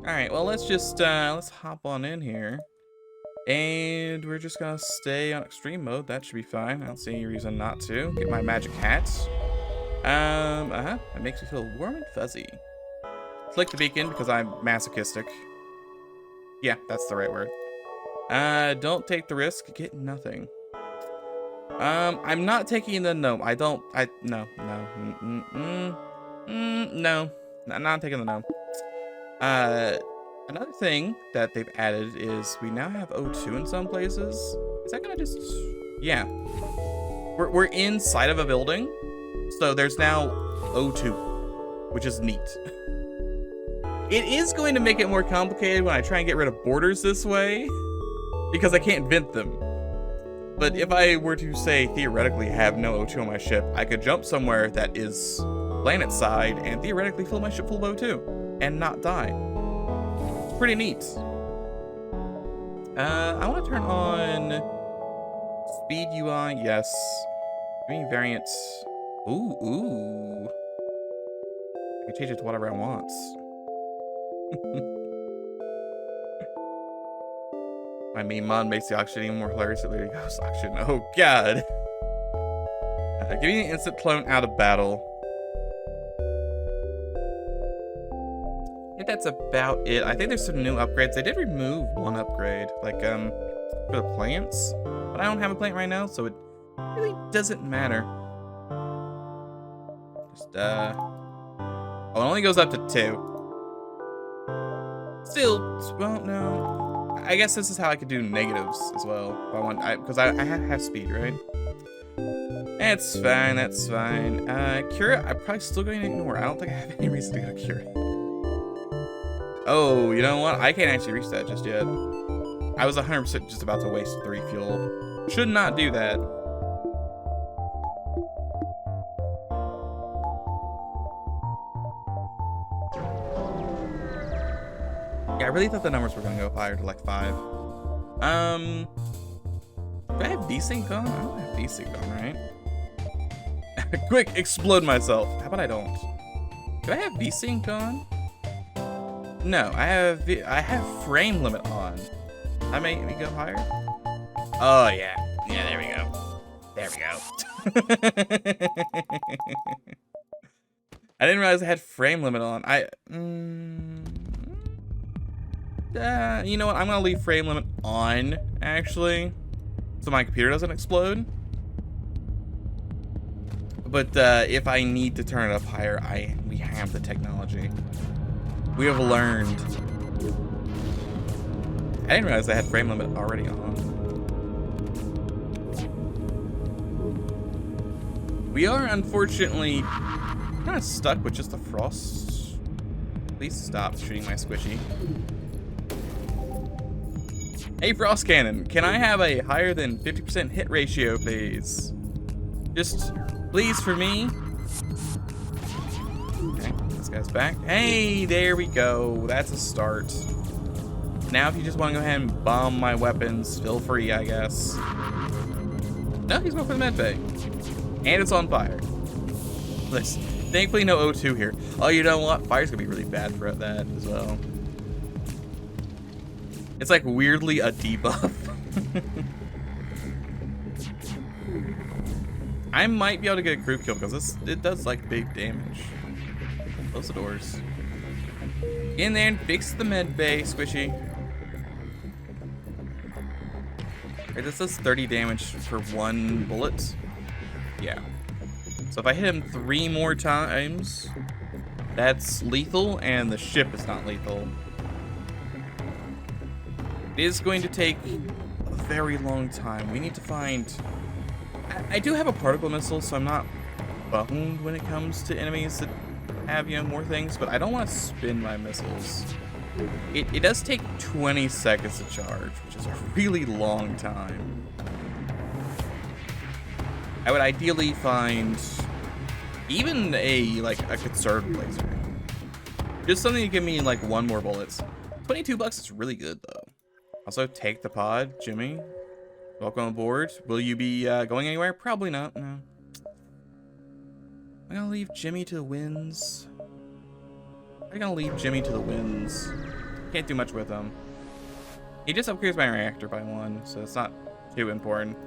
Alright, well, let's hop on in here. And we're just gonna stay on extreme mode. That should be fine. I don't see any reason not to. Get my magic hats. It makes me feel warm and fuzzy. Click the beacon because I'm masochistic. Yeah, that's the right word. Don't take the risk. Get nothing. I'm not taking the no. No. No. I'm not taking the no. Another thing that they've added is we now have O2 in some places. Is that gonna just... Yeah. We're inside of a building, so there's now O2, which is neat. It is going to make it more complicated when I try and get rid of borders this way, because I can't vent them. But if I were to, say, theoretically have no O2 on my ship, I could jump somewhere that is planet side and theoretically fill my ship full of O2 and not die. Pretty neat. I want to turn on speed UI. Yes. Green variants. Ooh. I can change it to whatever I want. My main mod makes the auction even more hilarious. It literally goes auction. Oh god. Giving an instant clone out of battle. I think that's about it. I think there's some new upgrades. They did remove one upgrade, like for the plants, but I don't have a plant right now, so it really doesn't matter. Just oh, it only goes up to 2. Still, well, no. I guess this is how I could do negatives as well. If I want, because I have speed, right? That's fine. That's fine. Cura, I'm probably still going to ignore. I don't think I have any reason to go Cura. Oh, you know what? I can't actually reach that just yet. I was 100% just about to waste 3 fuel. Should not do that. Yeah, I really thought the numbers were going to go higher to like 5. Do I have VSync on? I don't have VSync on, right? Quick, explode myself. How about I don't? Do I have VSync on? No, I have frame limit on. I may go higher. Oh yeah, there we go. There we go. I didn't realize I had frame limit on. You know what? I'm gonna leave frame limit on actually, so my computer doesn't explode. But if I need to turn it up higher, we have the technology. We have learned. I didn't realize I had frame limit already on. We are unfortunately kind of stuck with just the frost. Please stop shooting my squishy. Hey, frost cannon, can I have a higher than 50% hit ratio, please? Just please for me. Okay, this guy's back. Hey, there we go. That's a start. Now, if you just want to go ahead and bomb my weapons, feel free, I guess. No, he's going for the med bay. And it's on fire. Listen, thankfully no O2 here. Oh, you know what? Fire's gonna be really bad for that as well. It's like weirdly a debuff. I might be able to get a group kill because it does like big damage. Close the doors. In there and fix the med bay, squishy. Right, this does 30 damage for 1 bullet. Yeah. So if I hit him 3 more times, that's lethal, and the ship is not lethal. It is going to take a very long time. We need to find... I do have a particle missile, so I'm not bummed when it comes to enemies that have, you know, more things, but I don't want to spin my missiles. It does take 20 seconds to charge, which is a really long time. I would ideally find even a conserved laser. Just something to give me like 1 more bullets. $22 is really good though. Also, take the pod, Jimmy. Welcome aboard. Will you be going anywhere? Probably not, no. I'm gonna leave Jimmy to the winds. I'm gonna leave Jimmy to the winds. Can't do much with him. He just upgrades my reactor by 1, so it's not too important.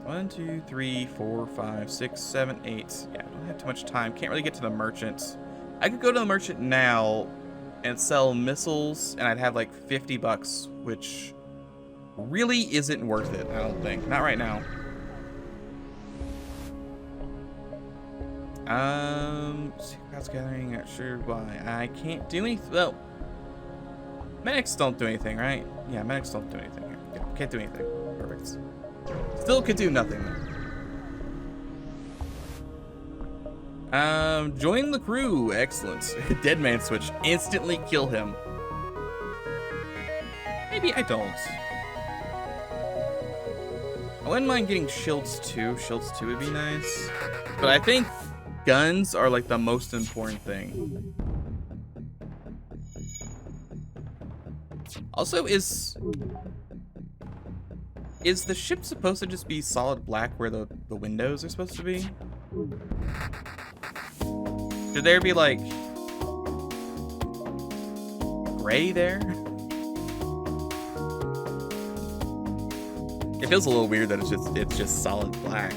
1, 2, 3, 4, 5, 6, 7, 8. Yeah, I don't have too much time. Can't really get to the merchant. I could go to the merchant now and sell missiles, and I'd have like 50 bucks, which really isn't worth it, I don't think. Not right now. Secret gathering, not sure why. I can't do anything. Well, medics don't do anything, right? Yeah, medics don't do anything here. Yeah, can't do anything. Perfect. Still could do nothing though. Join the crew. Excellent. Dead man switch. Instantly kill him. Maybe I don't. I wouldn't mind getting shields too. Shields too would be nice. But I think guns are like the most important thing. Also, is the ship supposed to just be solid black where the windows are supposed to be? Should there be like gray there? It feels a little weird that it's just solid black.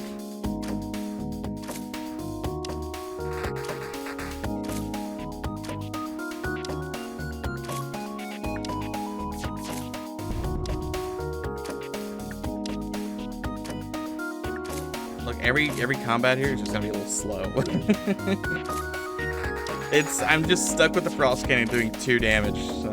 Look, every combat here is just gonna be a little slow. I'm just stuck with the frost cannon doing 2 damage, so.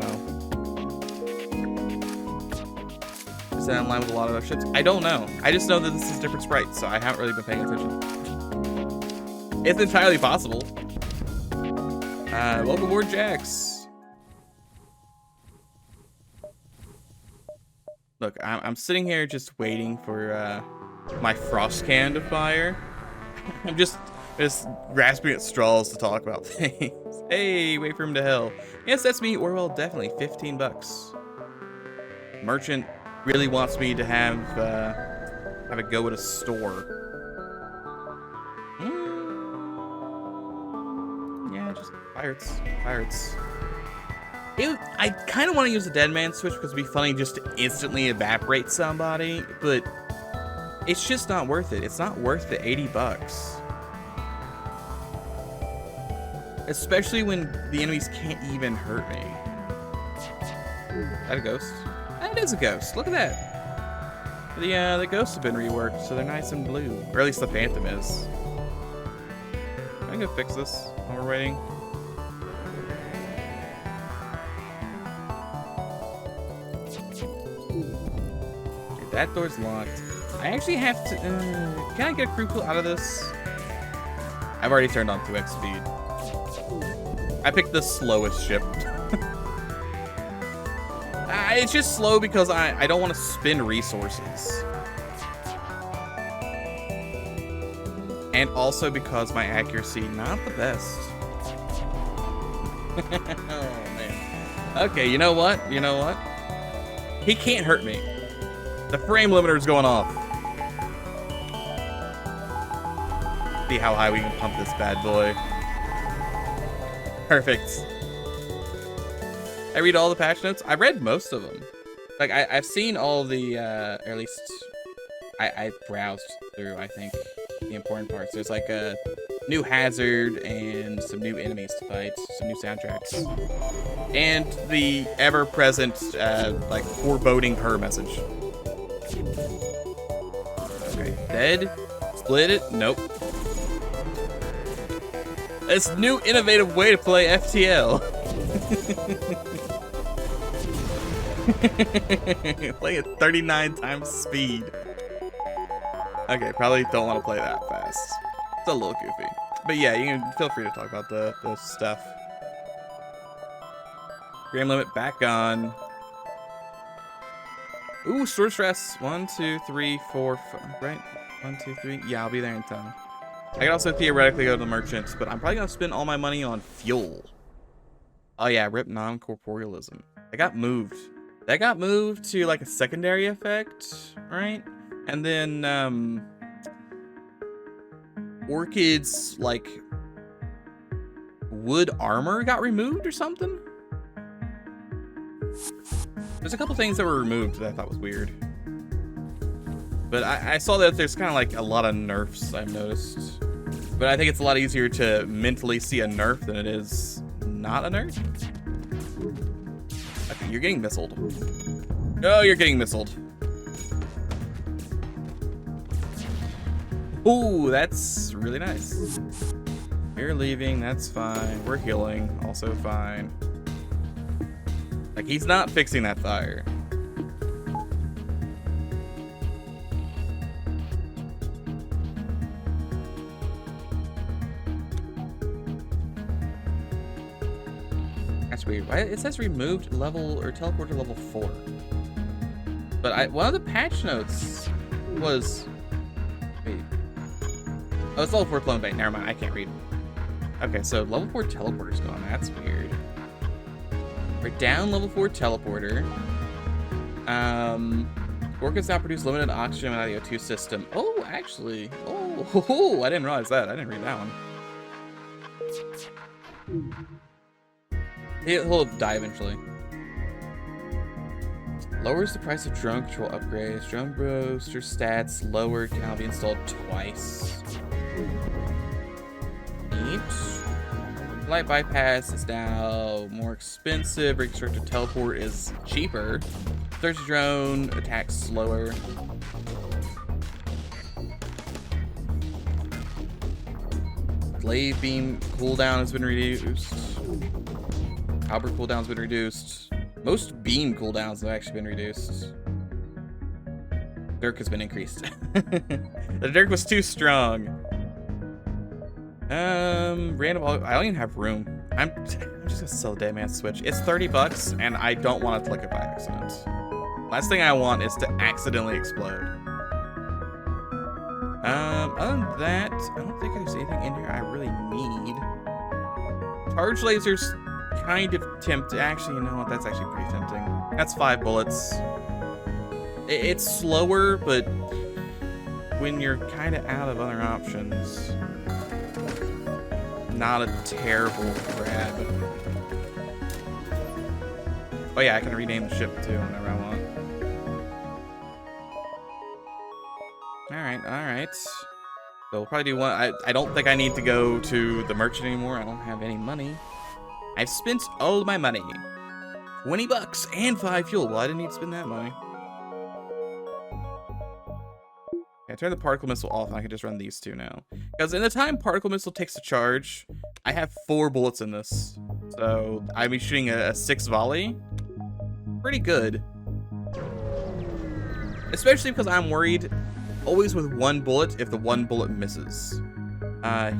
Is that in line with a lot of other ships? I don't know. I just know that this is different sprites, so I haven't really been paying attention. It's entirely possible. Welcome aboard, Jax. Look, I'm sitting here just waiting for my frost cannon to fire. I'm just grasping at straws to talk about things. Hey, wait for him to hell. Yes, that's me. Orwell, definitely 15 bucks. Merchant really wants me to have a go at a store. Yeah, just pirates. I kind of want to use the dead man switch because it'd be funny just to instantly evaporate somebody, but it's just not worth it. It's not worth the 80 bucks. Especially when the enemies can't even hurt me. Is that a ghost? That is a ghost. Look at that. The ghosts have been reworked, so they're nice and blue. Or at least the Phantom is. I'm gonna fix this while we're waiting. Okay, that door's locked. I actually have to... can I get a crew pull out of this? I've already turned on 2x speed. I picked the slowest ship. It's just slow because I don't want to spend resources. And also because my accuracy, not the best. Oh, man. Okay, you know what? He can't hurt me. The frame limiter is going off. See how high we can pump this bad boy. Perfect. I read all the patch notes. I read most of them. Like I've seen all the, or at least I browsed through, I think, the important parts. There's like a new hazard and some new enemies to fight, some new soundtracks, and the ever-present, like foreboding her message. Okay, dead. Split it. Nope. This new innovative way to play FTL. Play at 39 times speed. Okay, probably don't want to play that fast. It's a little goofy. But yeah, you can feel free to talk about the stuff. Frame limit back on. Ooh, storage stress. 1, 2, 3, 4, 5. Right? 1, 2, 3. Yeah, I'll be there in time. I could also theoretically go to the merchants, but I'm probably gonna spend all my money on fuel. Oh yeah, rip non-corporealism. That got moved. That got moved to like a secondary effect, right? And then Orchid's like wood armor got removed or something. There's a couple things that were removed that I thought was weird. But I saw that there's kind of like a lot of nerfs I've noticed. But I think it's a lot easier to mentally see a nerf than it is not a nerf. Okay, you're getting missiled. No, you're getting missiled. Ooh, that's really nice. You're leaving, that's fine. We're healing, also fine. Like, he's not fixing that fire. That's weird. Why it says removed level or teleport to level 4. But one of the patch notes was, wait. Oh, it's level 4 clone bait. Never mind, I can't read. Okay, so level 4 teleporter's gone. That's weird. We're down level 4 teleporter. Orchids now produce limited oxygen out of the O2 system. Oh, actually. Oh, I didn't realize that. I didn't read that one. He'll die eventually. Lowers the price of drone control upgrades. Drone booster stats lowered can now be installed twice. Neat. Light bypass is now more expensive. Reconstructed teleport is cheaper. Search drone attacks slower. Glaive beam cooldown has been reduced. Halberd cooldown has been reduced. Most beam cooldowns have actually been reduced. Dirk has been increased. The Dirk was too strong. Random. I don't even have room. I'm just gonna sell Dead Man's Switch. It's 30 bucks, and I don't want to flick it by accident. Last thing I want is to accidentally explode. Other than that, I don't think there's anything in here I really need. Charge lasers kind of tempting. Actually, you know what? That's actually pretty tempting. That's 5 bullets. It's slower, but when you're kind of out of other options, not a terrible grab. Oh yeah, I can rename the ship too whenever I want. Alright. So we'll probably do one. I don't think I need to go to the merchant anymore. I don't have any money. I've spent all of my money. 20 bucks and 5 fuel. Well, I didn't need to spend that money. I turn the particle missile off and I can just run these two now. Because in the time particle missile takes a charge, I have 4 bullets in this. So I'll be shooting a 6 volley. Pretty good. Especially because I'm worried always with 1 bullet if the 1 bullet misses.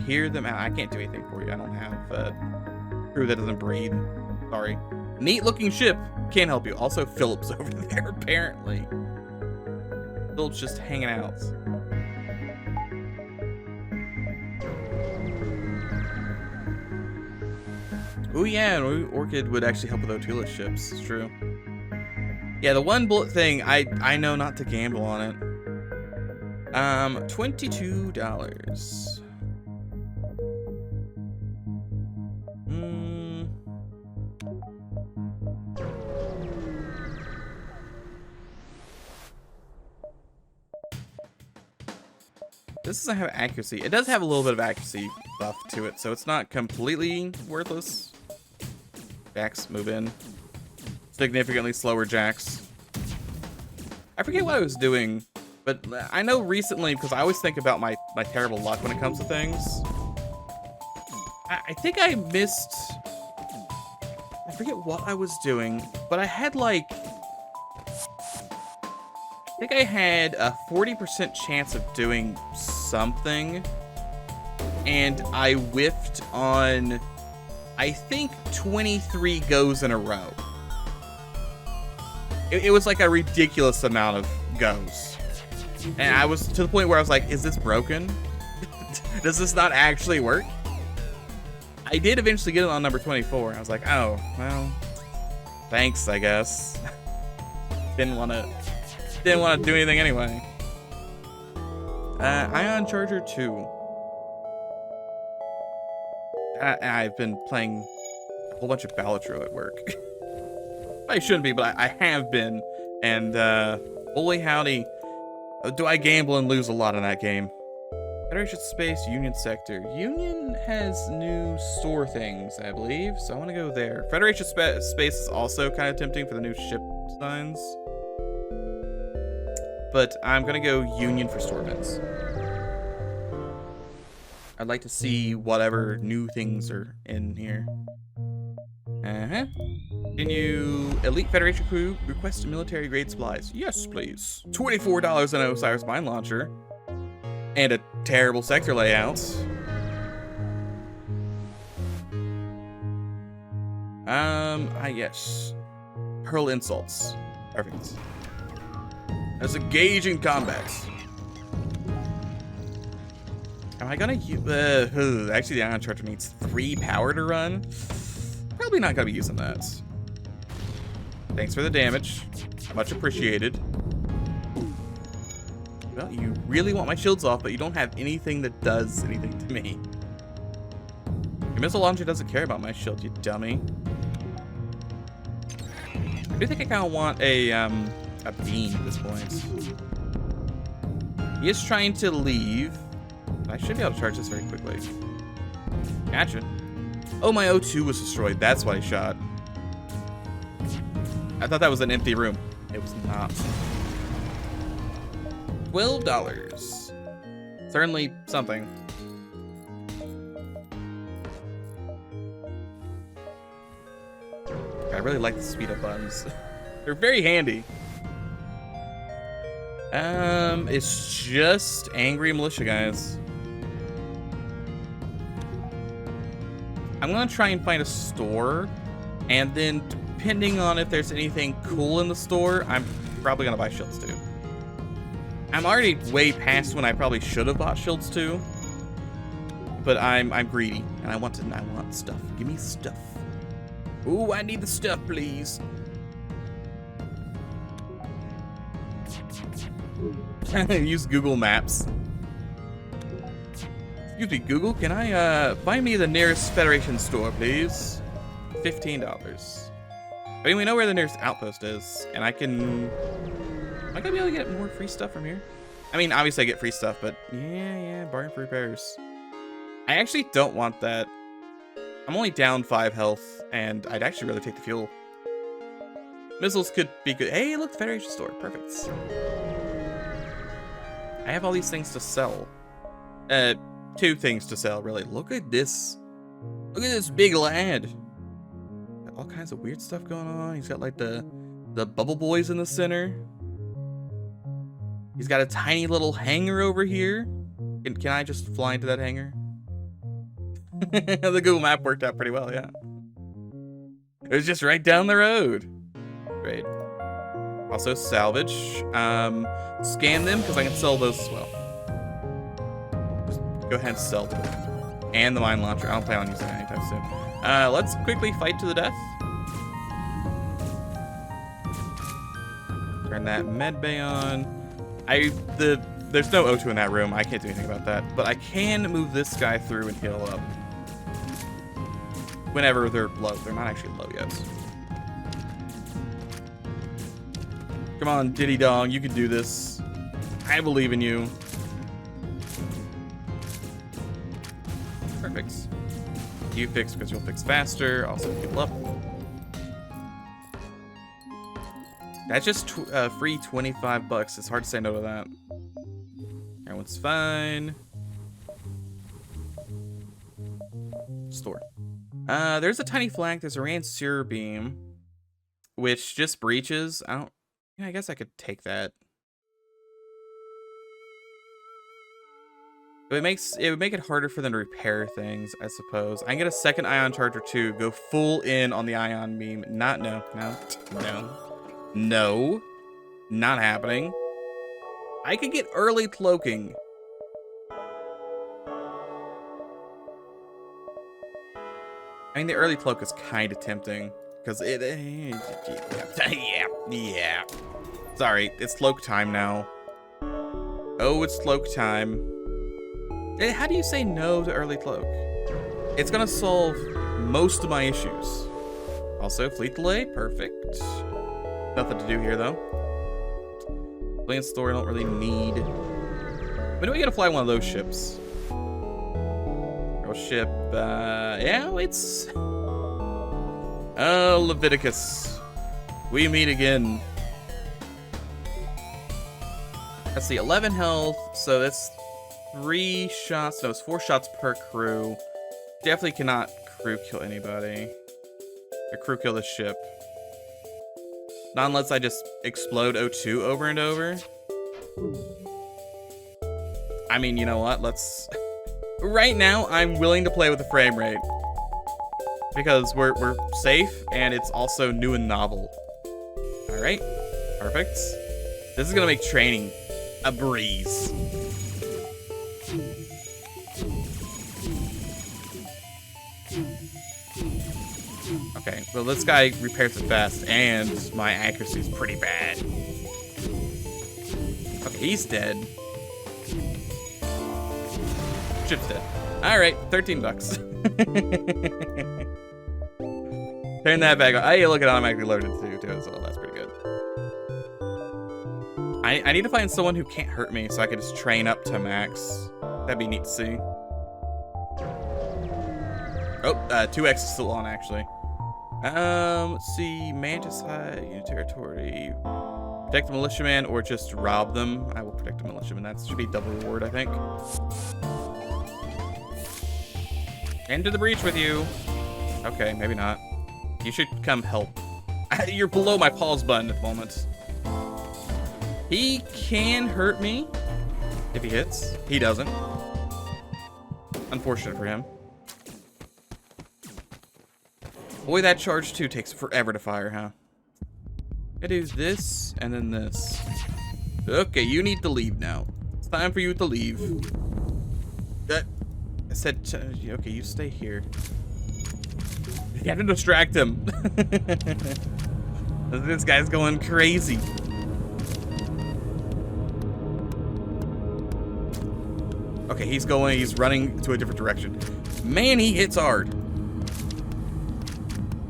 Hear them out. I can't do anything for you. I don't have crew that doesn't breathe. Sorry. Neat looking ship. Can't help you. Also, Philip's over there apparently. Philip's just hanging out. Oh yeah, Orchid would actually help with O2-less ships. It's true. Yeah, the 1 bullet thing, I know not to gamble on it. $22. This doesn't have accuracy. It does have a little bit of accuracy buff to it, so it's not completely worthless. Jacks, move in. Significantly slower jacks. I forget what I was doing, but I know recently, because I always think about my terrible luck when it comes to things. I think I missed... I forget what I was doing, but I had like... I think I had a 40% chance of doing something, and I whiffed on, I think, 23 goes in a row. It was like a ridiculous amount of goes. And I was to the point where I was like, is this broken? Does this not actually work? I did eventually get it on number 24. I was like, oh, well, thanks, I guess. Didn't want to do anything anyway. Ion Charger 2. I've been playing a whole bunch of Balatro at work. I shouldn't be, but I have been. And holy howdy, do I gamble and lose a lot in that game. Federation Space, Union Sector. Union has new store things, I believe, so I want to go there. Federation Space is also kind of tempting for the new ship designs. But I'm going to go Union for store events. I'd like to see whatever new things are in here. Continue. Elite Federation crew request military grade supplies. Yes, please. $24 an Osiris mine launcher. And a terrible sector layout. Yes. Hurl insults. Perfect. There's a gauge in combat. Am I gonna use, actually the ion charger needs 3 power to run. Probably not gonna be using that. Thanks for the damage. Much appreciated. Well, you really want my shields off, but you don't have anything that does anything to me. Your missile launcher doesn't care about my shield, you dummy. I do think I kind of want a beam at this point. He is trying to leave. I should be able to charge this very quickly. Gotcha. Oh, my O2 was destroyed. That's why he shot. I thought that was an empty room. It was not. $12. Certainly something. I really like the speed up buttons. They're very handy. It's just angry militia guys. I'm gonna try and find a store, and then depending on if there's anything cool in the store, I'm probably gonna buy shields too. I'm already way past when I probably should have bought shields too, but I'm greedy and I want stuff. Give me stuff. Ooh, I need the stuff, please. Use Google Maps. Excuse me, Google, can I find me the nearest Federation store, please? $15. I mean, we know where the nearest outpost is, and am I gonna be able to get more free stuff from here? I mean, obviously I get free stuff, but yeah, bargain for repairs. I actually don't want that. I'm only down 5 health, and I'd actually rather take the fuel. Missiles could be good. Hey, look, the Federation store, perfect. I have all these things to sell. 2 things to sell, really. Look at this. Look at this big lad. Got all kinds of weird stuff going on. He's got like the bubble boys in the center. He's got a tiny little hangar over here. Can I just fly into that hangar? The Google map worked out pretty well, yeah. It was just right down the road. Great. Also salvage. Scan them because I can sell those as well. Just go ahead and sell them. And the mine launcher. I don't plan on using that anytime soon. Let's quickly fight to the death. Turn that med bay on. There's no O2 in that room. I can't do anything about that. But I can move this guy through and heal up. Whenever they're low. They're not actually low yet. Come on, Diddy Dong. You can do this. I believe in you. Perfect. You fix because you'll fix faster. Also heal up. That's just free $25. It's hard to say no to that. Everyone's fine. Store. There's a tiny flank. There's a Rancier beam, which just breaches. I guess I could take that. It would make it harder for them to repair things, I suppose. I can get a second ion charger too. Go full in on the ion beam. No, not happening. I could get early cloaking. I mean, the early cloak is kind of tempting because yeah. Sorry, it's cloak time now. Oh, it's cloak time. How do you say no to early cloak? It's gonna solve most of my issues. Also, fleet delay, perfect. Nothing to do here, though. Plane store, I don't really need. When do we get to fly one of those ships? Ship, yeah, it's... Oh, Leviticus. We meet again. Let's see, 11 health, so that's 3 shots. No, it's 4 shots per crew. Definitely cannot crew kill anybody. Or crew kill the ship. Not unless I just explode O2 over and over. I mean, you know what? Let's... Right now, I'm willing to play with the frame rate. Because we're safe, and it's also new and novel. Alright. Perfect. This is gonna make training a breeze. Okay, well this guy repairs it fast, and my accuracy is pretty bad. Okay, he's dead. Ship's dead. Alright, 13 bucks. Turn that back on. Hey, look, it automatically loaded too, so that's pretty good. I need to find someone who can't hurt me so I can just train up to max. That'd be neat to see. Oh, 2x is still on, actually. Let's see. Mantis high, unit territory. Protect the militiaman or just rob them. I will protect the militiaman. That should be double reward, I think. Into the breach with you. Okay, maybe not. You should come help. You're below my pause button at the moment. He can hurt me if he hits. He doesn't. Unfortunate for him. Boy, that charge too takes forever to fire, huh? I do this and then this. Okay, you need to leave now. It's time for you to leave. I said, okay, you stay here. You have to distract him. This guy's going crazy. Okay, he's running to a different direction. Man, he hits hard.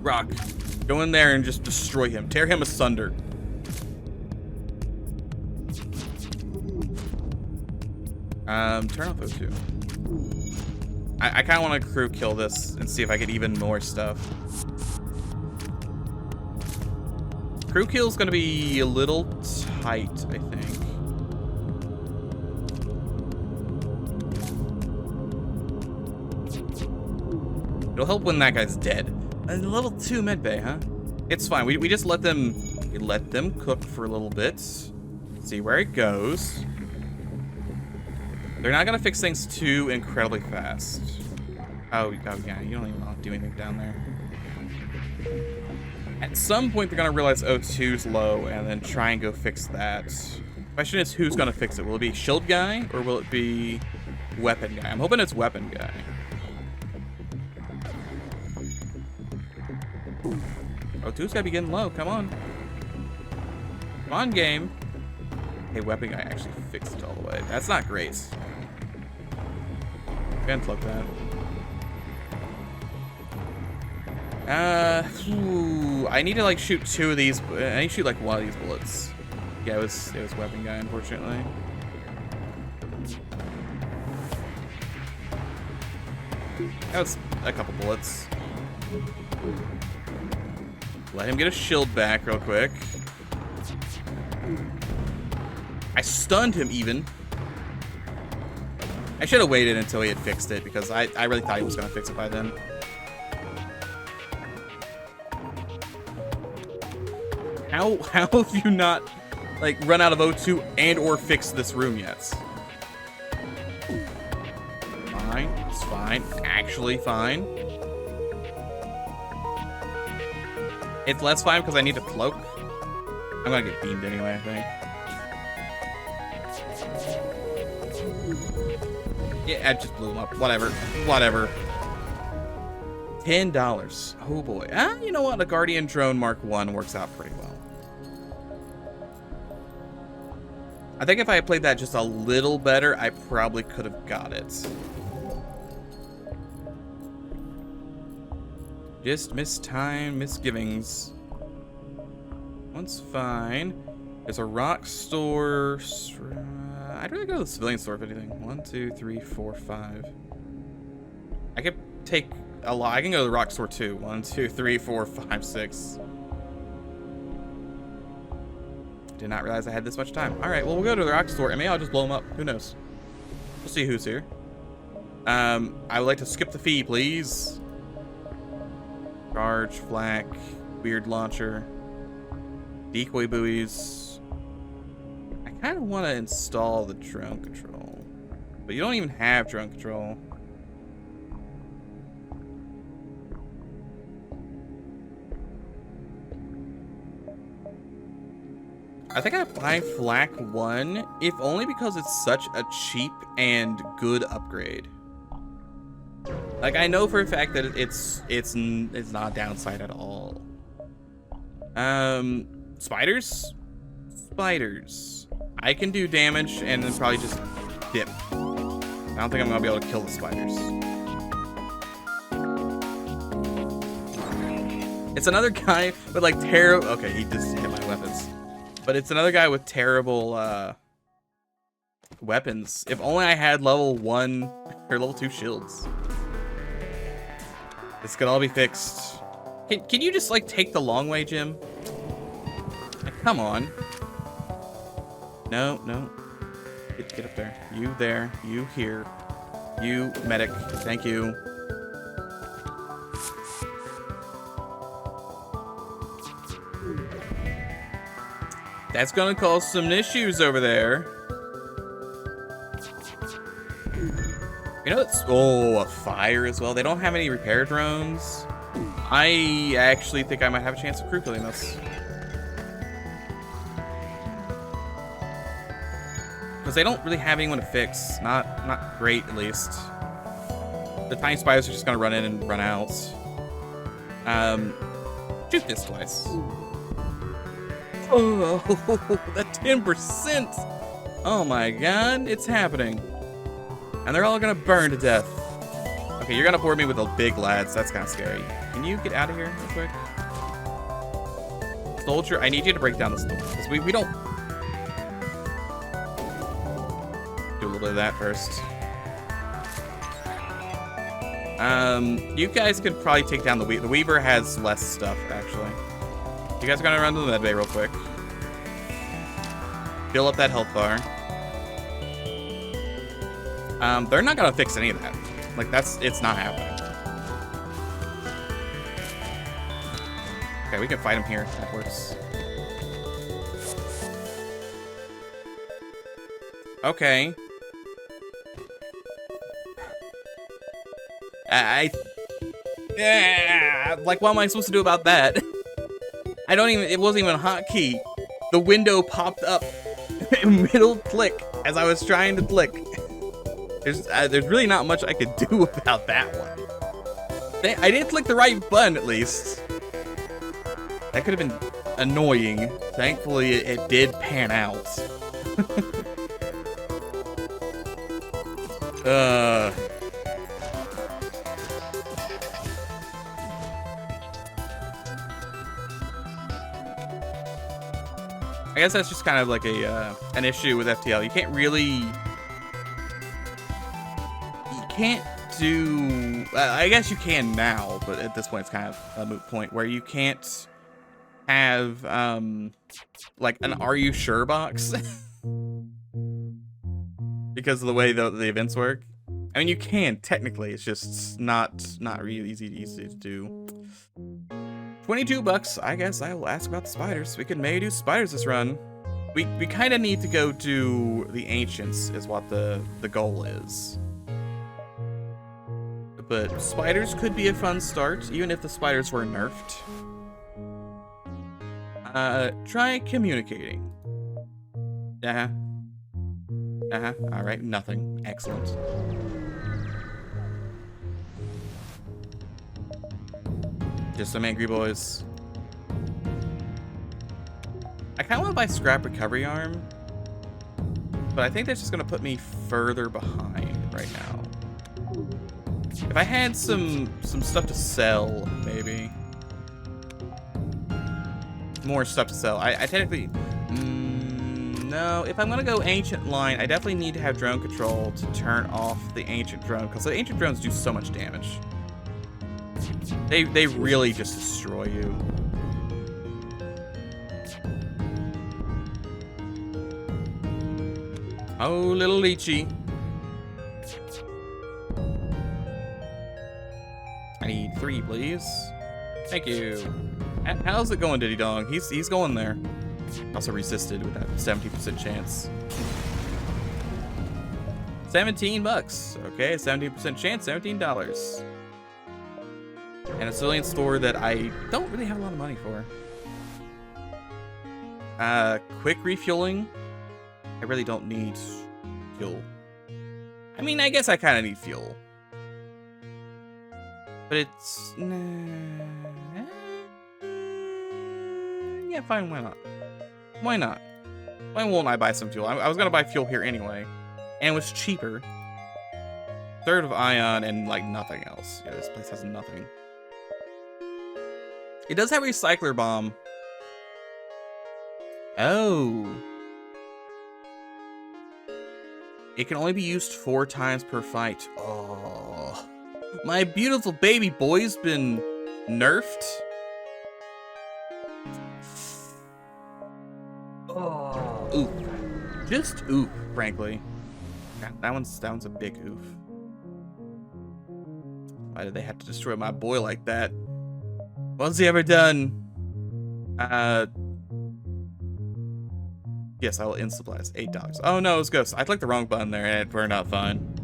Rock, go in there and just destroy him. Tear him asunder. Turn off O2. I kind of want to crew kill this and see if I get even more stuff. Crew kill's going to be a little tight, I think. It'll help when that guy's dead. A level 2 medbay, huh? It's fine. We just let them cook for a little bit. See where it goes. They're not gonna fix things too incredibly fast. Oh yeah, you don't even want to do anything down there. At some point, they're gonna realize O2's low and then try and go fix that. Question is, who's gonna fix it? Will it be shield guy or will it be weapon guy? I'm hoping it's weapon guy. O2's gotta be getting low. Come on. Come on, game. Hey, weapon guy actually fixed it all the way. That's not great. Can't plug that. I need to like shoot 2 of these. I need to shoot like 1 of these bullets. Yeah, it was weapon guy, unfortunately. That was a couple bullets. Let him get a shield back real quick. I stunned him even. I should have waited until he had fixed it because I really thought he was going to fix it by then. How have you not like run out of O2 and or fixed this room yet? Fine, it's fine. Actually fine. It's less fine because I need to cloak. I'm gonna get beamed anyway, I think. Yeah, I just blew him up. Whatever. Whatever. $10. Oh boy. You know what? A Guardian Drone Mark 1 works out pretty well. I think if I had played that just a little better, I probably could have got it. Just mistime misgivings. One's fine. There's a rock store. I'd rather go to the civilian store if anything. 1, 2, 3, 4, 5. I could take a lot. I can go to the rock store too. 1, 2, 3, 4, 5, 6. Did not realize I had this much time. All right, well, we'll go to the rock store and maybe I'll just blow them up. Who knows? We'll see who's here. I would like to skip the fee, please. Charge, flak, weird launcher, decoy buoys. I kind of want to install the drone control, but you don't even have drone control. I think I buy flak 1, if only because it's such a cheap and good upgrade. Like, I know for a fact that it's not a downside at all. Spiders? Spiders. I can do damage and then probably just dip. I don't think I'm gonna be able to kill the spiders. It's another guy with like terrible. Okay, he just hit my weapons. But it's another guy with terrible weapons. If only I had level 1 or level 2 shields. This could all be fixed. Can you just like take the long way, Jim? Like, come on. No, no. Get up there. You there. You here. You medic. Thank you. That's gonna cause some issues over there. You know, it's a fire as well. They don't have any repair drones. I actually think I might have a chance of crew killing this. Because they don't really have anyone to fix. Not great, at least. The tiny spiders are just gonna run in and run out. Shoot this twice. Oh, that 10%. Oh my god, it's happening. And they're all gonna burn to death. Okay, you're gonna board me with the big lads. That's kind of scary. Can you get out of here real quick? Soldier, I need you to break down this door. Because we don't... Do a little bit of that first. You guys could probably take down the Weaver. The Weaver has less stuff, actually. You guys are gonna run to the med bay real quick. Fill up that health bar. They're not gonna fix any of that. Like, it's not happening. Okay, we can fight him here. That works. Okay. Like, what am I supposed to do about that? It wasn't even a hotkey. The window popped up middle click as I was trying to click. There's really not much I could do about that one. I did click the right button at least. That could have been annoying. Thankfully, it did pan out. I guess that's just kind of like an issue with FTL. You can't really... can't do... I guess you can now, but at this point it's kind of a moot point where you can't have like an "Are you sure" box because of the way the events work. I mean, you can technically. It's just not really easy to do. $22. I guess I will ask about the spiders. We can maybe do spiders this run. We kind of need to go to the ancients is what the goal is. But spiders could be a fun start, even if the spiders were nerfed. Try communicating. Alright, nothing. Excellent. Just some angry boys. I kind of want to buy scrap recovery arm, but I think that's just going to put me further behind right now. If I had some stuff to sell, maybe. More stuff to sell. I technically... no, if I'm gonna go ancient line, I definitely need to have drone control to turn off the ancient drone, because the ancient drones do so much damage. They really just destroy you. Oh, little leechy. I need 3, please. Thank you. How's it going, Diddy Dong? He's going there. Also resisted with that 70% chance. 17 bucks. Okay, 17% chance, $17. And a civilian store that I don't really have a lot of money for. Quick refueling. I really don't need fuel. I mean, I guess I kind of need fuel. But it's... yeah, fine, why not? Why not? Why won't I buy some fuel? I was gonna buy fuel here anyway. And it was cheaper. Third of ion and, like, nothing else. Yeah, this place has nothing. It does have a recycler bomb. Oh. It can only be used 4 times per fight. Oh. My beautiful baby boy's been nerfed. Oh. Oof. Just oof, frankly. God, that one's a big oof. Why did they have to destroy my boy like that? What's he ever done? Yes, I will end supplies. $8. Oh no, it was Ghost. I clicked the wrong button there and it turned out fine.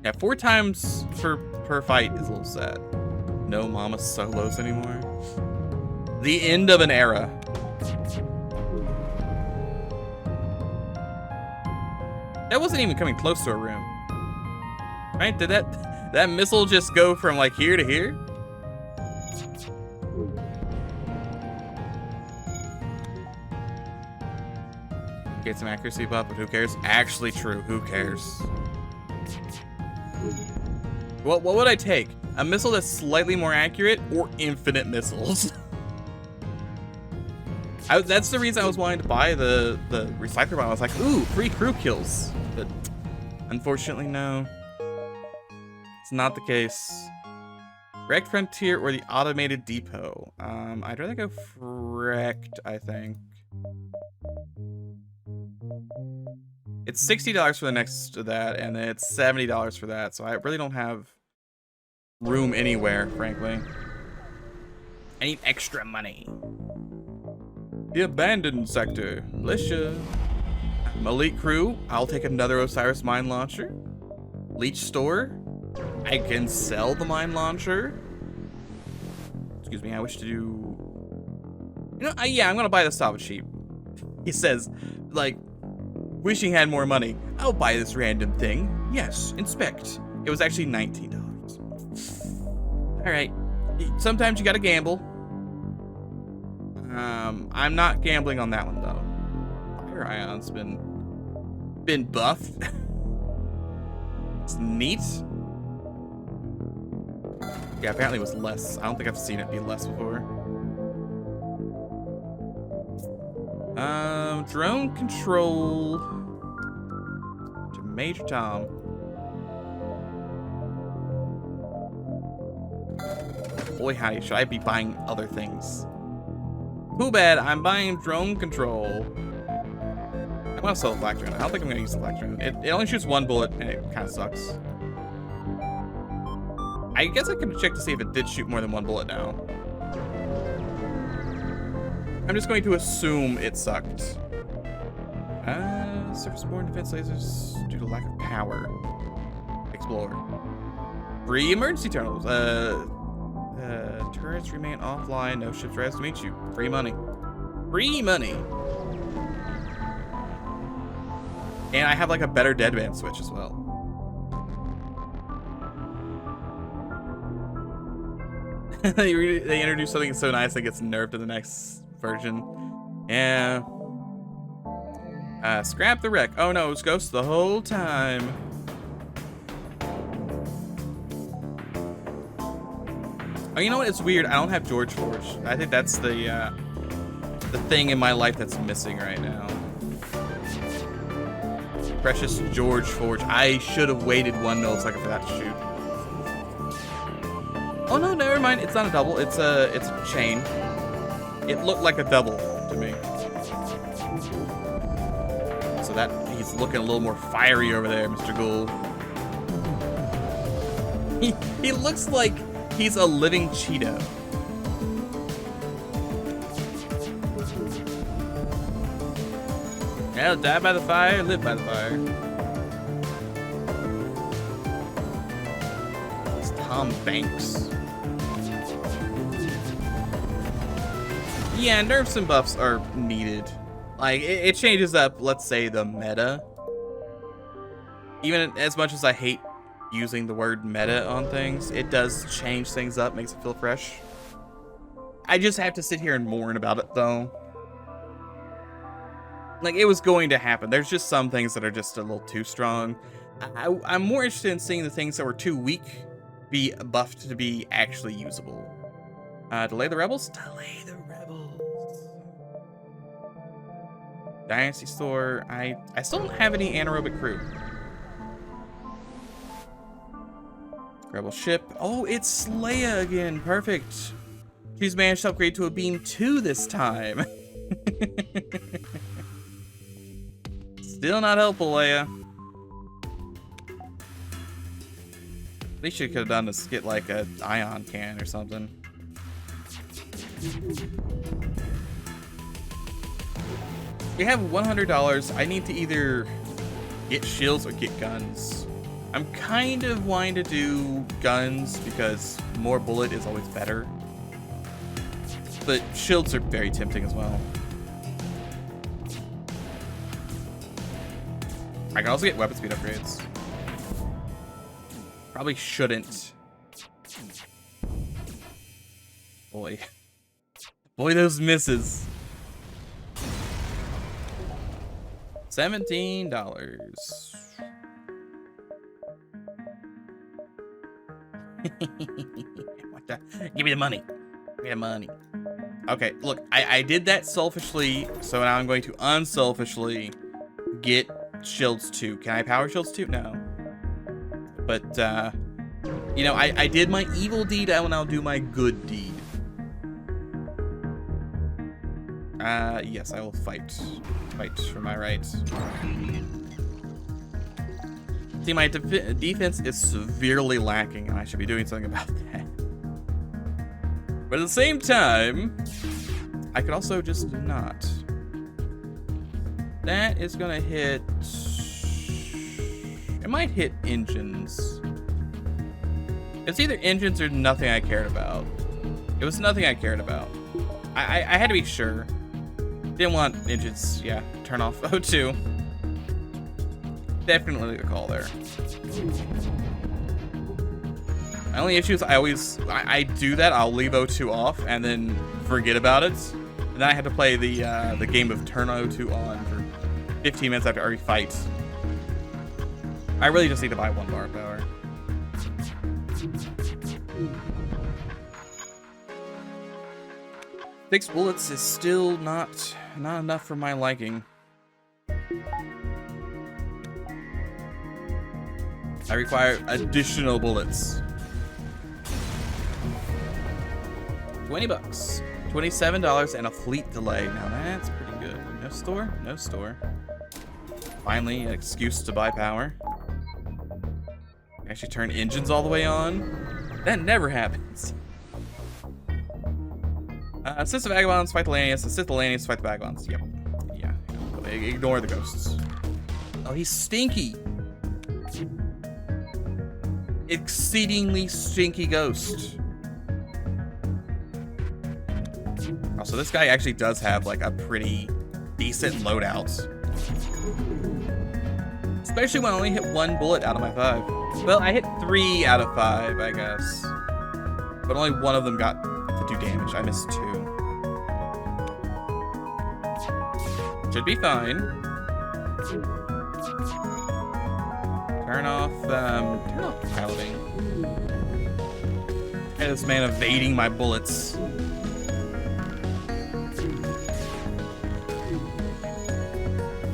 Yeah, 4 times per fight is a little sad. No mama solos anymore. The end of an era. That wasn't even coming close to a room. Right? Did that missile just go from like here to here? Get some accuracy buff, but who cares? Actually true, who cares? What would I take? A missile that's slightly more accurate or infinite missiles? That's the reason I was wanting to buy the recycler bomb. I was like, ooh, free crew kills. But unfortunately, no. It's not the case. Wrecked Frontier or the Automated Depot? I'd rather go Wrecked, I think. It's $60 for the next to that, and then it's $70 for that, so I really don't have room anywhere, frankly. I need extra money. The Abandoned Sector. Bless ya. Elite Crew. I'll take another Osiris Mine Launcher. Leech Store. I can sell the Mine Launcher. Excuse me, I wish to do... You know, yeah, I'm gonna buy the Stop Cheap. He says, like... Wishing had more money. I'll buy this random thing. Yes, inspect. It was actually $19. All right. Sometimes you gotta gamble. I'm not gambling on that one though. Fire Ion's been buffed. It's neat. Yeah, apparently it was less. I don't think I've seen it be less before. Drone control to Major Tom. Boy, howdy, should I be buying other things? Too bad, I'm buying drone control. I'm gonna sell the flak drone. I don't think I'm gonna use the flak drone. It only shoots 1 bullet, and it kind of sucks. I guess I could check to see if it did shoot more than 1 bullet now. I'm just going to assume it sucked. Surface-borne defense lasers due to lack of power. Explore. Free emergency tunnels. Turrets remain offline. No ships rise to meet you. Free money. Free money. And I have like a better deadband switch as well. They introduce something so nice that gets nerfed in the next version. Yeah. Scrap the wreck. Oh no, it was Ghost the whole time. Oh, you know what? It's weird. I don't have George Forge. I think that's the thing in my life that's missing right now. Precious George Forge. I should have waited 1 millisecond for that to shoot. Oh no, never mind. It's not a double. It's a chain. It looked like a double to me. So that he's looking a little more fiery over there, Mr. Ghoul. He looks like he's a living Cheeto. Yeah, die by the fire, live by the fire. It's Tom Banks. Yeah, nerfs and buffs are needed. Like, it changes up, let's say, the meta. Even as much as I hate using the word meta on things, it does change things up, makes it feel fresh. I just have to sit here and mourn about it, though. Like, it was going to happen. There's just some things that are just a little too strong. I'm more interested in seeing the things that were too weak be buffed to be actually usable. Delay the rebels? Delay the rebels. Dynasty Store. I still don't have any anaerobic crew. Rebel ship. Oh, it's Leia again. Perfect. She's managed to upgrade to a beam 2 this time. Still not helpful, Leia. At least you could have done is get like a ion can or something. We have $100. I need to either get shields or get guns. I'm kind of wanting to do guns because more bullet is always better. But shields are very tempting as well. I can also get weapon speed upgrades. Probably shouldn't. Boy. Boy, those misses. $17. What the? Give me the money. Give me the money. Okay, look, I did that selfishly, so now I'm going to unselfishly get shields 2. Can I power shields 2? No. But, you know, I did my evil deed, I will now do my good deed. Yes, I will fight. Fight for my rights. See, my defense is severely lacking, and I should be doing something about that. But at the same time, I could also just not. That is gonna hit... It might hit engines. It's either engines or nothing I cared about. It was nothing I cared about. I had to be sure. Didn't want engines, yeah, turn off O2. Definitely the call there. My only issue is I do that, I'll leave O2 off and then forget about it. And then I had to play the game of turn O2 on for 15 minutes after every fight. I really just need to buy 1 bar of power. Fixed bullets is still not enough for my liking. I require additional bullets. $20. $27 and a fleet delay. Now that's pretty good. No store? No store. Finally, an excuse to buy power. Actually turn engines all the way on. That never happens. Assist the Vagabonds, fight the Lanius. Assist the Lanius, fight the Vagabonds. Yep. Yeah. Ignore the ghosts. Oh, he's stinky. Exceedingly stinky ghost. Also, this guy actually does have like a pretty decent loadout. Especially when I only hit 1 bullet out of my 5. Well, I hit 3 out of 5, I guess. But only 1 of them got to do damage. I missed 2. Should be fine. Turn off piloting. This man evading my bullets.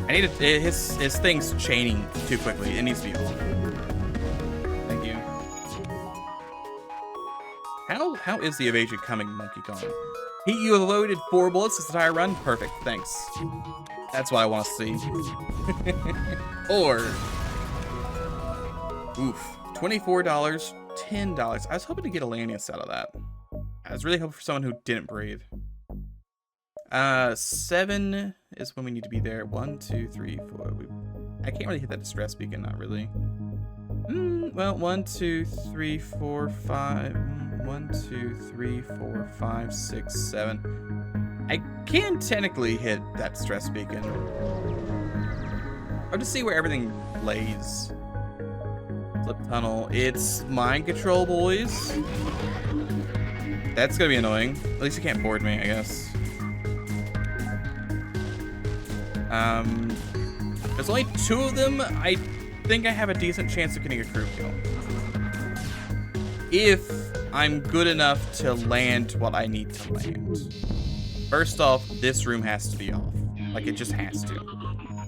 I need to, his thing's chaining too quickly. It needs to be off. Thank you. How is the evasion coming, Monkey Kong? You have avoided 4 bullets this entire run? Perfect, thanks. That's what I want to see. Or, oof, $24, $10. I was hoping to get a Lanius out of that. I was really hoping for someone who didn't breathe. 7 is when we need to be there. 1, 2, 3, 4. I can't really hit that distress beacon, not really. Well, 1, 2, 3, 4, 5. 1, 2, 3, 4, 5, 6, 7. I can technically hit that distress beacon. I'll just see where everything lays. Flip tunnel. It's mind control, boys. That's gonna be annoying. At least you can't board me, I guess. There's only 2 of them. I think I have a decent chance of getting a crew kill. If I'm good enough to land what I need to land. First off, this room has to be off. Like, it just has to.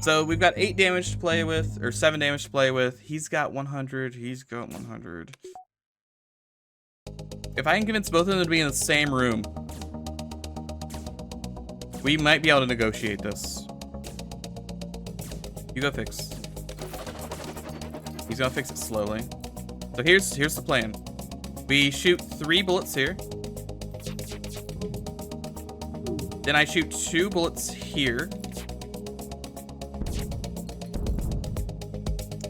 So we've got 8 damage to play with, or 7 damage to play with. He's got 100. He's got 100. If I can convince both of them to be in the same room, we might be able to negotiate this. You go fix. He's gonna fix it slowly. So here's the plan. We shoot 3 bullets here. Then I shoot 2 bullets here.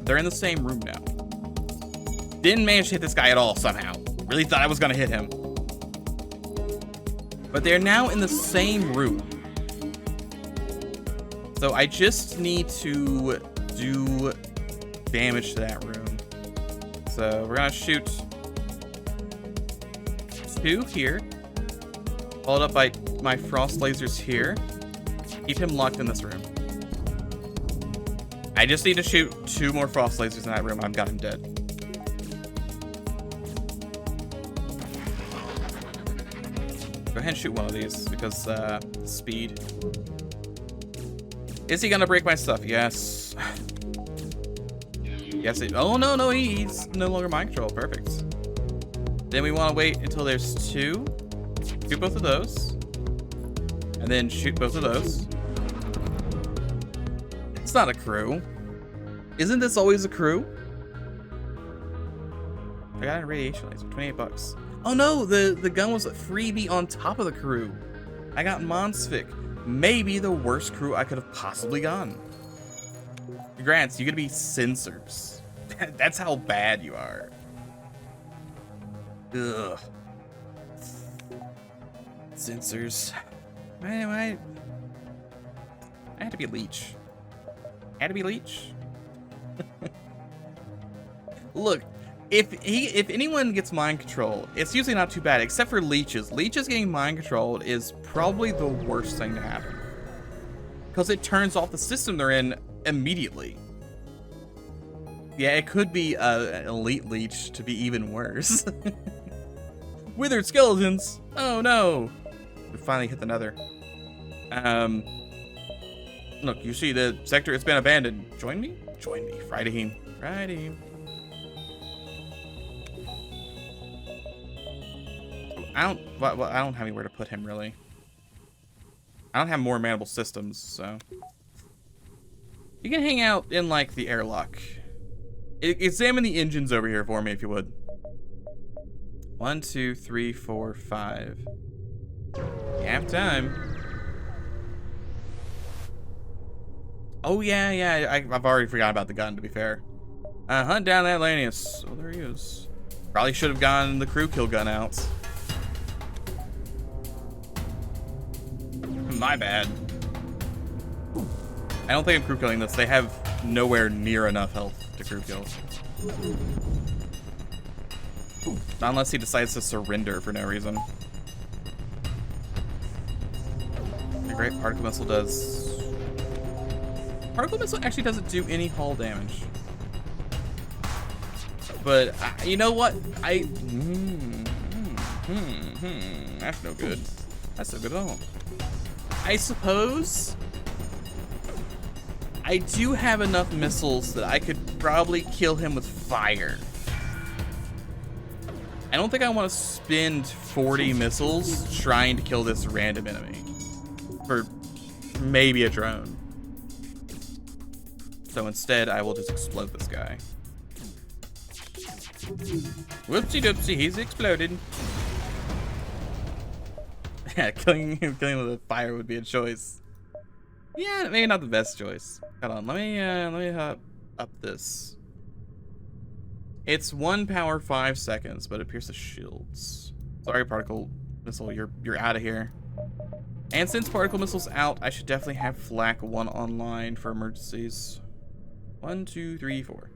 They're in the same room now. Didn't manage to hit this guy at all somehow. Really thought I was gonna hit him. But they're now in the same room. So I just need to do damage to that room. So we're gonna shoot 2 here. Followed up by my frost lasers here. Keep him locked in this room. I just need to shoot 2 more frost lasers in that room. I've got him dead. Go ahead and shoot one of these because speed. Is he gonna break my stuff? Yes. Yes. Oh no, he's no longer mind control. Perfect. Then we want to wait until there's 2. Shoot both of those. And then shoot both of those. It's not a crew. Isn't this always a crew? I got a radiation laser, $28. Oh no, the gun was a freebie on top of the crew. I got Monsfic. Maybe the worst crew I could have possibly gotten. Grants, you're gonna be censors. That's how bad you are. Ugh. Censors. I had to be Leech. Had to be Leech. Look, if anyone gets mind control, it's usually not too bad, except for leeches. Leeches getting mind controlled is probably the worst thing to happen. Because it turns off the system they're in immediately. Yeah, it could be an elite leech to be even worse. Withered skeletons! Oh no! We finally hit the nether. Look, you see the sector has been abandoned. Join me? Join me. Friday. Friday. I don't have anywhere to put him, really. I don't have more manable systems, so. You can hang out in, like, the airlock. Examine the engines over here for me, if you would. 1, 2, 3, 4, 5. Half time. Oh, yeah, I've already forgot about the gun, to be fair. Hunt down that Lanius. Oh, there he is. Probably should have gotten the crew kill gun out. My bad. I don't think I'm crew killing this. They have nowhere near enough health to crew kill. Not unless he decides to surrender for no reason. The great particle missile does... Particle missile actually doesn't do any hull damage. But, you know what? That's no good. That's no good at all. I suppose I do have enough missiles that I could probably kill him with fire. I don't think I want to spend 40 missiles trying to kill this random enemy for maybe a drone. So instead, I will just explode this guy. Whoopsie doopsie, he's exploded. Yeah, killing him with fire would be a choice. Yeah, maybe not the best choice. Hold on, let me up this. It's 1 power 5 seconds, but it pierces shields. Sorry, particle missile, you're out of here. And since particle missile's out, I should definitely have Flak 1 online for emergencies. 1, 2, 3, 4.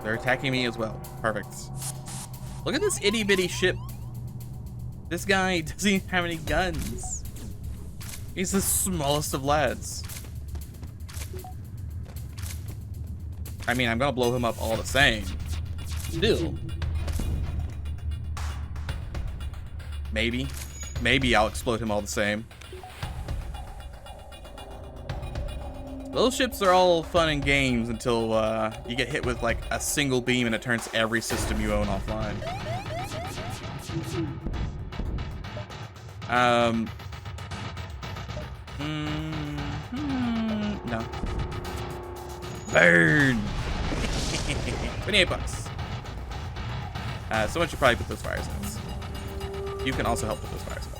They're attacking me as well. Perfect. Look at this itty bitty ship. This guy doesn't even have any guns. He's the smallest of lads. I mean, I'm gonna blow him up all the same. Still. Maybe I'll explode him all the same. Those ships are all fun and games until you get hit with like a single beam and it turns every system you own offline. No. Burn! 28 bucks. Someone should probably put those fire zones. You can also help with those fire zones.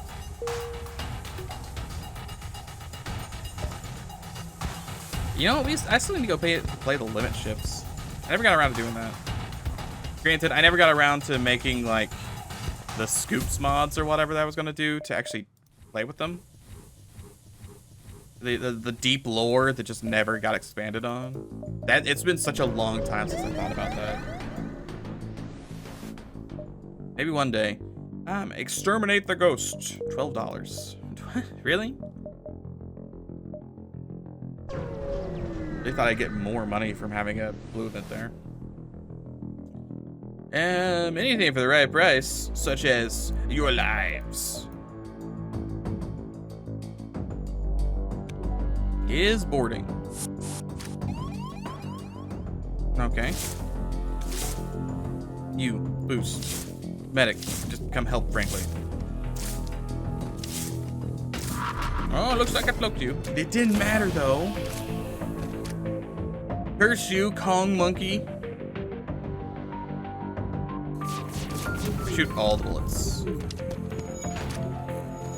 You know, I still need to go play the limit ships. I never got around to doing that. Granted, I never got around to making like the scoops mods or whatever that I was gonna do to actually play with them. The deep lore that just never got expanded on. It's been such a long time since I thought about that. Maybe one day. Exterminate the ghost. $12. Really? They thought I'd get more money from having a blue event there. Anything for the right price, such as your lives. Is boarding. Okay. You, boost. Medic, just come help, frankly. Oh, looks like I cloaked you. It didn't matter, though. Curse you, Kong monkey. Shoot all the bullets.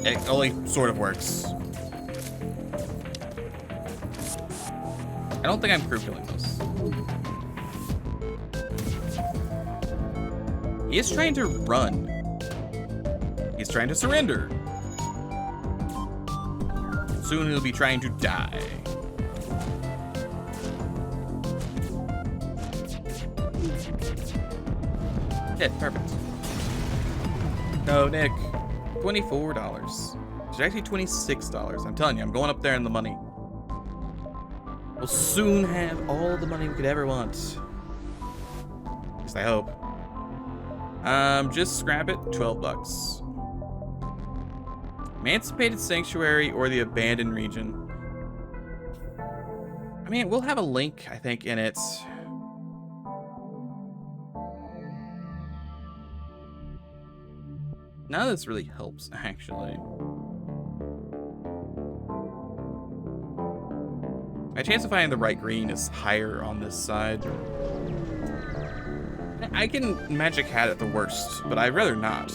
It only sort of works. I don't think I'm crew killing this. He is trying to run. He's trying to surrender. Soon he'll be trying to die. Yeah, perfect. No, Nick. $24. It's actually $26. I'm telling you, I'm going up there in the money. We'll soon have all the money we could ever want. At least I hope. Just scrap it. 12 bucks. Emancipated Sanctuary or the Abandoned Region. I mean, we'll have a link, I think, in it. None of this really helps, actually. My chance of finding the right green is higher on this side. I can magic hat at the worst, but I'd rather not.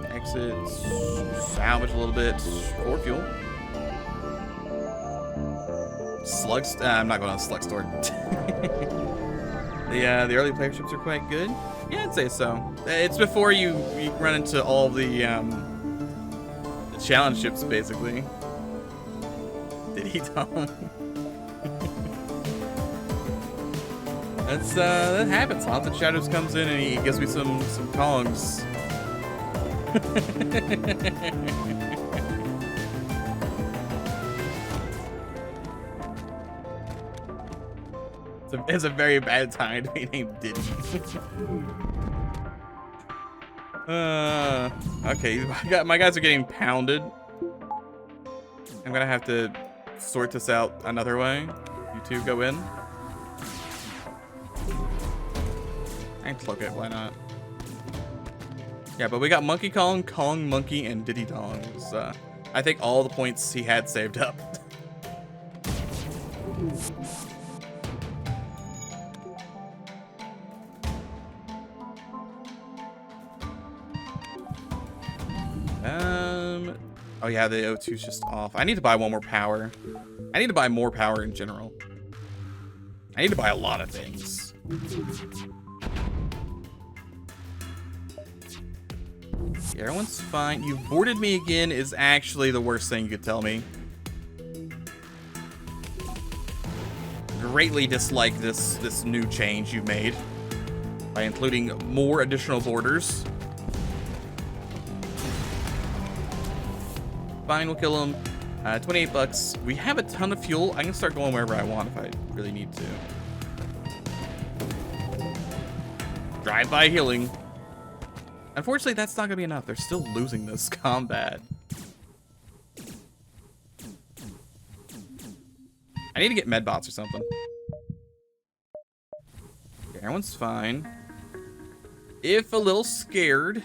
Exit, salvage a little bit for fuel. Slugs, I'm not going on slug store. The early player ships are quite good. Yeah, I'd say so. It's before you run into all the challenge ships, basically. Did he, Tom? That happens. Haunted Shadows comes in and he gives me some Kongs. It's a very bad time to be named Diddy. Okay, my guys are getting pounded. I'm gonna have to sort this out another way. You two go in. And cloak it, why not? Yeah, but we got Monkey Kong, Kong Monkey, and Diddy Dong. I think all the points he had saved up. Oh yeah, the O2's just off. I need to buy one more power. I need to buy more power in general. I need to buy a lot of things. Yeah, everyone's fine. You boarded me again is actually the worst thing you could tell me. Greatly dislike this new change you've made by including more additional borders. Fine, we'll kill him. 28 bucks. We have a ton of fuel. I can start going wherever I want if I really need to. Drive-by healing. Unfortunately, that's not gonna be enough. They're still losing this combat. I need to get medbots or something. Okay, everyone's fine. If a little scared.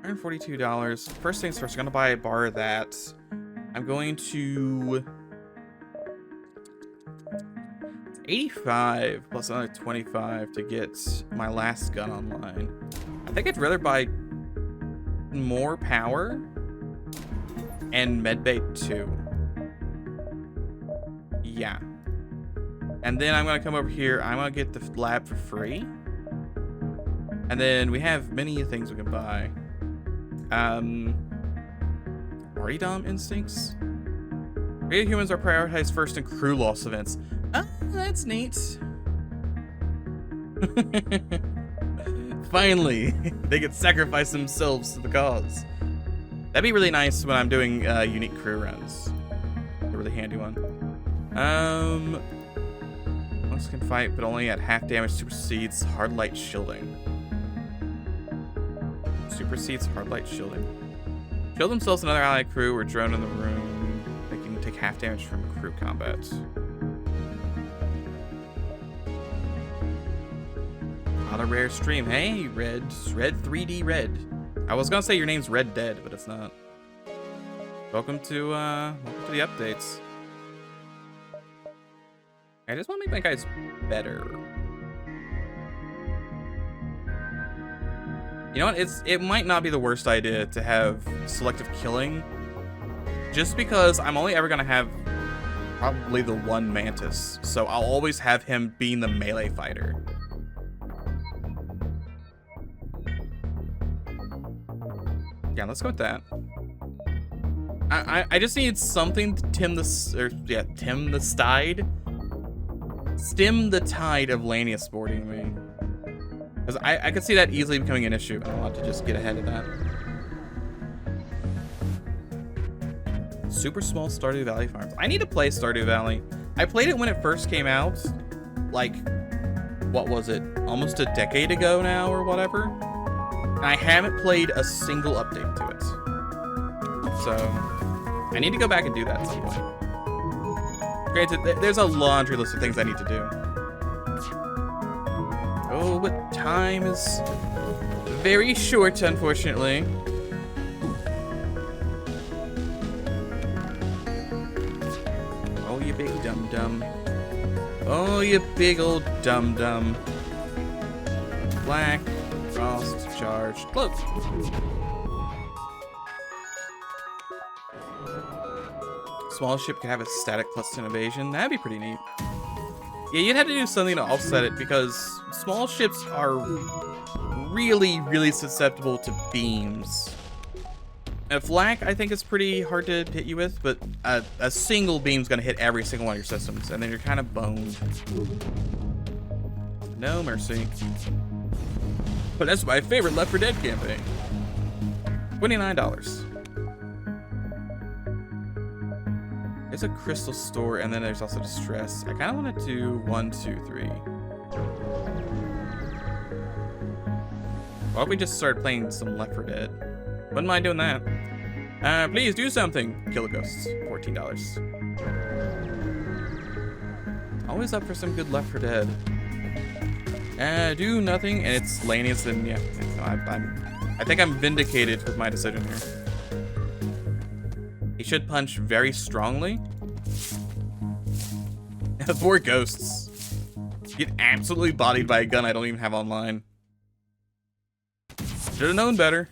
$142. First things first, I'm gonna buy a bar of that. I'm going to 85 plus another 25 to get my last gun online. I think I'd rather buy more power and medbay too. Yeah. And then I'm gonna come over here. I'm gonna get the lab for free. And then we have many things we can buy. Martyrdom instincts? Creative humans are prioritized first in crew loss events. Oh, that's neat. Finally, they could sacrifice themselves to the cause. That'd be really nice when I'm doing unique crew runs. A really handy one. Monks can fight, but only at half damage supersedes hard light shielding. Supersedes hard light shielding. Kill themselves another allied crew or drone in the room. They can take half damage from crew combat. Not a rare stream. Hey, Red 3D Red. I was gonna say your name's Red Dead, but it's not. Welcome to the updates. I just want to make my guys better. You know what? It might not be the worst idea to have selective killing, just because I'm only ever gonna have probably the one Mantis, so I'll always have him being the melee fighter. Yeah, let's go with that. I just need something to stem the tide of Lanius boarding me. Because I could see that easily becoming an issue, and I want to just get ahead of that. Super small Stardew Valley farms. I need to play Stardew Valley. I played it when it first came out, like, what was it? Almost a decade ago now or whatever. And I haven't played a single update to it. So, I need to go back and do that at some point. Granted, there's a laundry list of things I need to do. Oh, but time is very short, unfortunately. Oh, you big dum-dum. Oh, you big old dum-dum. Black, frost, charge, cloak. Small ship can have a static +10 evasion. That'd be pretty neat. Yeah, you'd have to do something to offset it because small ships are really, really susceptible to beams. A flak, I think, is pretty hard to hit you with, but a single beam's gonna hit every single one of your systems, and then you're kind of boned. No mercy. But that's my favorite Left 4 Dead campaign. $29. There's a crystal store, and then there's also distress. I kind of want to do 1, 2, 3. Why don't we just start playing some Left 4 Dead? Wouldn't mind doing that. Please do something. Kill the ghosts. $14. Always up for some good Left 4 Dead. Do nothing, and it's Lanius, and yeah. I think I'm vindicated with my decision here. He should punch very strongly. 4 ghosts. Get absolutely bodied by a gun I don't even have online. Should have known better.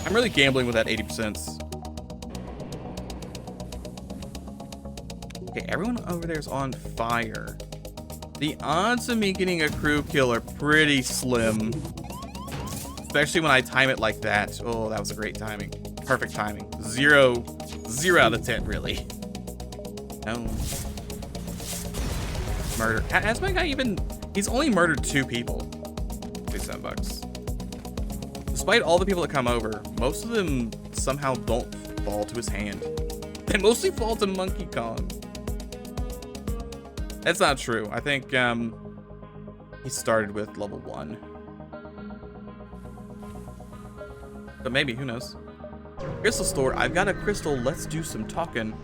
I'm really gambling with that 80%. Okay, everyone over there is on fire. The odds of me getting a crew kill are pretty slim. Especially when I time it like that. Oh, that was a great timing. Perfect timing. 0 out of 10, really. No. Murder. Has my guy even... He's only murdered 2 people. $7. Despite all the people that come over, most of them somehow don't fall to his hand. They mostly fall to Monkey Kong. That's not true. I think he started with level 1. But maybe, who knows? Crystal store. I've got a crystal. Let's do some talking.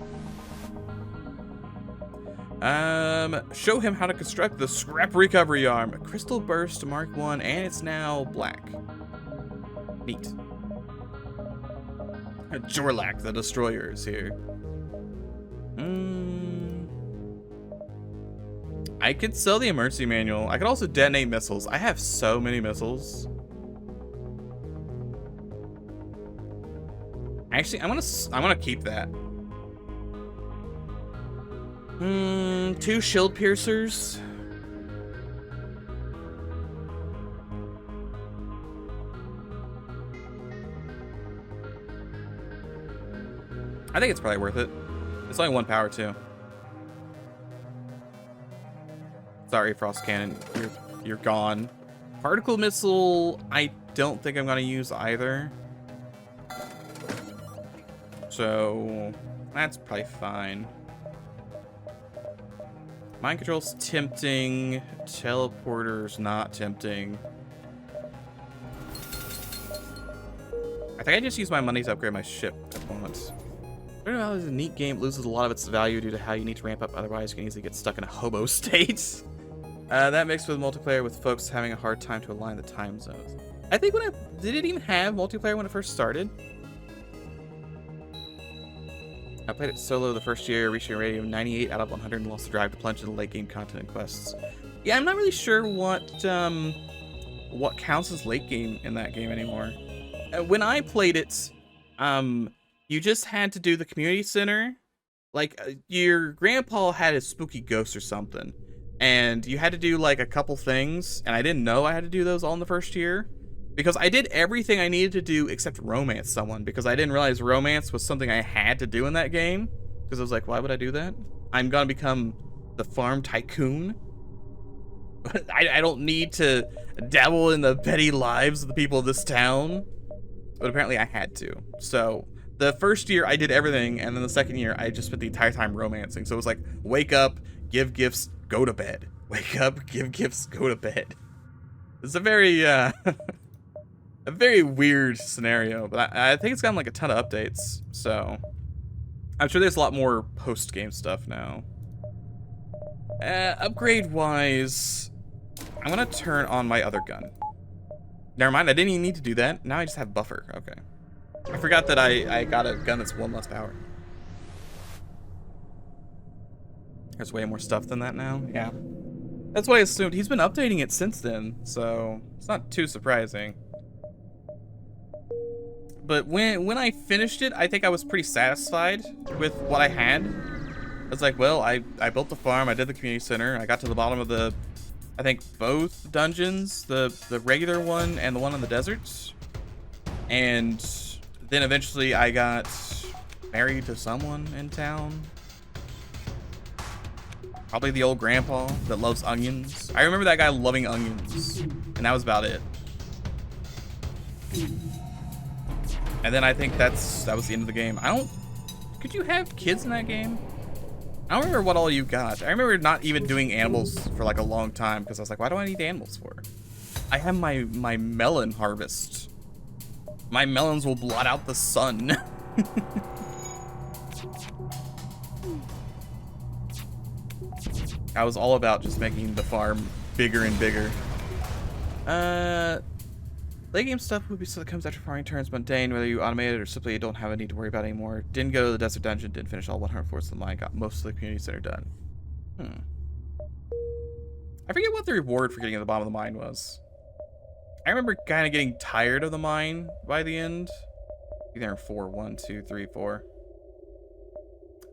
Show him how to construct the scrap recovery arm. Crystal burst Mark 1, and it's now black. Neat. Jorlak the Destroyer is here. I could sell the emergency manual. I could also detonate missiles. I have so many missiles. Actually, I'm gonna keep that. 2 shield piercers. I think it's probably worth it. It's only 1 power too. Sorry, Frost Cannon, you're gone. Particle missile, I don't think I'm gonna use either. So that's probably fine. Mind control's tempting. Teleporter's not tempting. I think I just use my money to upgrade my ship at the moment. $30 is a neat game. It loses a lot of its value due to how you need to ramp up. Otherwise, you can easily get stuck in a hobo state. That mixed with multiplayer with folks having a hard time to align the time zones. I think did it even have multiplayer when it first started? I played it solo the first year, reaching a rating of 98 out of 100 and lost the drive to plunge into late game content and quests. Yeah, I'm not really sure what counts as late game in that game anymore. When I played it, you just had to do the community center. Like, your grandpa had a spooky ghost or something, and you had to do like a couple things, and I didn't know I had to do those all in the first year. Because I did everything I needed to do except romance someone, because I didn't realize romance was something I had to do in that game. Because I was like, why would I do that? I'm gonna become the farm tycoon. I don't need to dabble in the petty lives of the people of this town. But apparently I had to. So the first year I did everything, and then the second year I just spent the entire time romancing. So it was like, wake up, give gifts, go to bed. Wake up, give gifts, go to bed. It's a very a very weird scenario, but I think it's gotten like a ton of updates, so I'm sure there's a lot more post-game stuff now. Upgrade-wise, I'm gonna turn on my other gun. Never mind, I didn't even need to do that. Now I just have buffer. Okay. I forgot that I got a gun that's 1 less power. There's way more stuff than that now. Yeah. That's what I assumed. He's been updating it since then, so it's not too surprising. But when I finished it, I think I was pretty satisfied with what I had. I was like, well, I built the farm, I did the community center, I got to the bottom of the, I think both dungeons, the regular one and the one in the deserts. And then eventually I got married to someone in town. Probably the old grandpa that loves onions. I remember that guy loving onions, and that was about it. And then I think that was the end of the game. I don't Could you have kids in that game? I don't remember what all you got. I remember not even doing animals for like a long time because I was like, why do I need animals for? I have my melon harvest. My melons will blot out the sun. I was all about just making the farm bigger and bigger. Late game stuff would be stuff that comes after farming turns mundane, whether you automate it or simply you don't have a need to worry about it anymore. Didn't go to the desert dungeon, didn't finish all 100 floors of the mine, got most of the community center done. I forget what the reward for getting to the bottom of the mine was. I remember kind of getting tired of the mine by the end. Either in 4, 1, 2, 3, 4.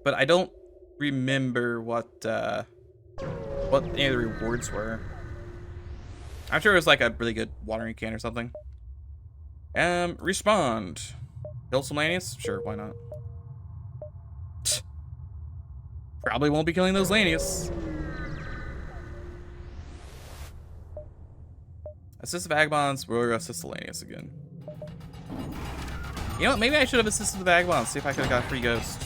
But I don't remember what any of the rewards were. I'm sure it was like a really good watering can or something. Respond. Kill some Lanius? Sure, why not? Probably won't be killing those Lanius. Assist the Vagabonds, we're gonna assist the Lanius again. You know what, maybe I should have assisted the Vagabonds, see if I could have got a free ghost.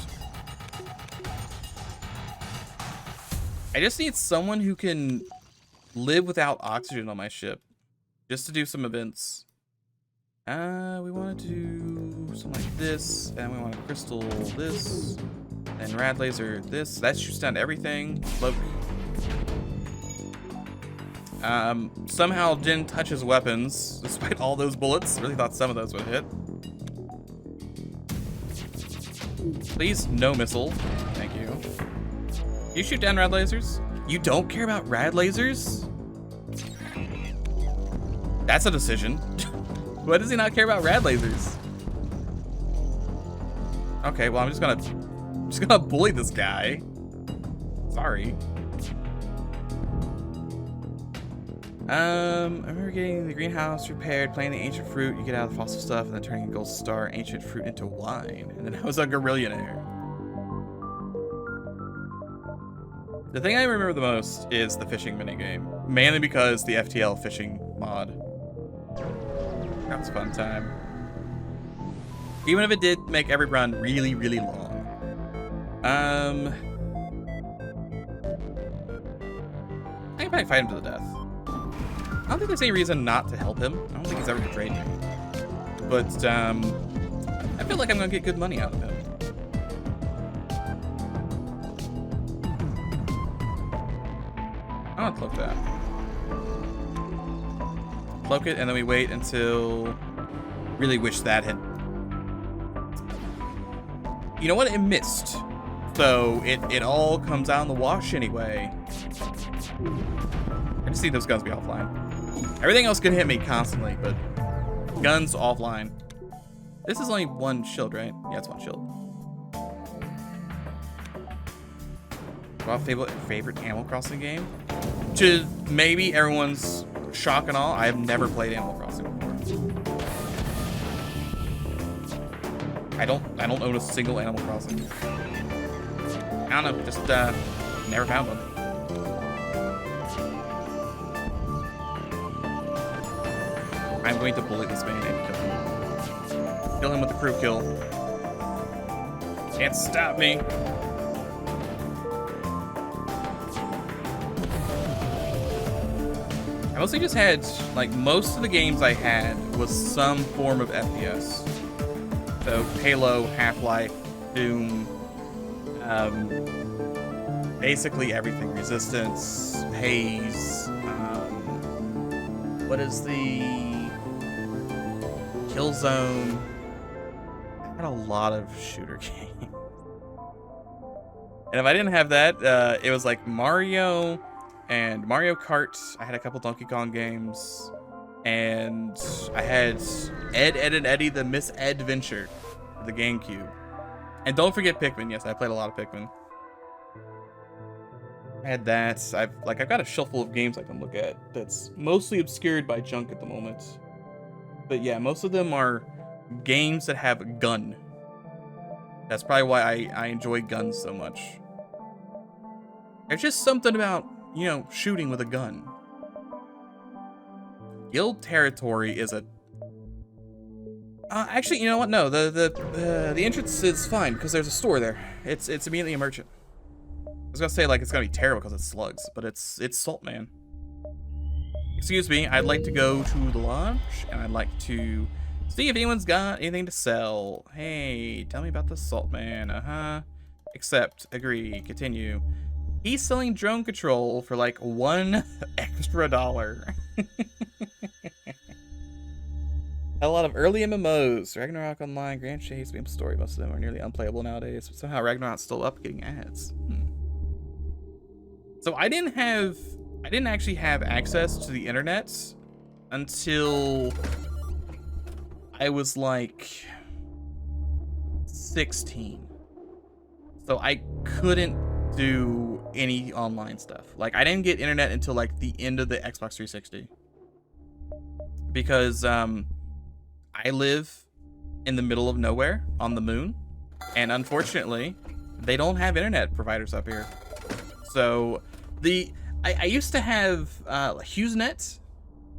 I just need someone who can live without oxygen on my ship. Just to do some events. We want to do something like this, and we want to crystal this, and rad laser this. That shoots down everything. Cloak. Somehow didn't touch his weapons, despite all those bullets. Really thought some of those would hit. Please, no missile. Thank you. You shoot down rad lasers? You don't care about rad lasers? That's a decision. Why does he not care about rad lasers? Okay, well I'm just gonna bully this guy. Sorry. I remember getting the greenhouse repaired, playing the ancient fruit, you get out of the fossil stuff, and then turning a gold star ancient fruit into wine. And then I was a gorillionaire. The thing I remember the most is the fishing minigame. Mainly because the FTL fishing mod. That was a fun time. Even if it did make every run really, really long. I can probably fight him to the death. I don't think there's any reason not to help him. I don't think he's ever betrayed me. But, I feel like I'm gonna get good money out of him. I want to cloak that. Cloak it, and then we wait until... Really wish that had... You know what? It missed. So, it all comes out in the wash anyway. I just need those guns to be offline. Everything else can hit me constantly, but guns offline. This is only one shield, right? Yeah, it's one shield. Well, favorite Animal Crossing game? To maybe everyone's shock and awe, I have never played Animal Crossing before. I don't own a single Animal Crossing. I don't know, just never found one. I'm going to bully this man and kill him. Kill him with the crew kill. Can't stop me. I mostly just had, like, most of the games I had was some form of FPS. So, Halo, Half-Life, Doom, basically everything. Resistance, Haze, what is the... Killzone. I had a lot of shooter games. And if I didn't have that, it was like Mario and Mario Kart. I had a couple Donkey Kong games. And I had Ed, Edd, and Eddy, the Miss Adventure, the GameCube. And don't forget Pikmin. Yes, I played a lot of Pikmin. I had that. I've got a shelf full of games I can look at that's mostly obscured by junk at the moment. But yeah, most of them are games that have a gun. That's probably why I enjoy guns so much. There's just something about, you know, shooting with a gun. Guild Territory is a Actually, you know what? No, the entrance is fine because there's a store there. It's immediately a merchant. I was gonna say like it's gonna be terrible because it's slugs, but it's Salt Man. Excuse me, I'd like to go to the lodge and I'd like to see if anyone's got anything to sell. Hey, tell me about the Salt Man. Accept, agree, continue. He's selling drone control for like $1 extra. A lot of early MMOs, Ragnarok Online, Grand Chase, Maple Story, most of them are nearly unplayable nowadays, but somehow Ragnarok's still up getting ads. So I didn't actually have access to the internet until I was like 16. So I couldn't do any online stuff. Like I didn't get internet until like the end of the Xbox 360. Because I live in the middle of nowhere on the moon, and unfortunately, they don't have internet providers up here. So I used to have HughesNet,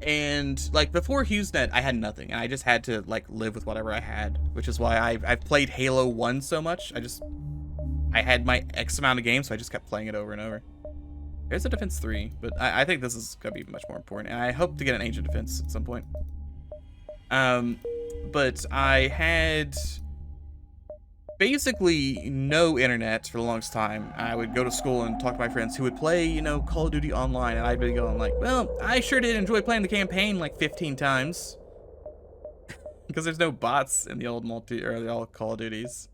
and like before HughesNet, I had nothing, and I just had to like live with whatever I had, which is why I've played Halo 1 so much. I had my X amount of games, so I just kept playing it over and over. There's a Defense 3, but I think this is gonna be much more important, and I hope to get an Ancient Defense at some point. But I had basically no internet for the longest time. I would go to school and talk to my friends who would play, you know, Call of Duty online, and I'd be going like, well, I sure did enjoy playing the campaign like 15 times. Because there's no bots in the old the old Call of Duties.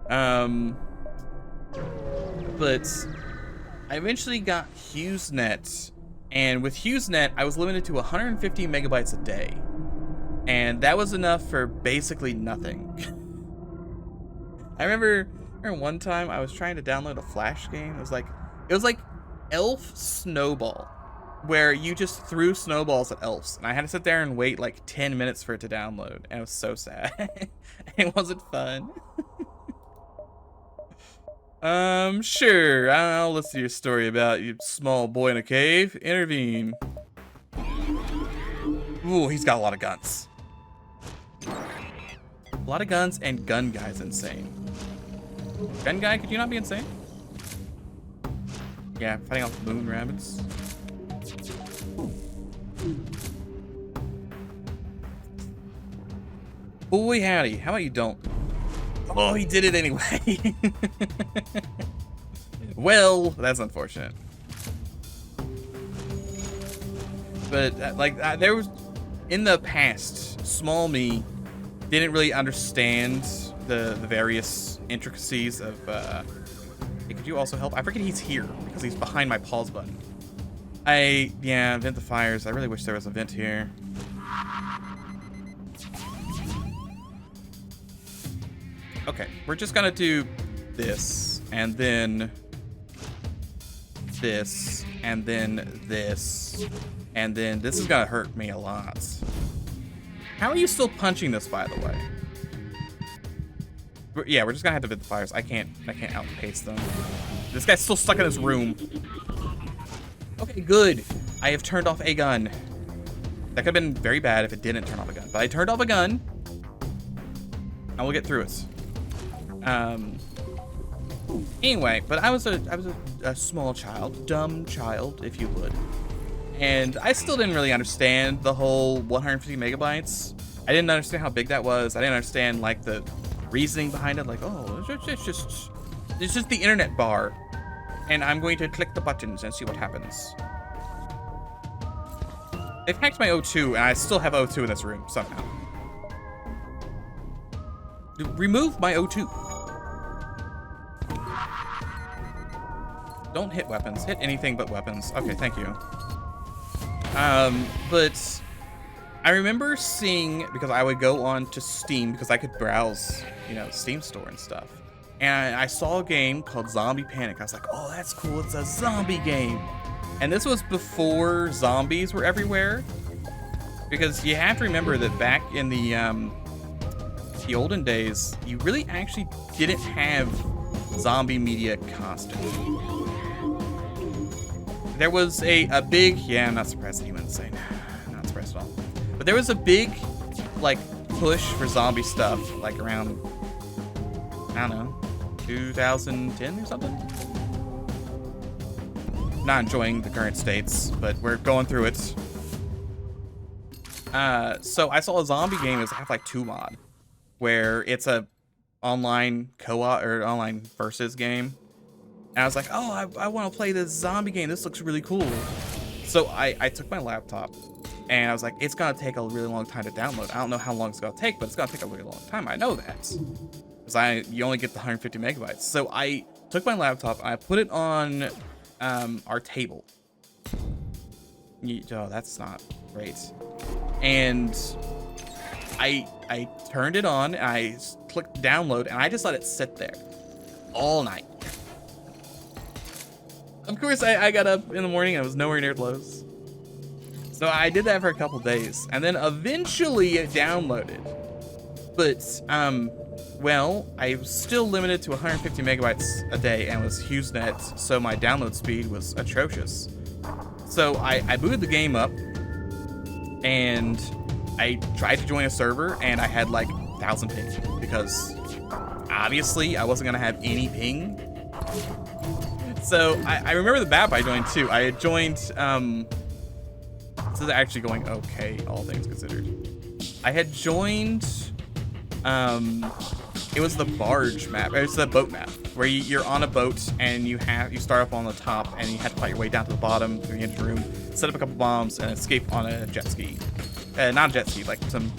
But I eventually got HughesNet, and with HughesNet, I was limited to 150 megabytes a day. And that was enough for basically nothing. I remember one time I was trying to download a Flash game. It was like Elf Snowball, where you just threw snowballs at elves, and I had to sit there and wait like 10 minutes for it to download, and it was so sad. It wasn't fun. Sure, I'll listen to your story about you small boy in a cave. Intervene. Ooh, he's got a lot of guns. A lot of guns, and gun guy's insane. Gun guy, could you not be insane? Yeah, fighting off moon rabbits. Boy howdy, how about you don't? Oh, he did it anyway. Well, that's unfortunate. But there was, in the past, small me didn't really understand the various intricacies of, hey, could you also help? I forget he's here because he's behind my pause button. Yeah, vent the fires. I really wish there was a vent here. Okay, we're just gonna do this, and then this, and then this, and then this is gonna hurt me a lot. How are you still punching this, by the way? Yeah, we're just gonna have to vent the fires. I can't outpace them. This guy's still stuck in his room. Okay, good. I have turned off a gun. That could have been very bad if it didn't turn off a gun, but I turned off a gun. I will get through it. Anyway, but I was a small child, dumb child, if you would. And I still didn't really understand the whole 150 megabytes. I didn't understand how big that was. I didn't understand like the reasoning behind it. Like, oh, it's just the internet bar. And I'm going to click the buttons and see what happens. They've hacked my O2, and I still have O2 in this room somehow. Remove my O2. Don't hit weapons. Hit anything but weapons. Okay, thank you. But I remember seeing, because I would go on to Steam because I could browse, you know, Steam store and stuff. And I saw a game called Zombie Panic. I was like, oh, that's cool. It's a zombie game. And this was before zombies were everywhere. Because you have to remember that back in the olden days, you really actually didn't have zombie media constantly. There was a big, yeah, I'm not surprised that he went insane. I'm not surprised at all. But there was a big, like, push for zombie stuff like around, I don't know, 2010 or something. Not enjoying the current states, but we're going through it. So I saw a zombie game as Half-Life 2 mod, where it's a online co-op or online versus game. And I was like, oh, I want to play this zombie game. This looks really cool. So I took my laptop and I was like, it's going to take a really long time to download. I don't know how long it's going to take, but it's going to take a really long time. I know that. Because you only get the 150 megabytes. So I took my laptop and I put it on our table. Oh, that's not great. And I turned it on, and I clicked download, and I just let it sit there all night. Of course, I got up in the morning, and it was nowhere near close. So I did that for a couple days, and then eventually it downloaded. But, well, I was still limited to 150 megabytes a day, and was HughesNet, so my download speed was atrocious. So I booted the game up, and I tried to join a server, and I had like 1,000 ping, because obviously I wasn't gonna have any ping. So I remember the map I joined too. I had joined, this is actually going okay, all things considered. I had joined, it was the barge map, it was the boat map, where you're on a boat and you start up on the top and you have to fight your way down to the bottom through the engine room, set up a couple bombs, and escape on a jet ski. Not a jet ski, like some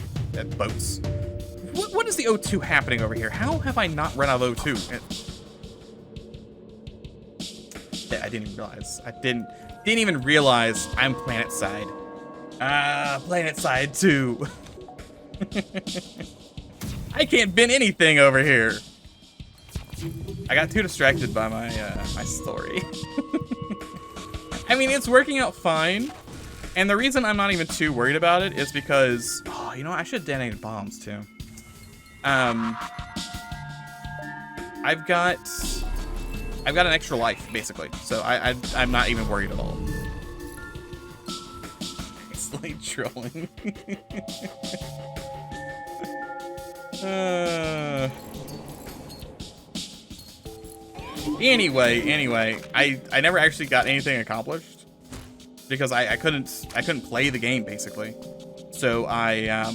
boats. What is the O2 happening over here? How have I not run out of O2? I didn't even realize. I didn't even realize I'm planet side. Planet side 2. I can't bin anything over here. I got too distracted by my my story. I mean, it's working out fine. And the reason I'm not even too worried about it is because, oh, you know what? I should have detonated bombs too. I've got an extra life basically, so I'm not even worried at all. It's like trolling. Anyway, I never actually got anything accomplished because I couldn't play the game basically. So I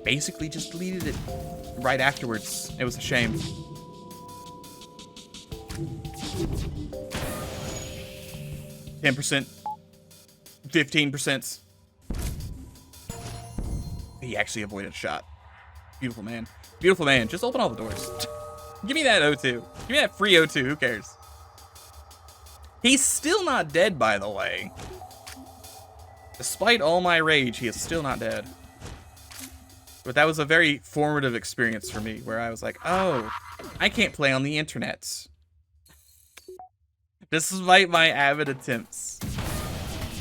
basically just deleted it right afterwards. It was a shame. %, 15%. He actually avoided a shot. Beautiful man. Beautiful man. Just open all the doors. Give me that O2. Give me that free O2. Who cares? He's still not dead, by the way. Despite all my rage, he is still not dead. But that was a very formative experience for me, where I was like, oh, I can't play on the internet. Despite my avid attempts.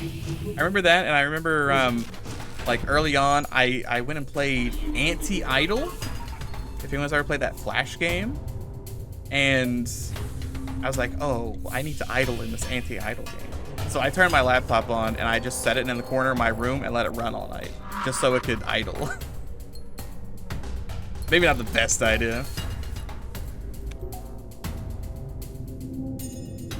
I remember that, and I remember, like, early on, I went and played Anti-Idol. If anyone's ever played that Flash game. And I was like, oh, I need to idle in this Anti-Idol game. So I turned my laptop on, and I just set it in the corner of my room and let it run all night. Just so it could idle. Maybe not the best idea.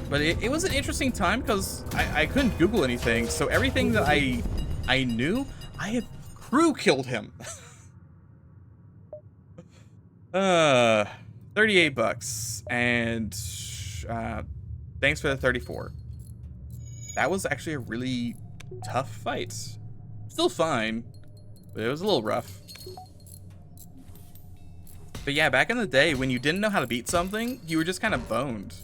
But it was an interesting time because I couldn't Google anything. So everything that I knew, I had crew killed him. 38 bucks. And thanks for the 34. That was actually a really tough fight. Still fine, but it was a little rough. But yeah, back in the day when you didn't know how to beat something, you were just kind of boned.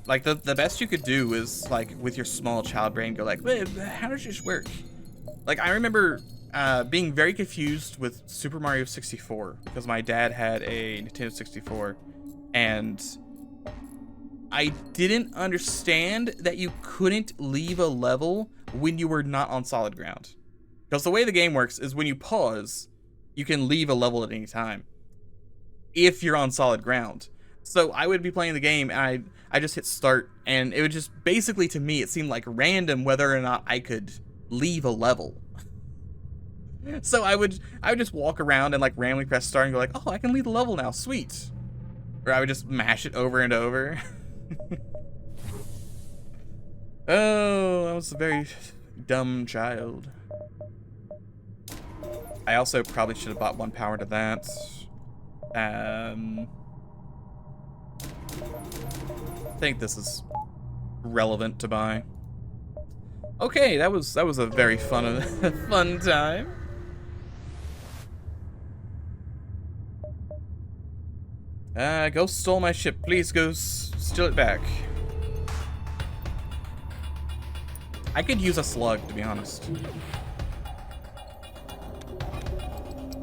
Like, the best you could do is, like, with your small child brain, go like, wait, how does this work? Like, I remember being very confused with Super Mario 64, because my dad had a Nintendo 64, and I didn't understand that you couldn't leave a level when you were not on solid ground. Because the way the game works is when you pause, you can leave a level at any time, if you're on solid ground. So I would be playing the game, and I just hit start, and it would just, basically to me, it seemed like random whether or not I could leave a level. So I would just walk around and like randomly press start and go like, oh, I can lead the level now, sweet. Or I would just mash it over and over. Oh, I was a very dumb child. I also probably should have bought 1 power to that. I think this is relevant to buy. Okay, that was a very fun time. Ghost stole my ship. Please go steal it back. I could use a slug, to be honest.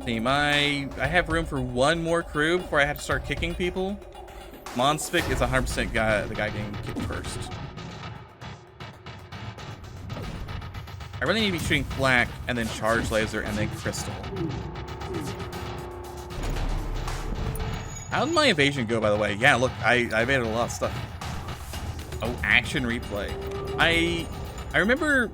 See, I have room for 1 more crew before I have to start kicking people. Monspic is 100% the guy getting kicked first. I really need to be shooting flak and then charge laser and then crystal. How did my evasion go, by the way? Yeah, look, I evaded a lot of stuff. Oh, action replay. I remember,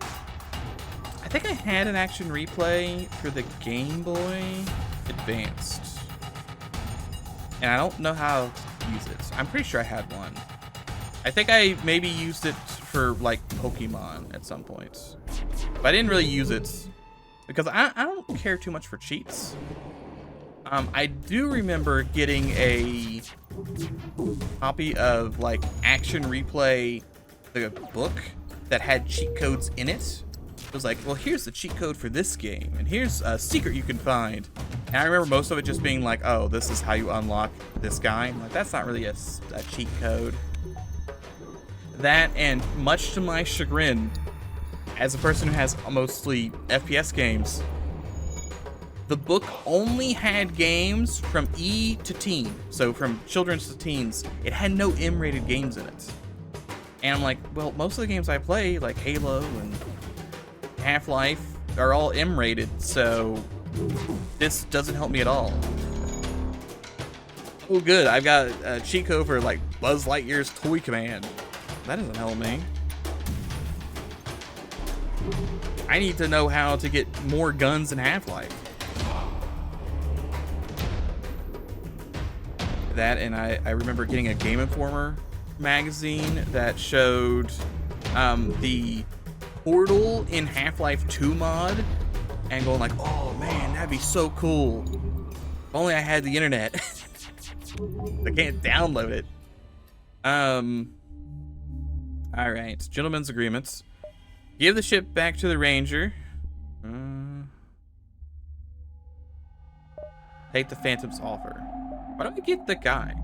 I think I had an action replay for the Game Boy Advanced. And I don't know how to use it. I'm pretty sure I had one. I think I maybe used it for like Pokemon at some point. But I didn't really use it because I don't care too much for cheats. I do remember getting a copy of like Action Replay, the book that had cheat codes in it. It was like, well, here's the cheat code for this game, and here's a secret you can find. And I remember most of it just being like, oh, this is how you unlock this guy. I'm like, that's not really a cheat code. That, and much to my chagrin, as a person who has mostly FPS games, the book only had games from E to teen, so from children's to teens. It had no M-rated games in it. And I'm like, well, most of the games I play, like Halo and Half-Life, are all M-rated, so this doesn't help me at all. Oh, good, I've got a cheat code for like Buzz Lightyear's Toy Command. That doesn't help me. I need to know how to get more guns in Half-Life. That, and I remember getting a Game Informer magazine that showed the Portal in Half-Life 2 mod, and going like, oh man, that'd be so cool. If only I had the internet. I can't download it. Alright, gentlemen's agreements. Give the ship back to the Ranger. Take the Phantom's offer. Why don't we get the guy?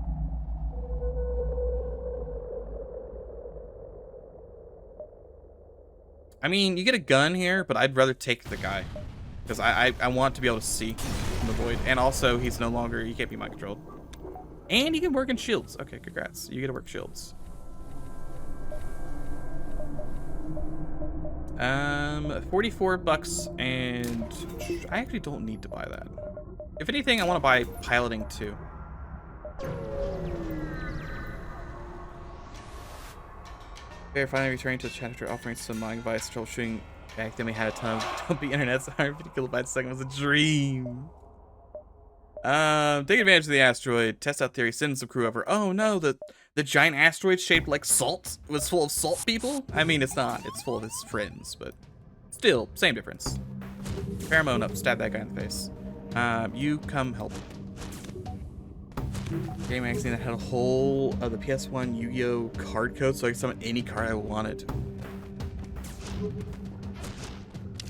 I mean, you get a gun here, but I'd rather take the guy. Because I want to be able to see in the void. And also, he's no longer, he can't be mind controlled. And he can work in shields. Okay, congrats. You get to work shields. 44 bucks, and I actually don't need to buy that. If anything, I want to buy piloting too. Finally returning to the chat after offering some mining device troubleshooting. I accidentally had a ton of dumpy internet, so 150 kilobytes a second was a dream. Take advantage of the asteroid, test out theory, send some crew over. Oh no, the giant asteroid shaped like salt was full of salt people? I mean, it's not, it's full of his friends, but still, same difference. Pheromone up, stab that guy in the face. You come help. Game magazine that had a whole of the PS1 Yu-Gi-Oh card code, so I could summon any card I wanted.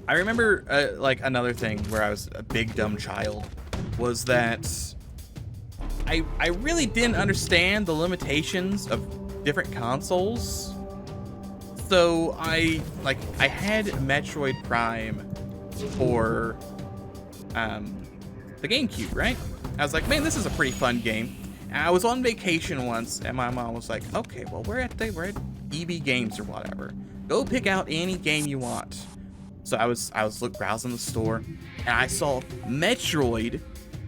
I remember like another thing where I was a big dumb child was that I really didn't understand the limitations of different consoles. So I had Metroid Prime for the GameCube, right? I was like, man, this is a pretty fun game. And I was on vacation once, and my mom was like, okay, well, we're at EB Games or whatever. Go pick out any game you want. So I was browsing the store, and I saw Metroid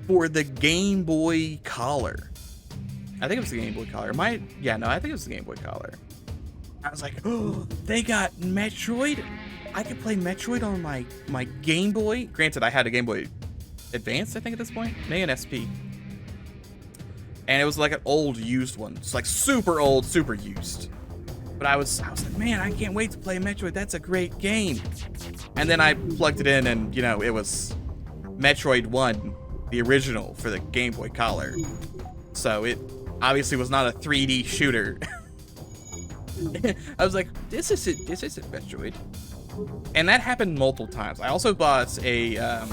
for the Game Boy Color. I think it was the Game Boy Color. I think it was the Game Boy Color. I was like, oh, they got Metroid? I could play Metroid on my Game Boy. Granted, I had a Game Boy Advance, I think, at this point. Maybe an SP. And it was like an old used one. It's like super old, super used. But I was like, man, I can't wait to play Metroid. That's a great game. And then I plugged it in and, you know, it was Metroid 1, the original for the Game Boy Color. So it obviously was not a 3D shooter. I was like, this isn't Metroid. And that happened multiple times. I also bought an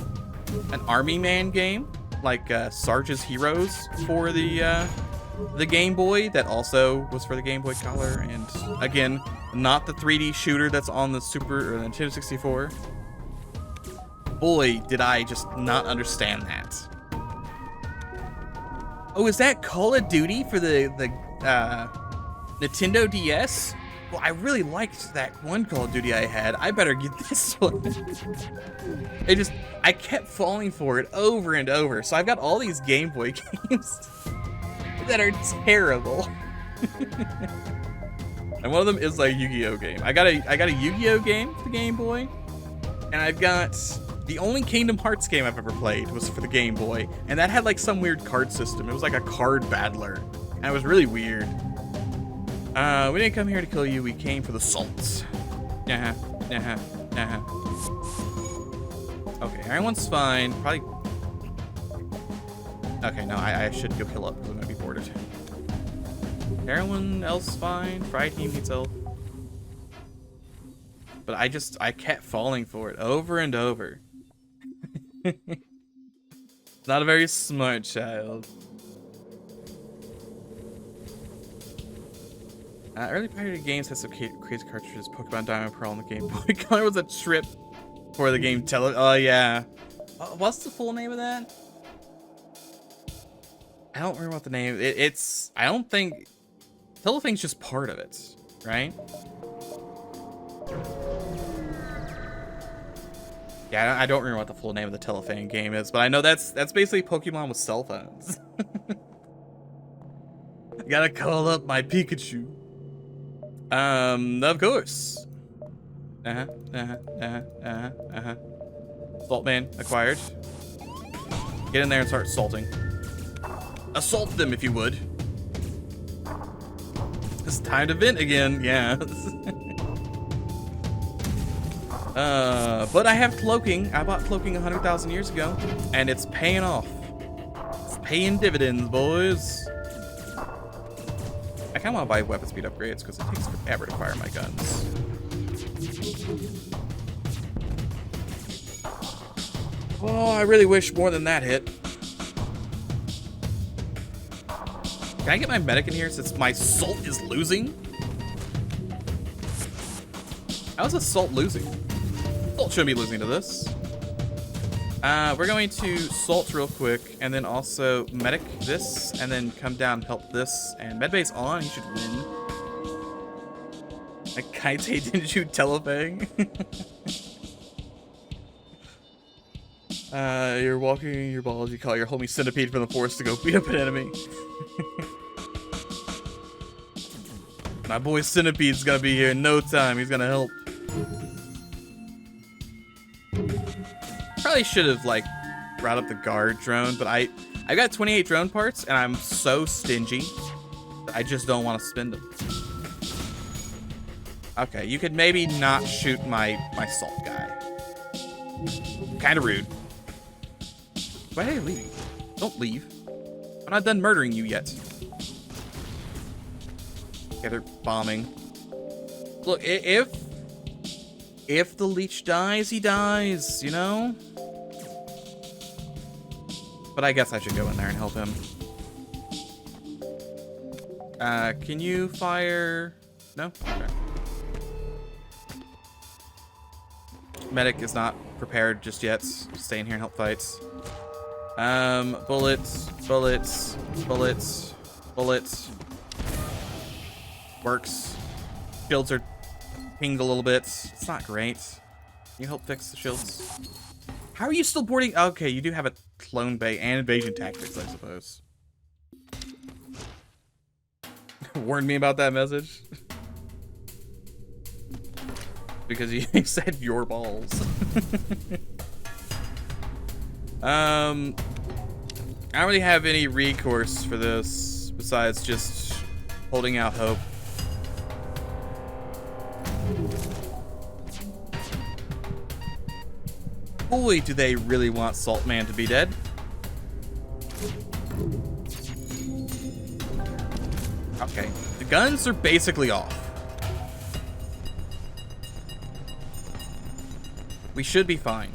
Army Man game, like Sarge's Heroes for the Game Boy, that also was for the Game Boy Color, and again, not the 3D shooter that's on the Super or Nintendo 64. Boy, did I just not understand that. Oh, is that Call of Duty for the Nintendo DS? Well, I really liked that one Call of Duty I had. I better get this one. I kept falling for it over and over. So I've got all these Game Boy games that are terrible. And one of them is a Yu-Gi-Oh game. I got a Yu-Gi-Oh game for the Game Boy, and I've got the only Kingdom Hearts game I've ever played was for the Game Boy, and that had like some weird card system. It was like a card battler, and it was really weird. We didn't come here to kill you. We came for the salt. Okay, everyone's fine. Probably. Okay, no, I should go kill up because I'm gonna be boarded. Everyone else fine. Fried team needs help. But I kept falling for it over and over. Not a very smart child. Early pirated games had some crazy cartridges. Pokemon Diamond Pearl on the Game Boy Color was a trip for the game. Oh yeah. What's the full name of that? I don't remember what the name. I don't think Telefang's just part of it, right? Yeah, I don't remember what the full name of the Telefang game is, but I know that's basically Pokemon with cell phones. I gotta call up my Pikachu. Of course. Salt man acquired. Get in there and start salting. Assault them if you would. It's time to vent again, yeah. But I have cloaking. I bought cloaking 100,000 years ago, and it's paying off. It's paying dividends, boys. I kind of want to buy weapon speed upgrades because it takes forever to fire my guns. Oh, I really wish more than that hit. Can I get my medic in here since my salt is losing? How's a salt losing? Salt shouldn't be losing to this. We're going to salt real quick, and then also medic this, and then come down and help this. And medbay's on, he should win. Like Kaite didn't shoot Telefang. You're walking your balls, you call your homie Centipede from the forest to go beat up an enemy. My boy Centipede's gonna be here in no time, he's gonna help. Probably should have like brought up the guard drone, but I got 28 drone parts and I'm so stingy that I just don't want to spend them. Okay, you could maybe not shoot my salt guy. Kind of rude. Why are you leaving? Don't leave. I'm not done murdering you yet. Okay, they're bombing. Look, if the leech dies, he dies, you know? But I guess I should go in there and help him. Can you fire? No? Okay. Medic is not prepared just yet. Stay in here and help fights. Bullets. Works. Shields are pinged a little bit. It's not great. Can you help fix the shields? How are you still boarding? Okay, you do have a clone bay and invasion tactics, I suppose. Warn me about that message. Because you said your balls. I don't really have any recourse for this besides just holding out hope. Boy, do they really want Saltman to be dead. Okay, the guns are basically off. We should be fine.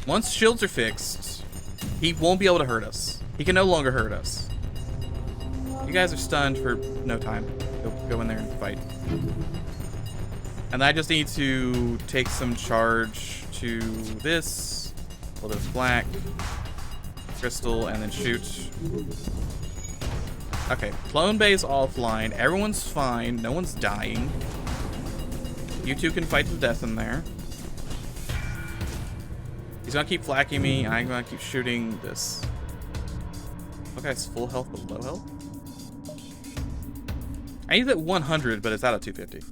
Once shields are fixed, he won't be able to hurt us. He can no longer hurt us. You guys are stunned for no time. Go in there and fight. And I just need to take some charge to this, a little bit of black, crystal, and then shoot. Okay, clone base offline. Everyone's fine. No one's dying. You two can fight to the death in there. He's gonna keep flacking me. I'm gonna keep shooting this. Okay, it's full health but low health. I need that 100, but it's out of 250.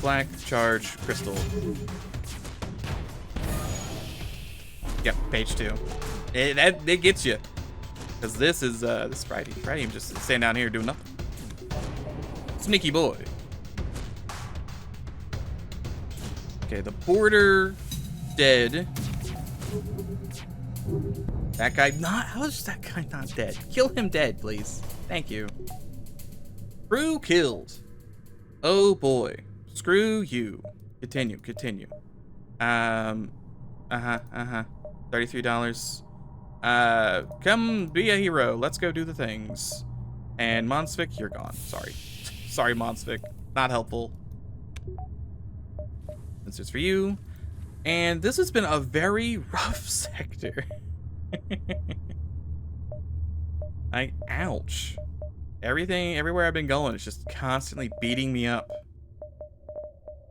Black, charge, crystal. Yep, page 2. It gets you. Because this is, this Friday. Friday, I'm just standing down here doing nothing. Sneaky boy. Okay, the border, dead. That guy, how is that guy not dead? Kill him dead, please. Thank you. Crew killed. Oh boy. Screw you. Continue. $33. Come be a hero. Let's go do the things. And Monsvik, you're gone. Sorry, Monsvik. Not helpful. This is for you. And this has been a very rough sector. Ouch. Everywhere I've been going is just constantly beating me up.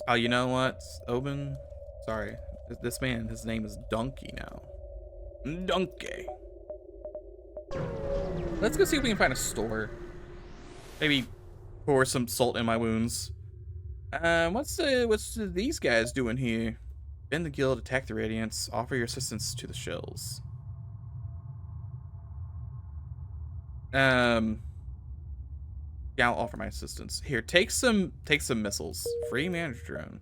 Oh, you know what, Oben? Sorry. This man, his name is Donkey now. Donkey. Let's go see if we can find a store. Maybe pour some salt in my wounds. What's these guys doing here? Bend the guild, attack the radiance, offer your assistance to the shells. Yeah, I'll offer my assistance. Here, take some missiles. Free manager drone.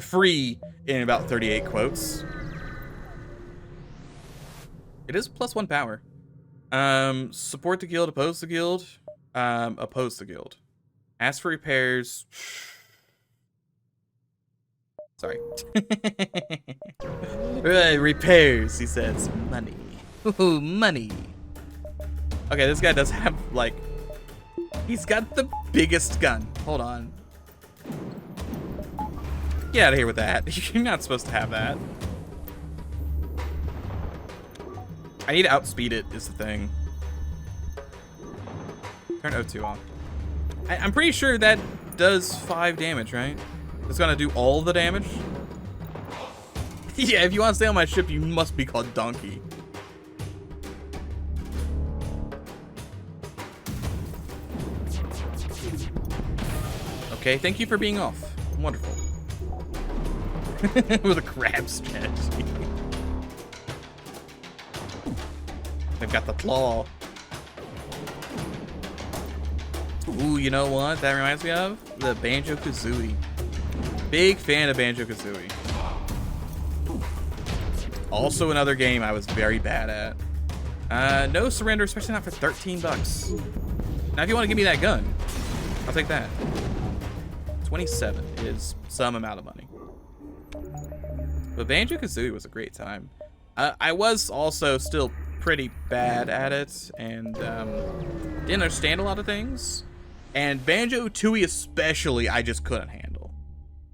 Free in about 38 quotes. It is +1 power. Support the guild, oppose the guild. Oppose the guild. Ask for repairs. Sorry. Repairs, he says. Money. Ooh, money. Okay, this guy does have, like, he's got the biggest gun. Hold on. Get out of here with that. You're not supposed to have that. I need to outspeed it, is the thing. Turn O2 on. I'm pretty sure that does 5 damage, right? It's gonna do all the damage? Yeah, if you want to stay on my ship, you must be called Donkey. Okay, thank you for being off. Wonderful. With a crab strategy. They've got the claw. Ooh, you know what that reminds me of? The Banjo-Kazooie. Big fan of Banjo-Kazooie. Also another game I was very bad at. No surrender, especially not for 13 bucks. Now, if you want to give me that gun, I'll take that. 27 is some amount of money. But Banjo-Kazooie was a great time. I was also still pretty bad at it and didn't understand a lot of things. And Banjo-Tooie especially, I just couldn't handle.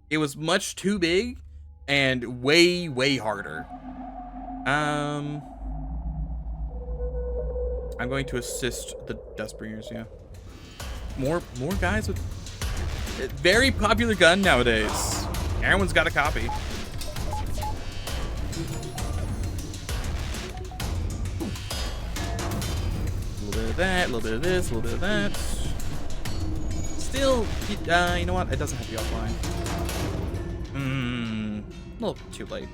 It was much too big and way, way harder. I'm going to assist the Dustbringers, yeah. More guys with very popular gun nowadays. Everyone's got a copy. A little bit of that, a little bit of this, a little bit of that. still, you know what? It doesn't have to be offline. A little too late.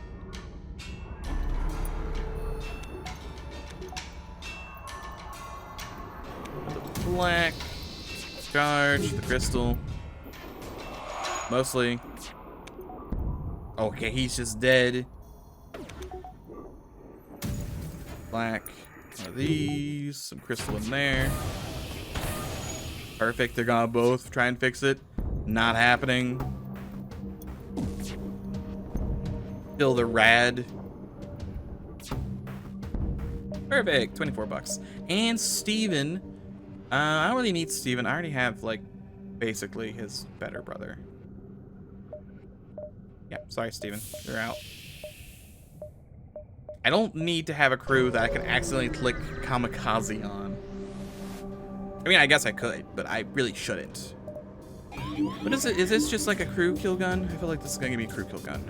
The black. Charge the crystal. Mostly. Okay, he's just dead. Black. One of these. Some crystal in there. Perfect. They're gonna both try and fix it. Not happening. Still the rad. Perfect. 24 bucks. And Steven. I don't really need Steven. I already have, like, basically his better brother. Yeah, sorry, Steven. You're out. I don't need to have a crew that I can accidentally click kamikaze on. I mean, I guess I could, but I really shouldn't. What is it? Is this just like a crew kill gun? I feel like this is gonna give me a crew kill gun.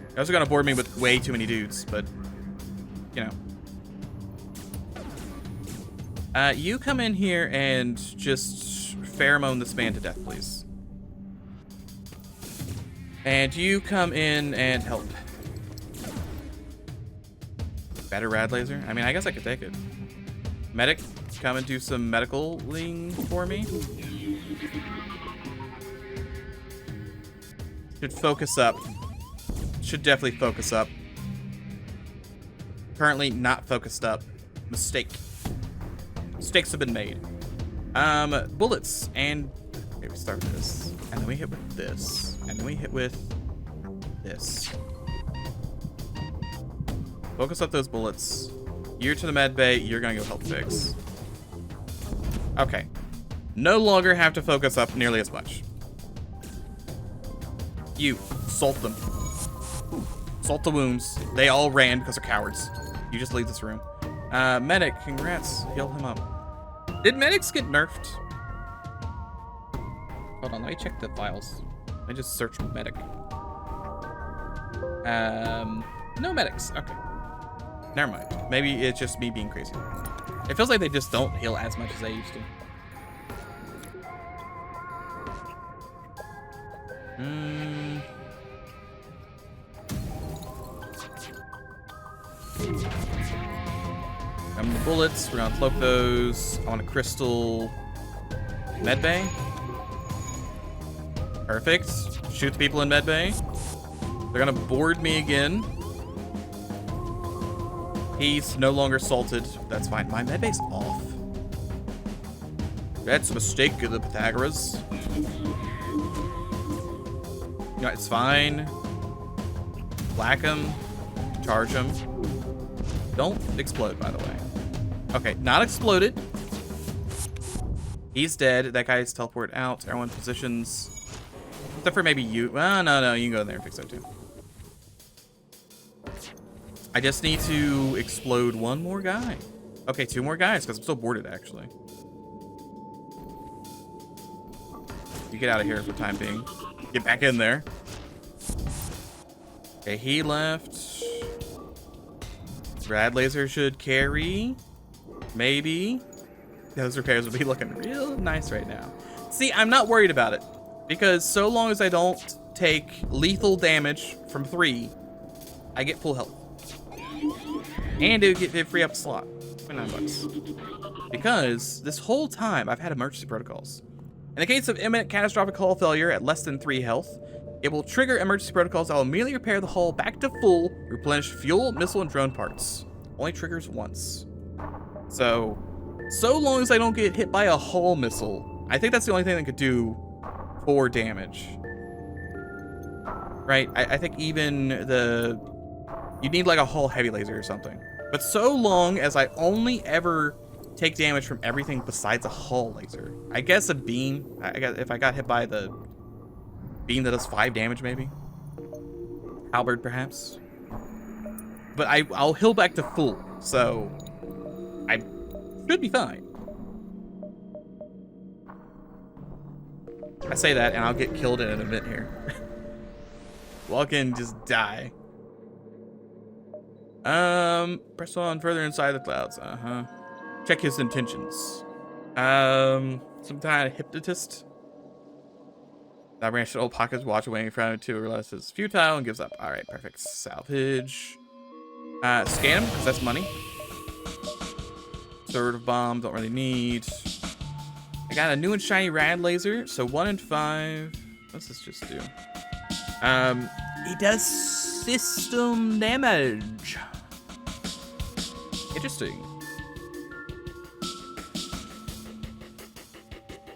They're also gonna board me with way too many dudes, but, you know. You come in here and just pheromone this man to death, please. And you come in and help. Better rad laser? I mean, I guess I could take it. Medic, come and do some medicaling for me. Should focus up. Should definitely focus up. Currently not focused up. Mistake. Mistakes have been made. Bullets, and okay, we start with this, and then we hit with this, and then we hit with this. Focus up those bullets. You're to the med bay. You're gonna go help fix. Okay. No longer have to focus up nearly as much. You salt them. Salt the wounds. They all ran because they're cowards. You just leave this room. Medic, congrats. Heal him up. Did medics get nerfed? Hold on, let me check the files. I just searched medic. No medics. Okay. Never mind. Maybe it's just me being crazy. It feels like they just don't heal as much as they used to. The bullets, we're gonna cloak those. I want a crystal medbay. Perfect. Shoot the people in medbay. They're gonna board me again. He's no longer salted. That's fine. My medbay's off. That's a mistake of the Pythagoras. You know, it's fine. Black him. Charge him. Don't explode, by the way. Okay, not exploded. He's dead. That guy's teleported out. Everyone positions. Except for maybe you. Oh, no, you can go in there and fix that too. I just need to explode one more guy. Okay, two more guys, because I'm still boarded, actually. You get out of here for the time being. Get back in there. Okay, he left. Rad laser should carry. Maybe. Those repairs will be looking real nice right now. See, I'm not worried about it. Because so long as I don't take lethal damage from 3, I get full health. And it free up a slot. 29 bucks. Because this whole time I've had emergency protocols. In the case of imminent catastrophic hull failure at less than 3 health, it will trigger emergency protocols that will immediately repair the hull back to full, replenish fuel, missile, and drone parts. Only triggers once. So long as I don't get hit by a hull missile, I think that's the only thing that could do 4 damage. Right? I think even you need like a hull heavy laser or something. But so long as I only ever take damage from everything besides a hull laser. I guess a beam. If I got hit by the beam that does 5 damage, maybe. Halberd, perhaps. But I'll heal back to full, so I should be fine. I say that, and I'll get killed in an event here. Walk in, just die. Press on further inside the clouds. Check his intentions. Some kind of hypnotist. That branch old pockets watch away in front of 2 or less is futile and gives up. All right, perfect. Salvage. Scan them because that's money. Sort of bomb, don't really need. I got a new and shiny rad laser, so 1 in 5. What's this just do? It does system damage. Interesting.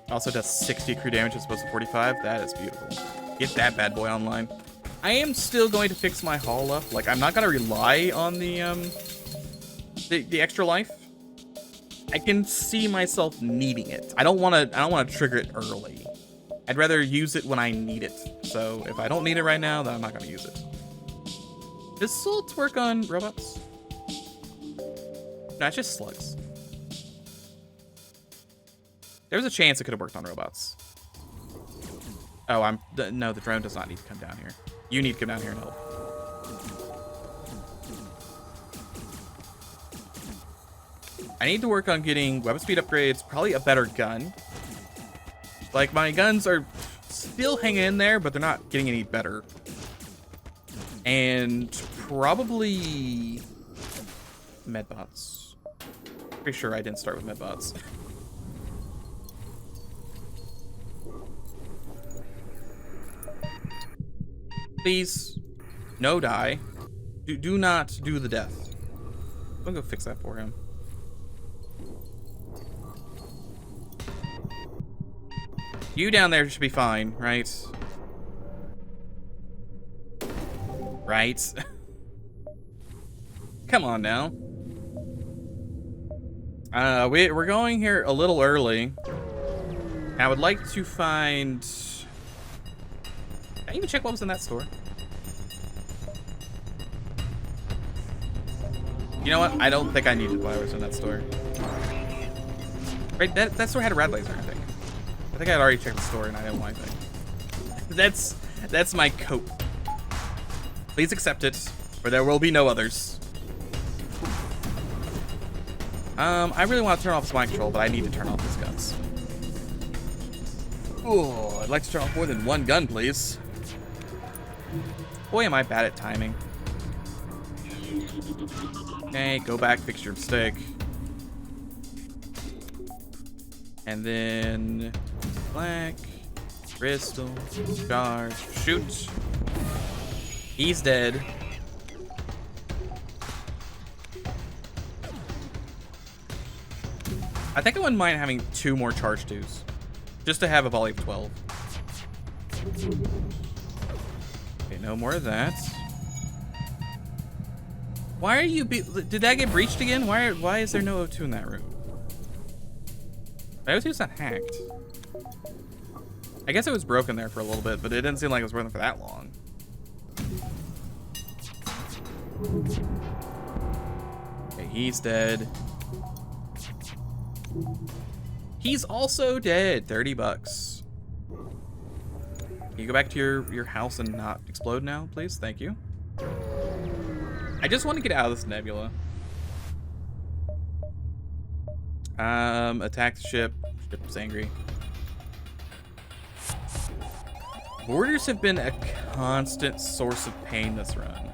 Also does 60 crew damage as opposed to 45. That is beautiful. Get that bad boy online. I am still going to fix my haul up. Like, I'm not gonna rely on the extra life. I can see myself needing it. I don't wanna trigger it early. I'd rather use it when I need it. So if I don't need it right now, then I'm not gonna use it. Does salt work on robots? No, it's just slugs. There's a chance it could have worked on robots. Oh, no, the drone does not need to come down here. You need to come down here and help. I need to work on getting weapon speed upgrades, probably a better gun. Like, my guns are still hanging in there, but they're not getting any better. And probably medbots. Pretty sure I didn't start with medbots. Please, no die. Do not do the death. I'm gonna go fix that for him. You down there should be fine, right? Right? Come on now. We're going here a little early. I would like to find... Can I even check what was in that store? You know what? I don't think I need to buy what's in that store. Right, that store had a rad laser, I think. I think I had already checked the store and I didn't want anything. That's my cope. Please accept it, or there will be no others. I really want to turn off this mind control, but I need to turn off his guns. Oh, I'd like to turn off more than one gun, please. Boy, am I bad at timing. Okay, go back, fix your mistake. And then black, crystal, charge, shoot. He's dead. I think I wouldn't mind having 2 more charge 2s. Just to have a volley of 12. Okay, no more of that. Why are you did that get breached again? Why is there no O2 in that room? The O2's not hacked. I guess it was broken there for a little bit, but it didn't seem like it was broken for that long. Okay, he's dead. He's also dead. 30 bucks. Can you go back to your house and not explode now, please? Thank you. I just want to get out of this nebula. Attack the ship. Ship's angry. Borders have been a constant source of pain this run.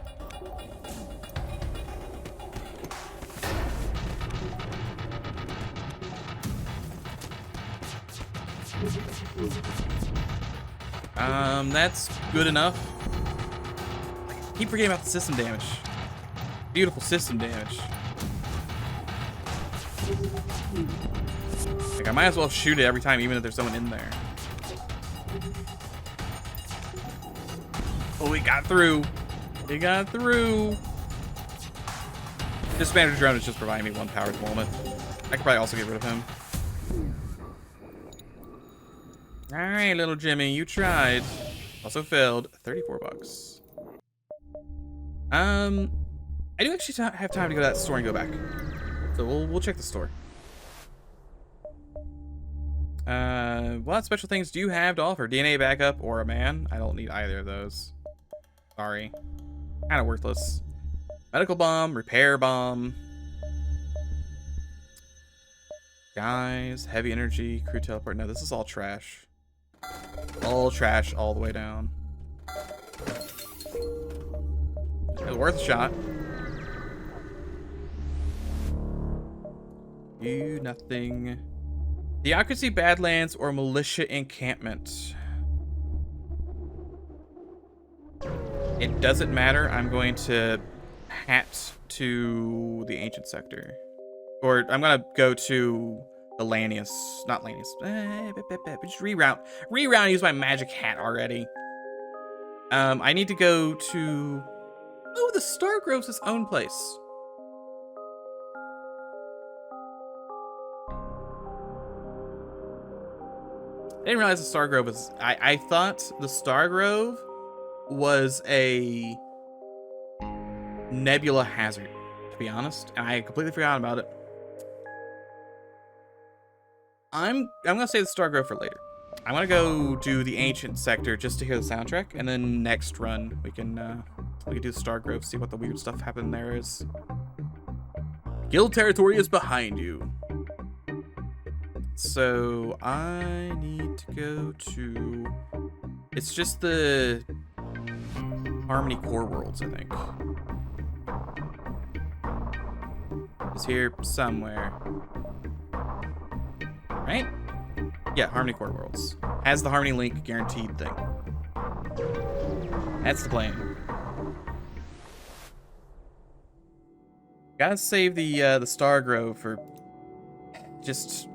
That's good enough. I keep forgetting about the system damage. Beautiful system damage. Like, I might as well shoot it every time, even if there's someone in there. Oh, we got through. We got through. This Spanish drone is just providing me 1 power at the moment. I could probably also get rid of him. All right, little Jimmy, you tried. Also failed. 34 bucks. I do actually have time to go to that store and go back. So we'll check the store. What special things do you have to offer? DNA backup or a man? I don't need either of those. Sorry. Kind of worthless. Medical bomb, repair bomb. Guys, heavy energy, crew teleport. No, this is all trash. All trash all the way down. It was worth a shot. Do nothing. Theocracy Badlands or Militia Encampment. It doesn't matter. I'm going to hat to the Ancient Sector. Or I'm going to go to the Lanius. Not Lanius. Just reroute. Reroute and use my magic hat already. I need to go to... Oh, the Stargrove's its own place. I didn't realize the Stargrove was... I thought the Stargrove was a nebula hazard, to be honest, and I completely forgot about it. I'm gonna save the Stargrove for later. I'm gonna go do the Ancient Sector just to hear the soundtrack, and then next run we can do the Stargrove, see what the weird stuff happening there is. Guild territory is behind you. So I need to go to... It's just the Harmony Core Worlds, I think. It's here somewhere. Right? Yeah, Harmony Core Worlds. Has the Harmony Link guaranteed thing. That's the plan. Gotta save the Stargrove for just...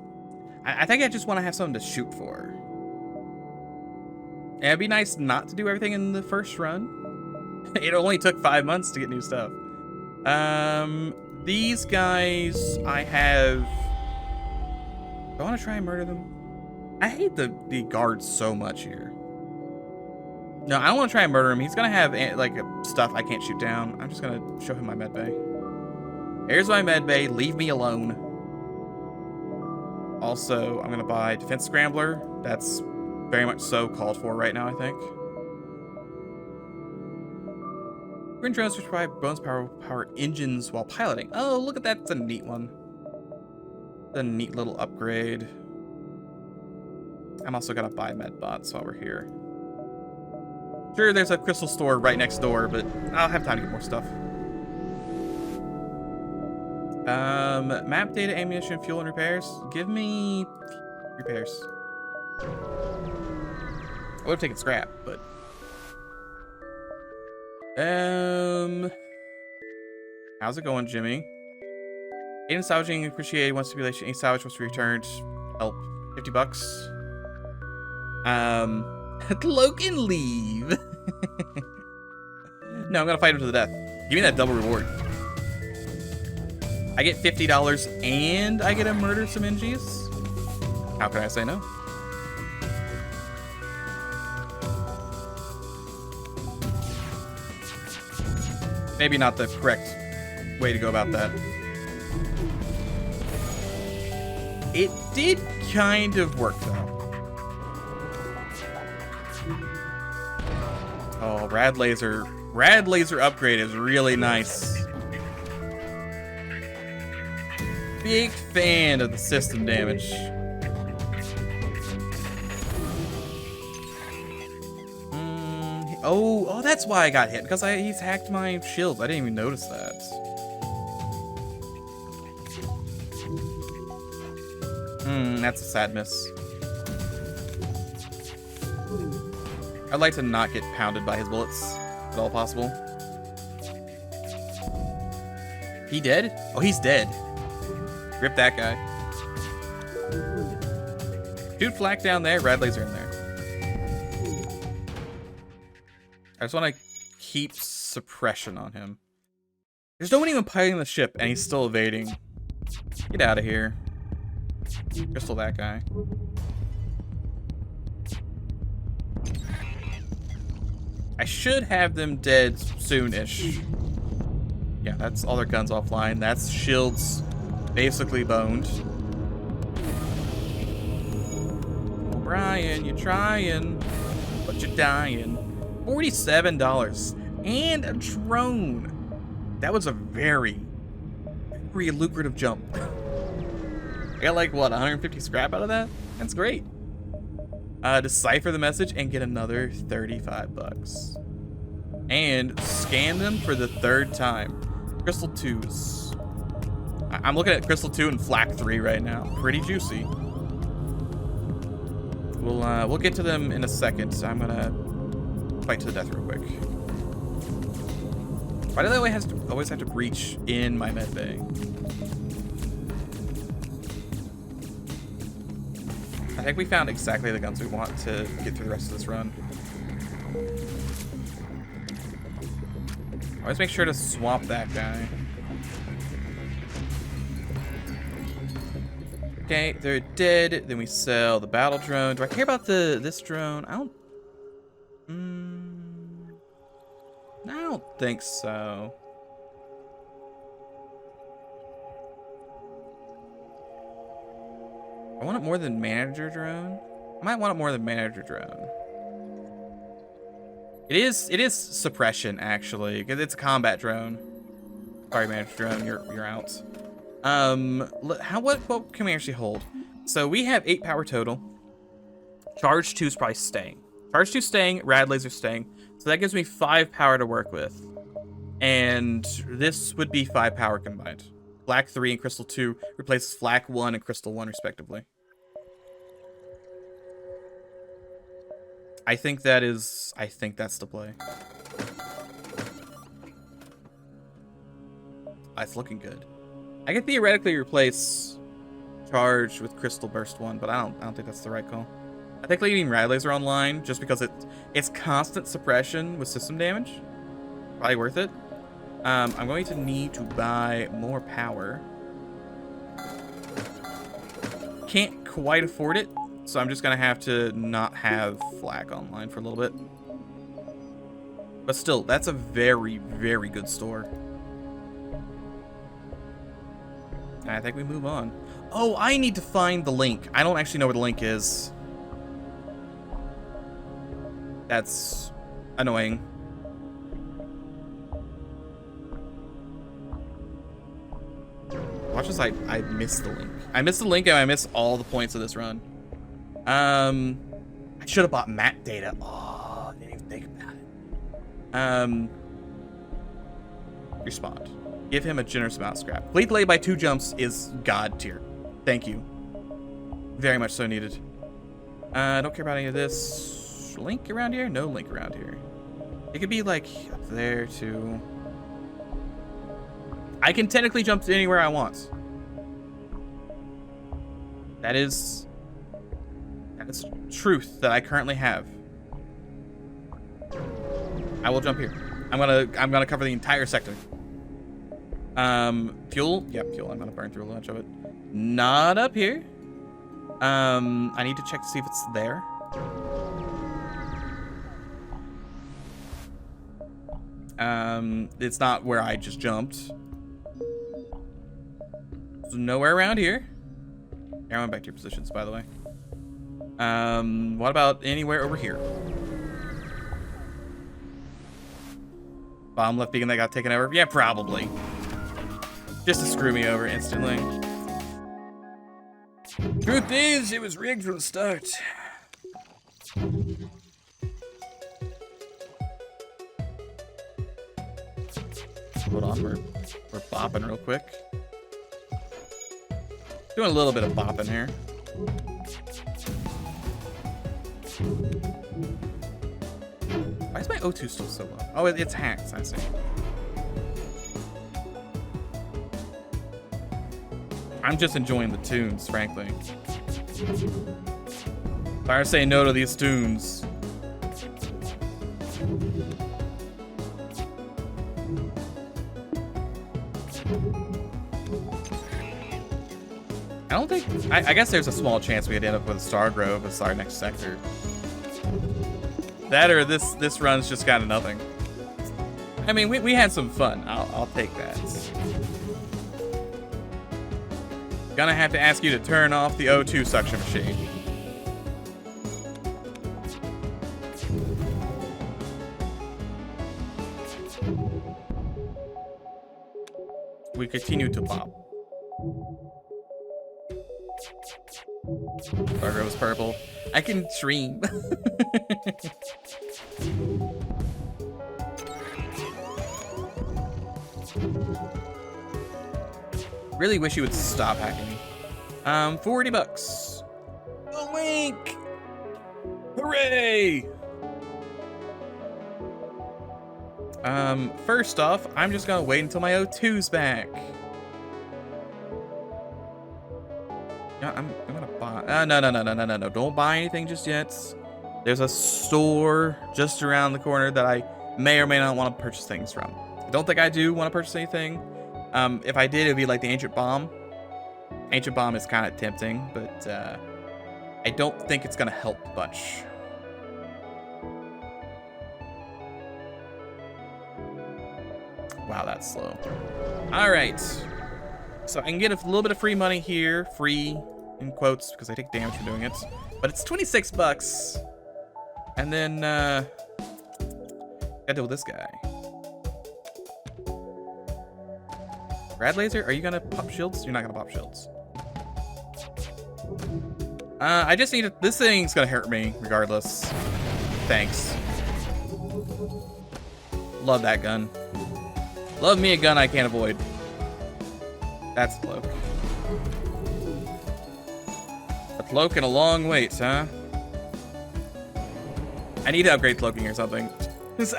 I think I just want to have something to shoot for. And it'd be nice not to do everything in the first run. It only took 5 months to get new stuff. These guys I have... Do I want to try and murder them? I hate the guards so much here. No, I don't want to try and murder him. He's going to have like stuff I can't shoot down. I'm just going to show him my med bay. Here's my med bay. Leave me alone. Also, I'm going to buy Defense Scrambler. That's very much so called for right now, I think. Green drones which provide bonus power engines while piloting. Oh, look at that. It's a neat one. It's a neat little upgrade. I'm also going to buy medbots while we're here. Sure, there's a crystal store right next door, but I'll have time to get more stuff. Map data, ammunition, fuel, and repairs. Give me repairs. I would have taken scrap, but... How's it going, Jimmy? Aiden salvaging appreciated. One stipulation. Any salvage must be returned. Help. $50. Cloak and leave. No, I'm gonna fight him to the death. Give me that double reward. I get $50 and I get to murder some NGs? How can I say no? Maybe not the correct way to go about that. It did kind of work though. Oh, rad laser upgrade is really nice. Big fan of the system damage. Oh, that's why I got hit, because he's hacked my shields. I didn't even notice that. That's a sad miss. I'd like to not get pounded by his bullets, if at all possible. He dead? Oh, he's dead. Rip that guy. Shoot flak down there, rad laser in there. I just want to keep suppression on him. There's no one even piloting the ship, and he's still evading. Get out of here. Crystal that guy. I should have them dead soon-ish. Yeah, that's all their guns offline. That's shields basically boned. O'Brien, you're trying, but you're dying. $47 and a drone. That was a very lucrative jump. I got like what, 150 scrap out of that? That's great. decipher the message and get another 35 bucks. And scan them for the 3rd time. Crystal 2s. I'm looking at Crystal 2 and Flak 3 right now. Pretty juicy. We'll get to them in a second. So I'm gonna fight to the death real quick. Why do they always have to breach in my med bay? I think we found exactly the guns we want to get through the rest of this run. Always make sure to swap that guy. Okay, they're dead. Then we sell the battle drone. Do I care about this drone? I don't think so. I want it more than manager drone. I might want it more than manager drone. It is suppression actually, because it's a combat drone. Sorry, manager drone, you're out. What can we actually hold? So we have 8 power total. Charge 2 is probably staying. Charge 2 staying, rad laser staying. So that gives me 5 power to work with. And this would be 5 power combined. Flak 3 and Crystal 2 replaces Flak 1 and Crystal 1 respectively. I think that's the play. It's looking good. I could theoretically replace Charge with Crystal Burst 1, but I don't think that's the right call. I think leaving Rad Laser online just because it's constant suppression with system damage. Probably worth it. I'm going to need to buy more power. Can't quite afford it, so I'm just gonna have to not have Flak online for a little bit. But still, that's a very, very good store. I think we move on. Oh, I need to find the link. I don't actually know where the link is. That's annoying. Watch as I miss the link. I missed the link and I missed all the points of this run. I should have bought map data. Oh, I didn't even think about it. Respond. Give him a generous amount of scrap. Fleet delay by 2 jumps is god tier. Thank you. Very much so needed. Don't care about any of this. Link around here? No link around here. It could be like up there too. I can technically jump to anywhere I want. That is truth that I currently have. I will jump here. I'm gonna cover the entire sector. Fuel? Yep, fuel. I'm gonna burn through a bunch of it. Not up here. I need to check to see if it's there. It's not where I just jumped. So nowhere around here. Everyone back to your positions, by the way. What about anywhere over here? Bomb left beacon that got taken over? Yeah, probably. Just to screw me over instantly. Truth is, it was rigged from the start. Hold on, we're bopping real quick. Doing a little bit of bopping here. Why is my O2 still so low? Oh, it's hacked, I see. I'm just enjoying the tunes, frankly. If I were saying no to these tunes. I don't think, I guess there's a small chance we could end up with a Star Grove as our next sector. That or this run's just kind of nothing. I mean, we had some fun. I'll take that. Gonna have to ask you to turn off the O2 suction machine. We continue to pop. Fargo's purple. I can dream. Really wish you would stop hacking me. $40. A wink! Hooray! First off, I'm just gonna wait until my O2's back. Yeah, I'm gonna buy. No. Don't buy anything just yet. There's a store just around the corner that I may or may not want to purchase things from. I don't think I do want to purchase anything. If I did, it would be like the Ancient Bomb. Ancient Bomb is kind of tempting, but I don't think it's gonna help much. Wow, that's slow. All right. So I can get a little bit of free money here. Free, in quotes, because I take damage for doing it. But it's $26. And then, gotta deal with this guy. Rad Laser, are you gonna pop shields? You're not gonna pop shields. I just need to, this thing's gonna hurt me regardless. Thanks. Love that gun. Love me a gun I can't avoid. That's cloak. A cloak and a long wait, huh? I need to upgrade cloaking or something.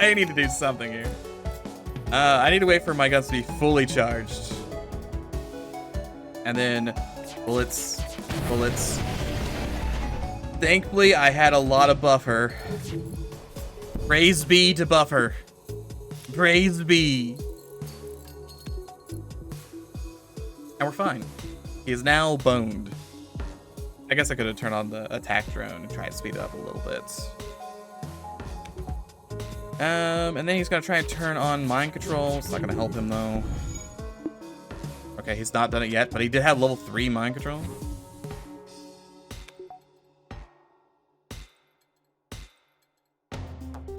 I need to do something here. I need to wait for my guns to be fully charged. And then bullets. Thankfully, I had a lot of buffer. Praise be to buffer. Praise be. And we're fine. He is now boned. I guess I could have turned on the attack drone and tried to speed it up a little bit. And then he's gonna try and turn on mind control. It's not gonna help him though. Okay, he's not done it yet, but he did have level 3 mind control.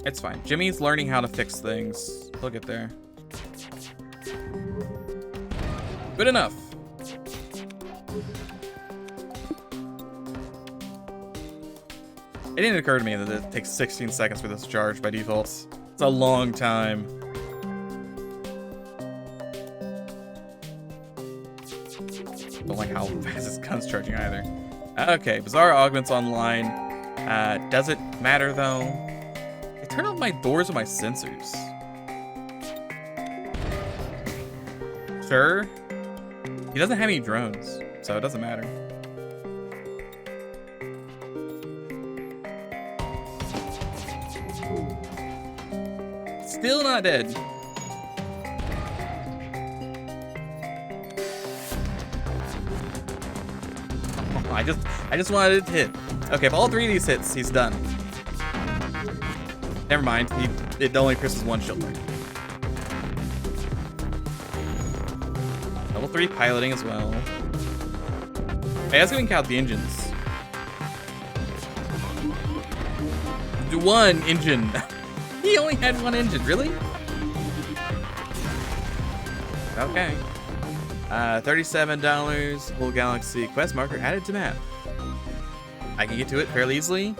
It's fine. Jimmy's learning how to fix things. He'll get there. Good enough. It didn't occur to me that it takes 16 seconds for this to charge by default. It's a long time. Don't like how fast this gun's charging either. Okay, Bizarre Augments online. Does it matter though? I turn off my doors with my sensors. Sure. He doesn't have any drones, so it doesn't matter. Still not dead. Oh, I just wanted it to hit. Okay, if all 3 of these hits, he's done. Never mind. It only pierces 1 shield. Level 3 piloting as well. Hey, that's gonna count the engines. 1 engine. He only had 1 engine, really? Okay. $37, whole galaxy quest marker added to map. I can get to it fairly easily. Do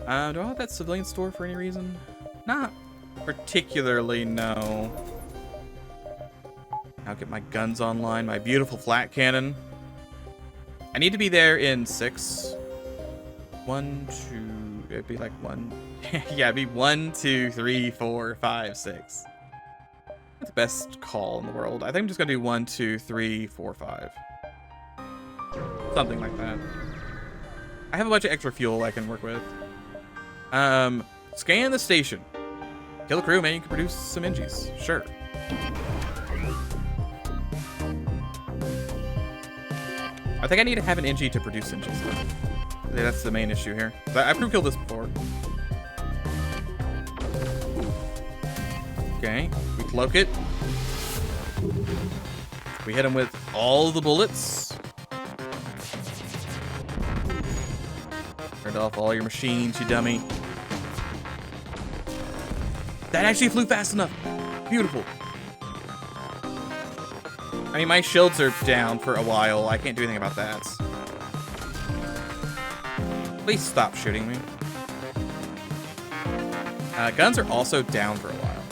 I want that civilian store for any reason? Not particularly, no. I'll get my guns online, my beautiful flat cannon. I need to be there in 6. 1, 2, it'd be like 1. Yeah, it'd be 1, 2, 3, 4, 5, 6. That's the best call in the world. I think I'm just gonna do 1, 2, 3, 4, 5. Something like that. I have a bunch of extra fuel I can work with. Scan the station. Kill a crewman, you can produce some NGs. Sure. I think I need to have an NG to produce NGs though. That's the main issue here. I've crew killed this before. Okay, we cloak it. We hit him with all the bullets. Turned off all your machines, you dummy. That actually flew fast enough. Beautiful. I mean, my shields are down for a while. I can't do anything about that. Please stop shooting me. Guns are also down for a while.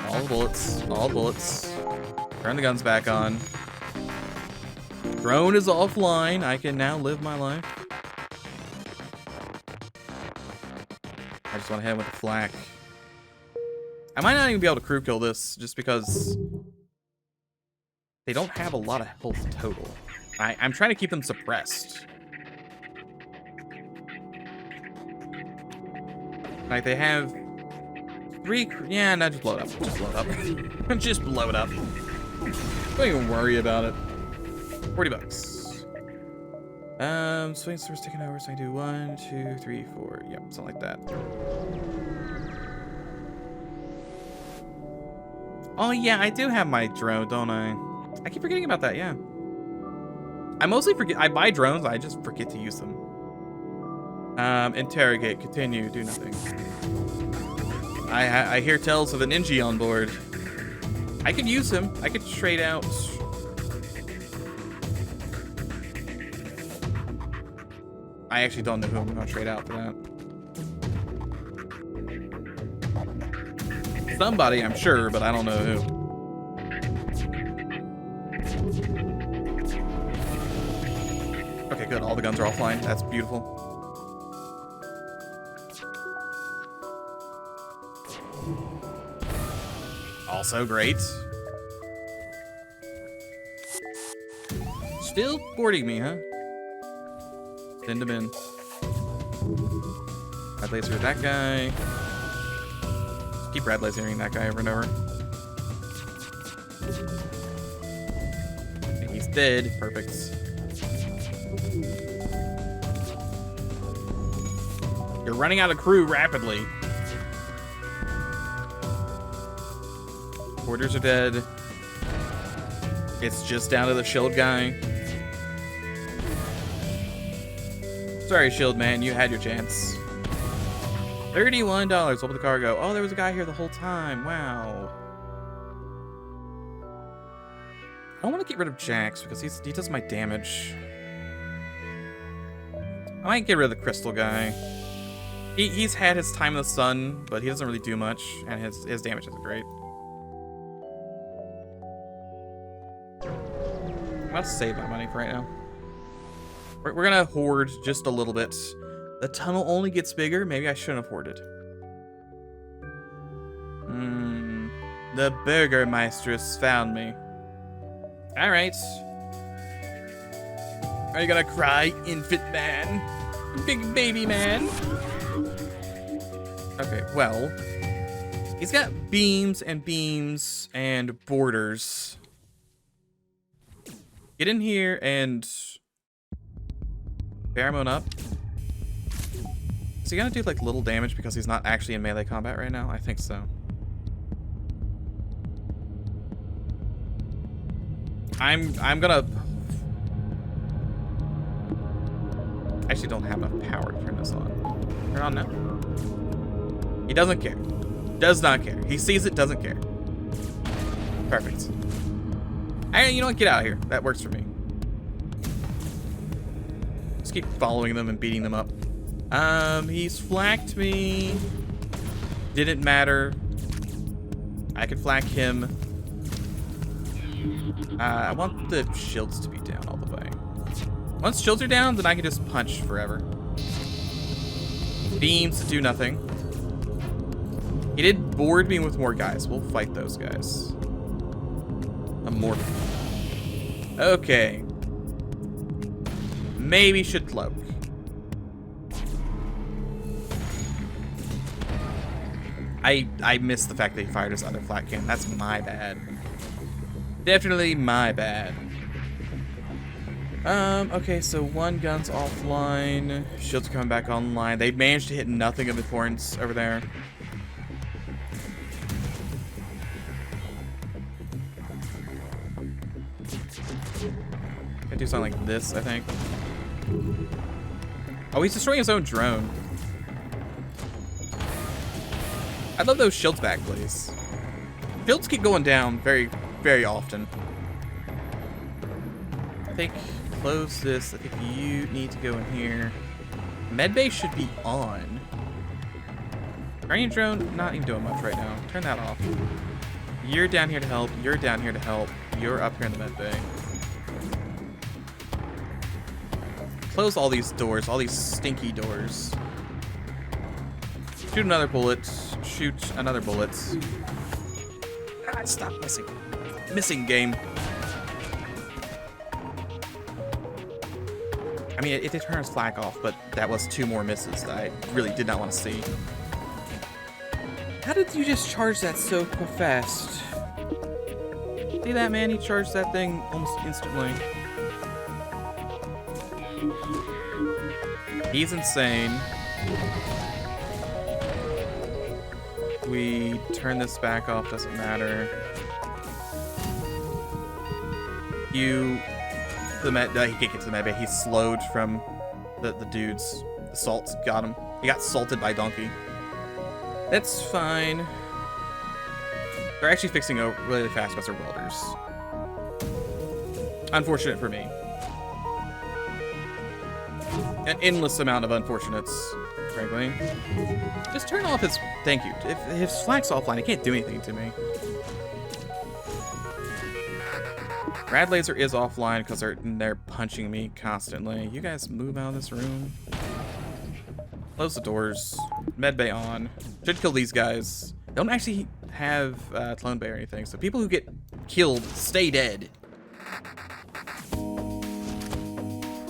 All the bullets. All the bullets. Turn the guns back on. Drone is offline. I can now live my life. I just want to hit with the flak. I might not even be able to crew kill this just because they don't have a lot of health total. I'm trying to keep them suppressed. Like, they have 3... Yeah, no, just blow it up. Just blow it up. Just blow it up. Don't even worry about it. 40 bucks. Swing source taking over, so I do 1, 2, 3, 4. Yep, something like that. Oh, yeah, I do have my drone, don't I? I keep forgetting about that, yeah. I mostly forget... I buy drones, I just forget to use them. Interrogate, continue, do nothing. I hear tells of an Ninja on board. I could use him. I could trade out. I actually don't know who I'm gonna trade out for that. Somebody, I'm sure, but I don't know who. Okay, good. All the guns are offline. That's beautiful. Also great. Still boarding me, huh? Send him in. Red laser that guy. Just keep red lasering that guy over and over. And he's dead. Perfect. You're running out of crew rapidly. Porters are dead. It's just down to the shield guy. Sorry, shield man, you had your chance. $31. What would the cargo? Oh, there was a guy here the whole time. Wow. I don't want to get rid of Jax because he does my damage. I might get rid of the crystal guy. He's had his time in the sun, but he doesn't really do much, and his damage isn't great. I'll save my money for right now. We're gonna hoard just a little bit. The tunnel only gets bigger. Maybe I shouldn't have hoarded. The Burgermeister's found me. All right. Are you gonna cry, infant man? Big baby man? Okay, well. He's got beams and borders. Get in here and pheromone up. Is he gonna do like little damage because he's not actually in melee combat right now? I think so. I'm gonna... I actually don't have enough power to turn this on. Turn on now. He doesn't care. Does not care. He sees it, doesn't care. Perfect. You know what? Get out of here. That works for me. Just keep following them and beating them up. He's flacked me. Didn't matter. I could flack him. I want the shields to be down all the way. Once shields are down, then I can just punch forever. Beams do nothing. He did board me with more guys. We'll fight those guys. More. Okay. Maybe should cloak. I missed the fact that he fired his other flat cannon. That's my bad. Definitely my bad. Okay, so one gun's offline. Shields are coming back online. They managed to hit nothing of importance over there. I do something like this, I think. Oh, he's destroying his own drone. I'd love those shields back, please. Shields keep going down very, very often. think close this. I think you need to go in here. Medbay should be on. Guardian drone, not even doing much right now. Turn that off. You're down here to help. You're down here to help. You're up here in the medbay. Close all these doors, all these stinky doors. Shoot another bullet. Shoot another bullet. God, stop missing. Missing game. I mean, it did turn his flag off, but that was 2 more misses that I really did not want to see. How did you just charge that so fast? See that, man? He charged that thing almost instantly. He's insane. We turn this back off, doesn't matter. You... he can't get to the med bay. He's slowed from the dude's assault. Got him. He got assaulted by Donkey. That's fine. They're actually fixing out really fast because they're welders. Unfortunate for me. An endless amount of unfortunates, frankly. Just turn off his... Thank you. If his flag's offline, he can't do anything to me. Rad laser is offline because they're punching me constantly. You guys move out of this room. Close the doors. Medbay on. Should kill these guys. Don't actually have clone bay or anything, so people who get killed stay dead.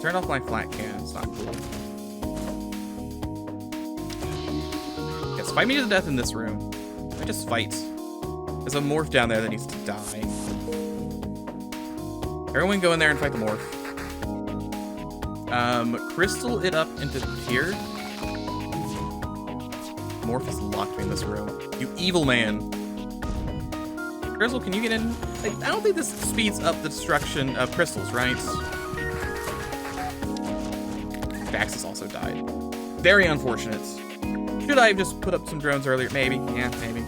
Turn off my flat can. It's not cool. Yes, fight me to the death in this room. I just fight. There's a morph down there that needs to die. Everyone go in there and fight the morph. Crystal it up into here. Morph is locked in this room. You evil man. Crystal, can you get in? I don't think this speeds up the destruction of crystals, right? Daxus also died. Very unfortunate. Should I have just put up some drones earlier? Maybe. Yeah, maybe.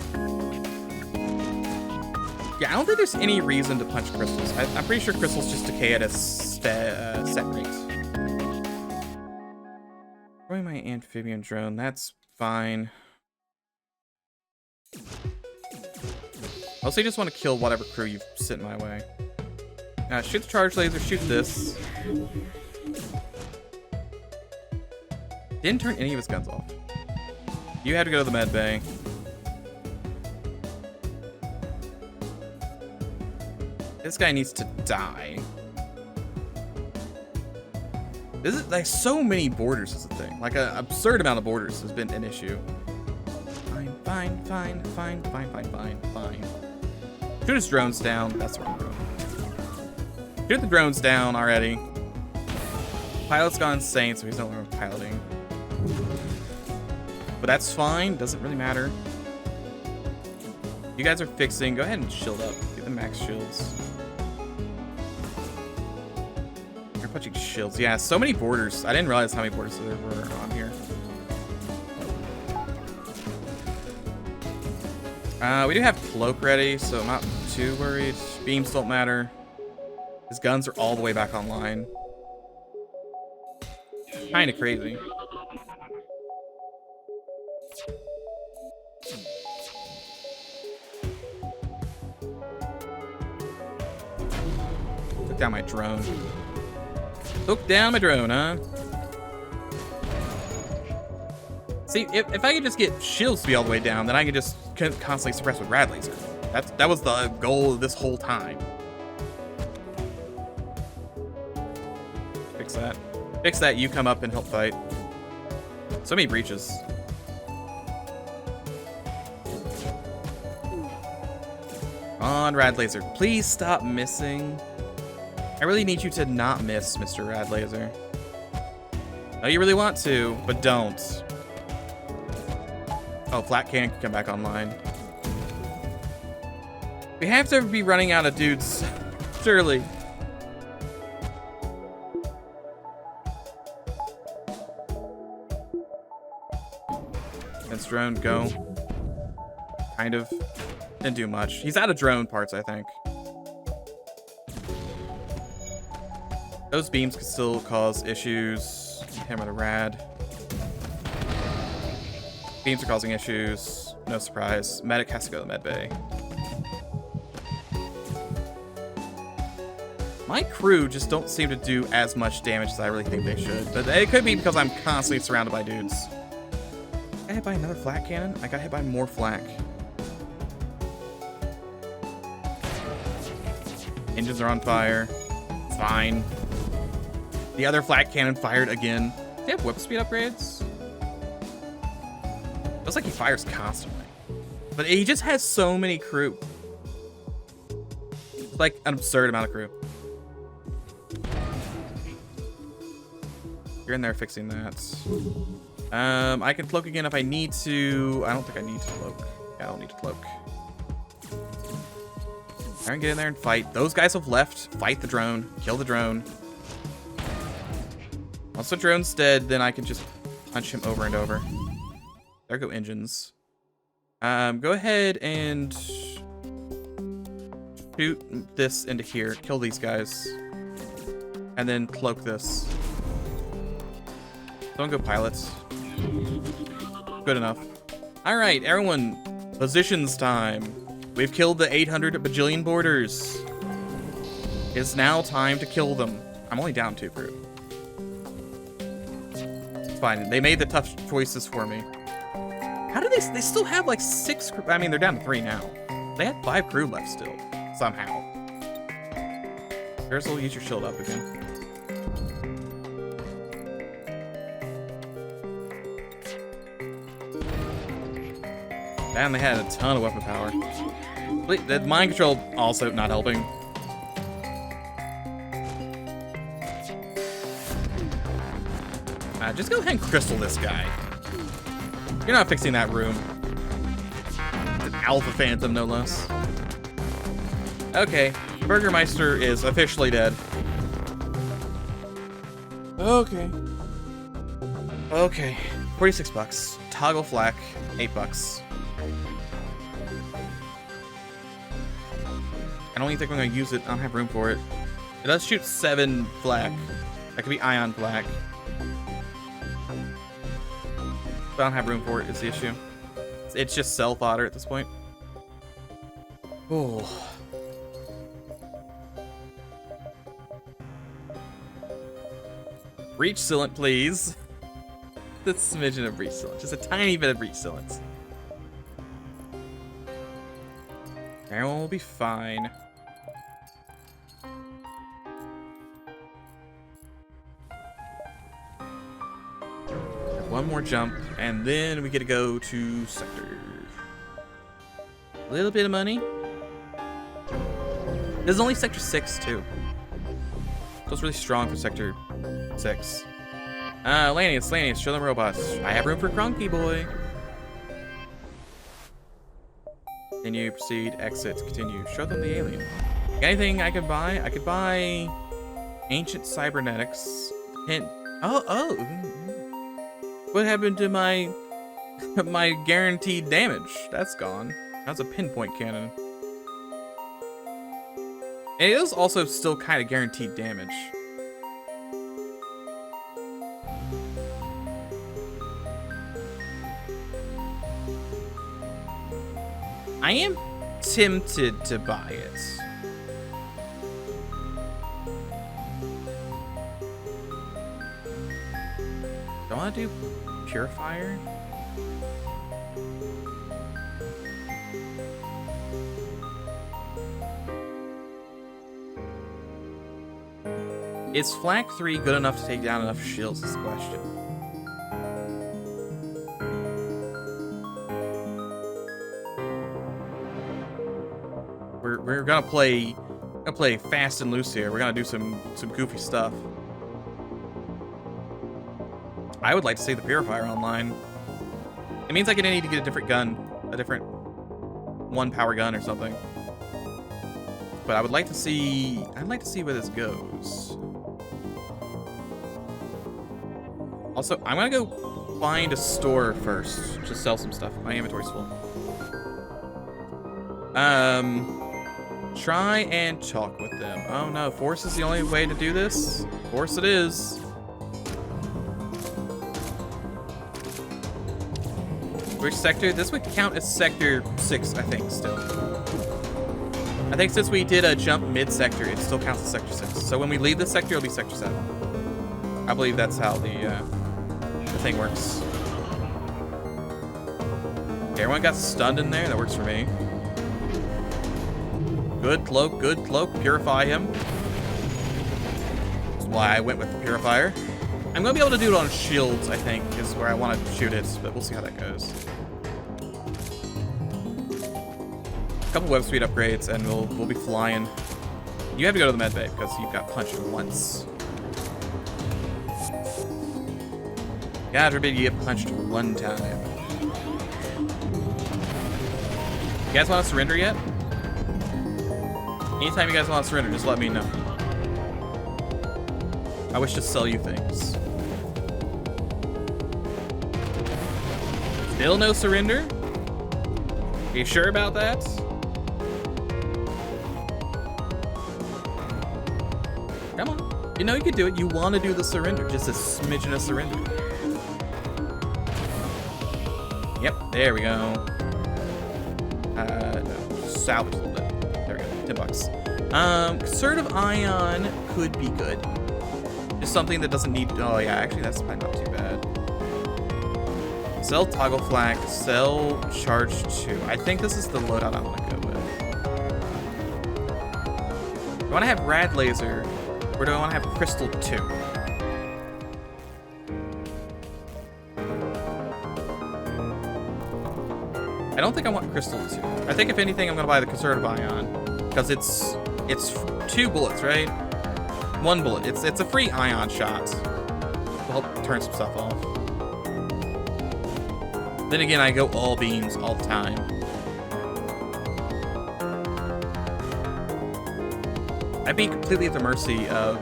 Yeah, I don't think there's any reason to punch crystals. I'm pretty sure crystals just decay at a set rate. Throwing my amphibian drone, that's fine. Mostly just want to kill whatever crew you've sent my way. Shoot the charge laser, shoot this. Didn't turn any of his guns off. You had to go to the med bay. This guy needs to die. This is like so many borders is a thing. Like an absurd amount of borders has been an issue. Fine. Shoot his drones down. That's the wrong drone. Shoot the drones down already. Pilot's gone insane, so he's no longer piloting. But that's fine. Doesn't really matter. You guys are fixing. Go ahead and shield up. Get the max shields. You're punching shields. Yeah, so many borders. I didn't realize how many borders there were on here. We do have cloak ready, so I'm not too worried. Beams don't matter. His guns are all the way back online. Kinda crazy. Took down my drone. Took down my drone, huh? See, if I could just get shields to be all the way down, then I could just constantly suppress with rad laser. That was the goal of this whole time. Fix that. Fix that, you come up and help fight. So many breaches. On rad laser. Please stop missing. I really need you to not miss, Mr. Rad Laser. No, you really want to, but don't. Oh, flat can come back online. We have to be running out of dudes, surely. Against drone, go. Kind of. Didn't do much. He's out of drone parts, I think. Those beams could still cause issues. Hammer the rad. Beams are causing issues. No surprise. Medic has to go to the med bay. My crew just don't seem to do as much damage as I really think they should. But it could be because I'm constantly surrounded by dudes. I got hit by another flak cannon? I got hit by more flak. Engines are on fire. It's fine. The other flak cannon fired again. Do they have whip speed upgrades? Feels like he fires constantly. But he just has so many crew. It's like an absurd amount of crew. You're in there fixing that. I can cloak again if I need to. I don't think I need to cloak. Yeah, I don't need to cloak. I can get in there and fight. Those guys have left. Fight the drone. Kill the drone. Once the drone's dead, then I can just punch him over and over. There go engines. Go ahead and shoot this into here. Kill these guys. And then cloak this. Don't go pilots. Good enough. All right, everyone. Positions time. We've killed the 800 bajillion boarders. It's now time to kill them. I'm only down 2 crew. It's fine. They made the tough choices for me. How do they still have like 6 crew? I mean, they're down to 3 now. They had 5 crew left still, somehow. Here's, we'll use your shield up again. And they had a ton of weapon power. The mind control also not helping. Just go ahead and crystal this guy. You're not fixing that room. It's an Alpha Phantom, no less. Okay, Burgermeister is officially dead. Okay. Okay, 46 bucks. Toggle flak, 8 bucks. I don't even think I'm going to use it. I don't have room for it. It does shoot 7 flak. That could be ion flak. But I don't have room for it, is the issue. It's just cell fodder at this point. Oh. Breach sealant, please. Just a smidgen of breach sealant. Just a tiny bit of breach sealant. Everyone will be fine. One more jump, and then we get to go to sector. A little bit of money. This is only sector 6 too. So it's really strong for sector 6. Lanius, show them robots. I have room for Cronky boy. Continue, proceed, exit, continue. Show them the alien. Anything I could buy? I could buy ancient cybernetics. Hint. Oh. What happened to my guaranteed damage? That's gone. That's a pinpoint cannon. And it is also still kind of guaranteed damage. I am tempted to buy it. Do I want to do Purifier? Is Flak 3 good enough to take down enough shields is the question. We're gonna play fast and loose here. We're gonna do some goofy stuff. I would like to see the Purifier online. It means like I need to get a different gun, a different 1 power gun or something. But I'd like to see where this goes. Also, I'm gonna go find a store first to sell some stuff. My inventory's full. Try and talk with them. Oh no, force is the only way to do this? Force it is. Which sector? This would count as sector 6, I think, still. I think since we did a jump mid-sector, it still counts as sector 6. So when we leave the sector, it'll be sector 7. I believe that's how the thing works. Okay, everyone got stunned in there. That works for me. Good cloak, good cloak. Purify him. That's why I went with the purifier. I'm going to be able to do it on shields, I think, is where I want to shoot it, but we'll see how that goes. A couple web speed upgrades, and we'll be flying. You have to go to the med bay, because you've got punched once. God forbid you get punched one time. You guys want to surrender yet? Anytime you guys want to surrender, just let me know. I wish to sell you things. Still no surrender? Are you sure about that? Come on. You know you can do it. You want to do the surrender. Just a smidgen of surrender. Yep, there we go. No, salvage a little bit. There we go, $10. Conservative ion could be good. Just something that doesn't need, oh yeah, actually that's probably not too bad. Sell toggle flak, sell charge 2. I think this is the loadout I want to go with. Do I want to have rad laser, or do I want to have crystal 2? I don't think I want crystal 2. I think if anything, I'm gonna buy the conservative ion because it's 2 bullets, right? 1 bullet. It's a free ion shot. Will help turn some stuff off. Then again, I go all beams all the time. I'd be completely at the mercy of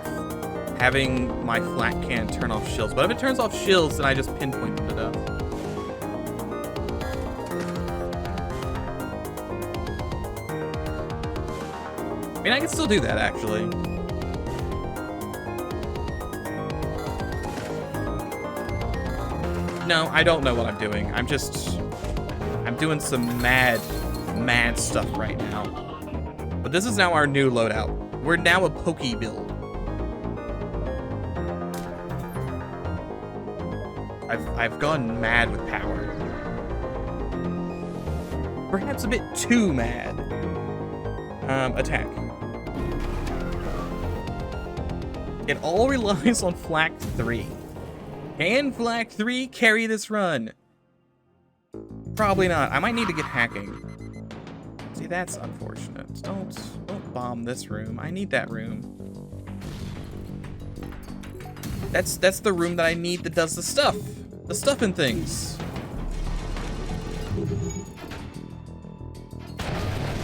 having my flak can turn off shields. But if it turns off shields, then I just pinpoint it up. I mean, I can still do that, actually. No, I don't know what I'm doing. I'm doing some mad stuff right now. But this is now our new loadout. We're now a pokey build. I've gone mad with power. Perhaps a bit too mad. Attack. It all relies on Flak 3. Can Flak 3 carry this run? Probably not. I might need to get hacking. See, that's unfortunate. Don't bomb this room. I need that room. That's the room that I need that does the stuff. The stuff and things.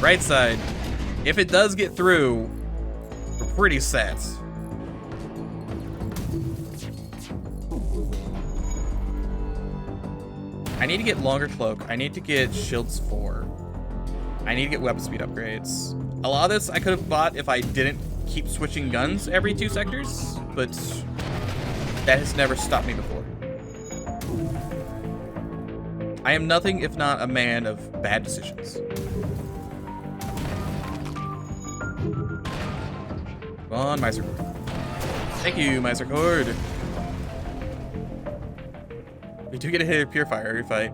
Right side. If it does get through, we're pretty set. I need to get longer cloak. I need to get shields 4. I need to get weapon speed upgrades. A lot of this I could have bought if I didn't keep switching guns every 2 sectors, but that has never stopped me before. I am nothing if not a man of bad decisions. Come on, Meister Cord. Thank you, Meister Cord. We do get a hit of Purifier every fight.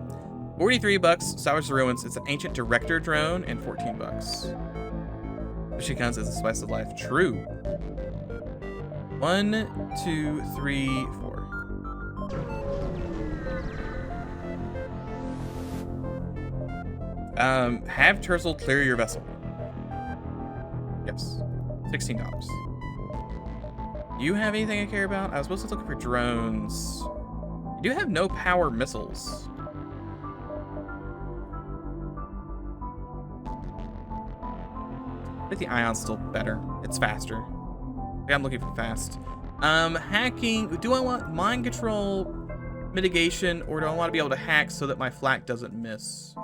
$43, Salvage the Ruins. It's an Ancient Director drone, and $14. Machine guns is a spice of life. True. 1, 2, 3, 4. Have Terzel clear your vessel. Yes. $16. Do you have anything I care about? I was supposed to look for drones. You do have no power missiles. I think the ion's still better. It's faster. Yeah, I'm looking for fast. Hacking. Do I want mind control mitigation, or do I want to be able to hack so that my flak doesn't miss?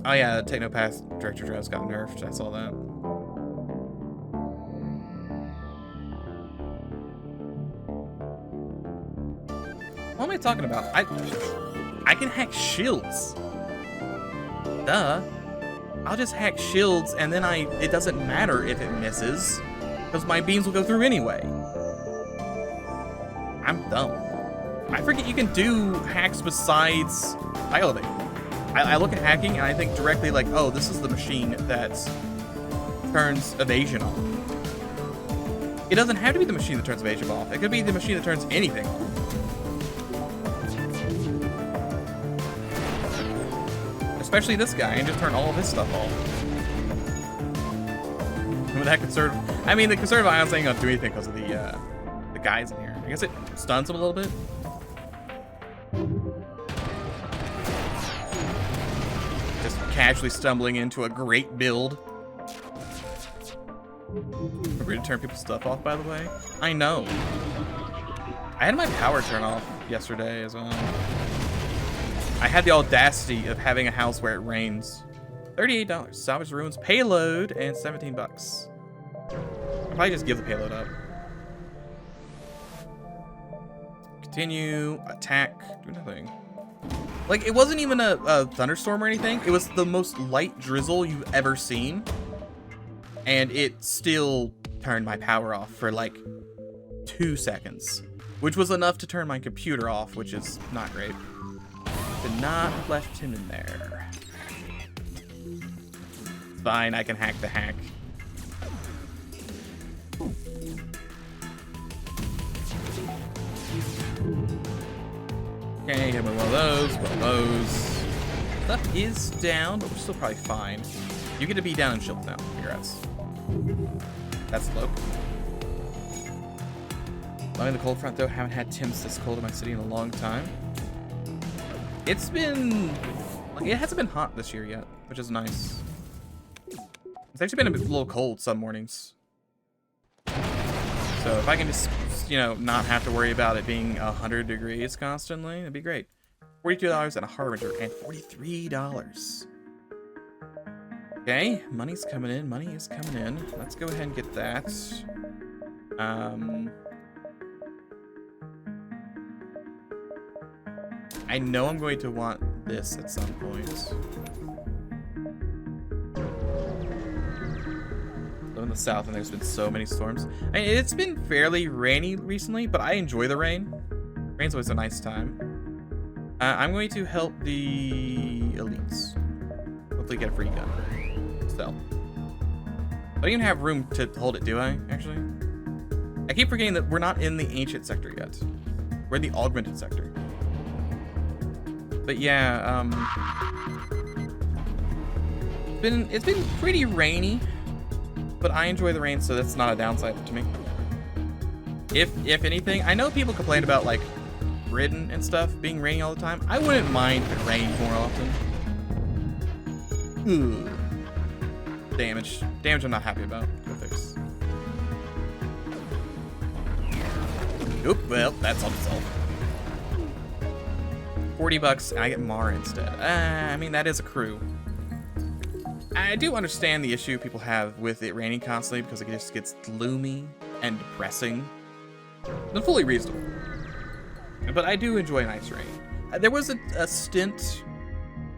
Oh yeah, the Technopath Director Drones got nerfed. I saw that. What am I talking about? I can hack shields. Duh. I'll just hack shields and then it doesn't matter if it misses because my beams will go through anyway. I'm dumb. I forget you can do hacks besides piloting. I look at hacking and I think directly like, oh, this is the machine that turns evasion off. It doesn't have to be the machine that turns evasion off. It could be the machine that turns anything off. Especially this guy, and just turn all of his stuff off. With that conservative, I mean, the conservative ions ain't gonna do anything because of the guys in here. I guess it stuns him a little bit. Just casually stumbling into a great build. We're gonna turn people's stuff off, by the way. I know. I had my power turn off yesterday as well. I had the audacity of having a house where it rains. $38. Salvage ruins, payload, and 17 bucks. I'll probably just give the payload up. Continue, attack, do nothing. Like, it wasn't even a thunderstorm or anything. It was the most light drizzle you've ever seen. And it still turned my power off for like 2 seconds. Which was enough to turn my computer off, which is not great. Did not have left him in there. Fine, I can hack the hack. Okay, hit me one of those, Stuff is down, but we're still probably fine. You get to be down and shield now. Congrats. That's low. Loving the cold front though. Haven't had temps this cold in my city in a long time. It's been, like, it hasn't been hot this year yet, which is nice. It's actually been a little cold some mornings. So if I can just, you know, not have to worry about it being 100 degrees constantly, that'd be great. $42 and a harbinger and $43. Okay, money's coming in. Money is coming in. Let's go ahead and get that. I know I'm going to want this at some point. Live in the south and there's been so many storms. I mean, it's been fairly rainy recently, but I enjoy the rain. Rain's always a nice time. I'm going to help the elites. Hopefully get a free gun. So. I don't even have room to hold it, do I, actually? I keep forgetting that we're not in the ancient sector yet. We're in the augmented sector. But yeah, it's been pretty rainy, but I enjoy the rain, so that's not a downside to me. If anything, I know people complain about like Britain and stuff being rainy all the time. I wouldn't mind if it rained more often. Ooh. Damage I'm not happy about. Go fix. Oop, well, that's on itself. 40 bucks and I get Mar instead. I mean, that is a crew. I do understand the issue people have with it raining constantly because it just gets gloomy and depressing. It's fully reasonable. But I do enjoy nice rain. There was a stint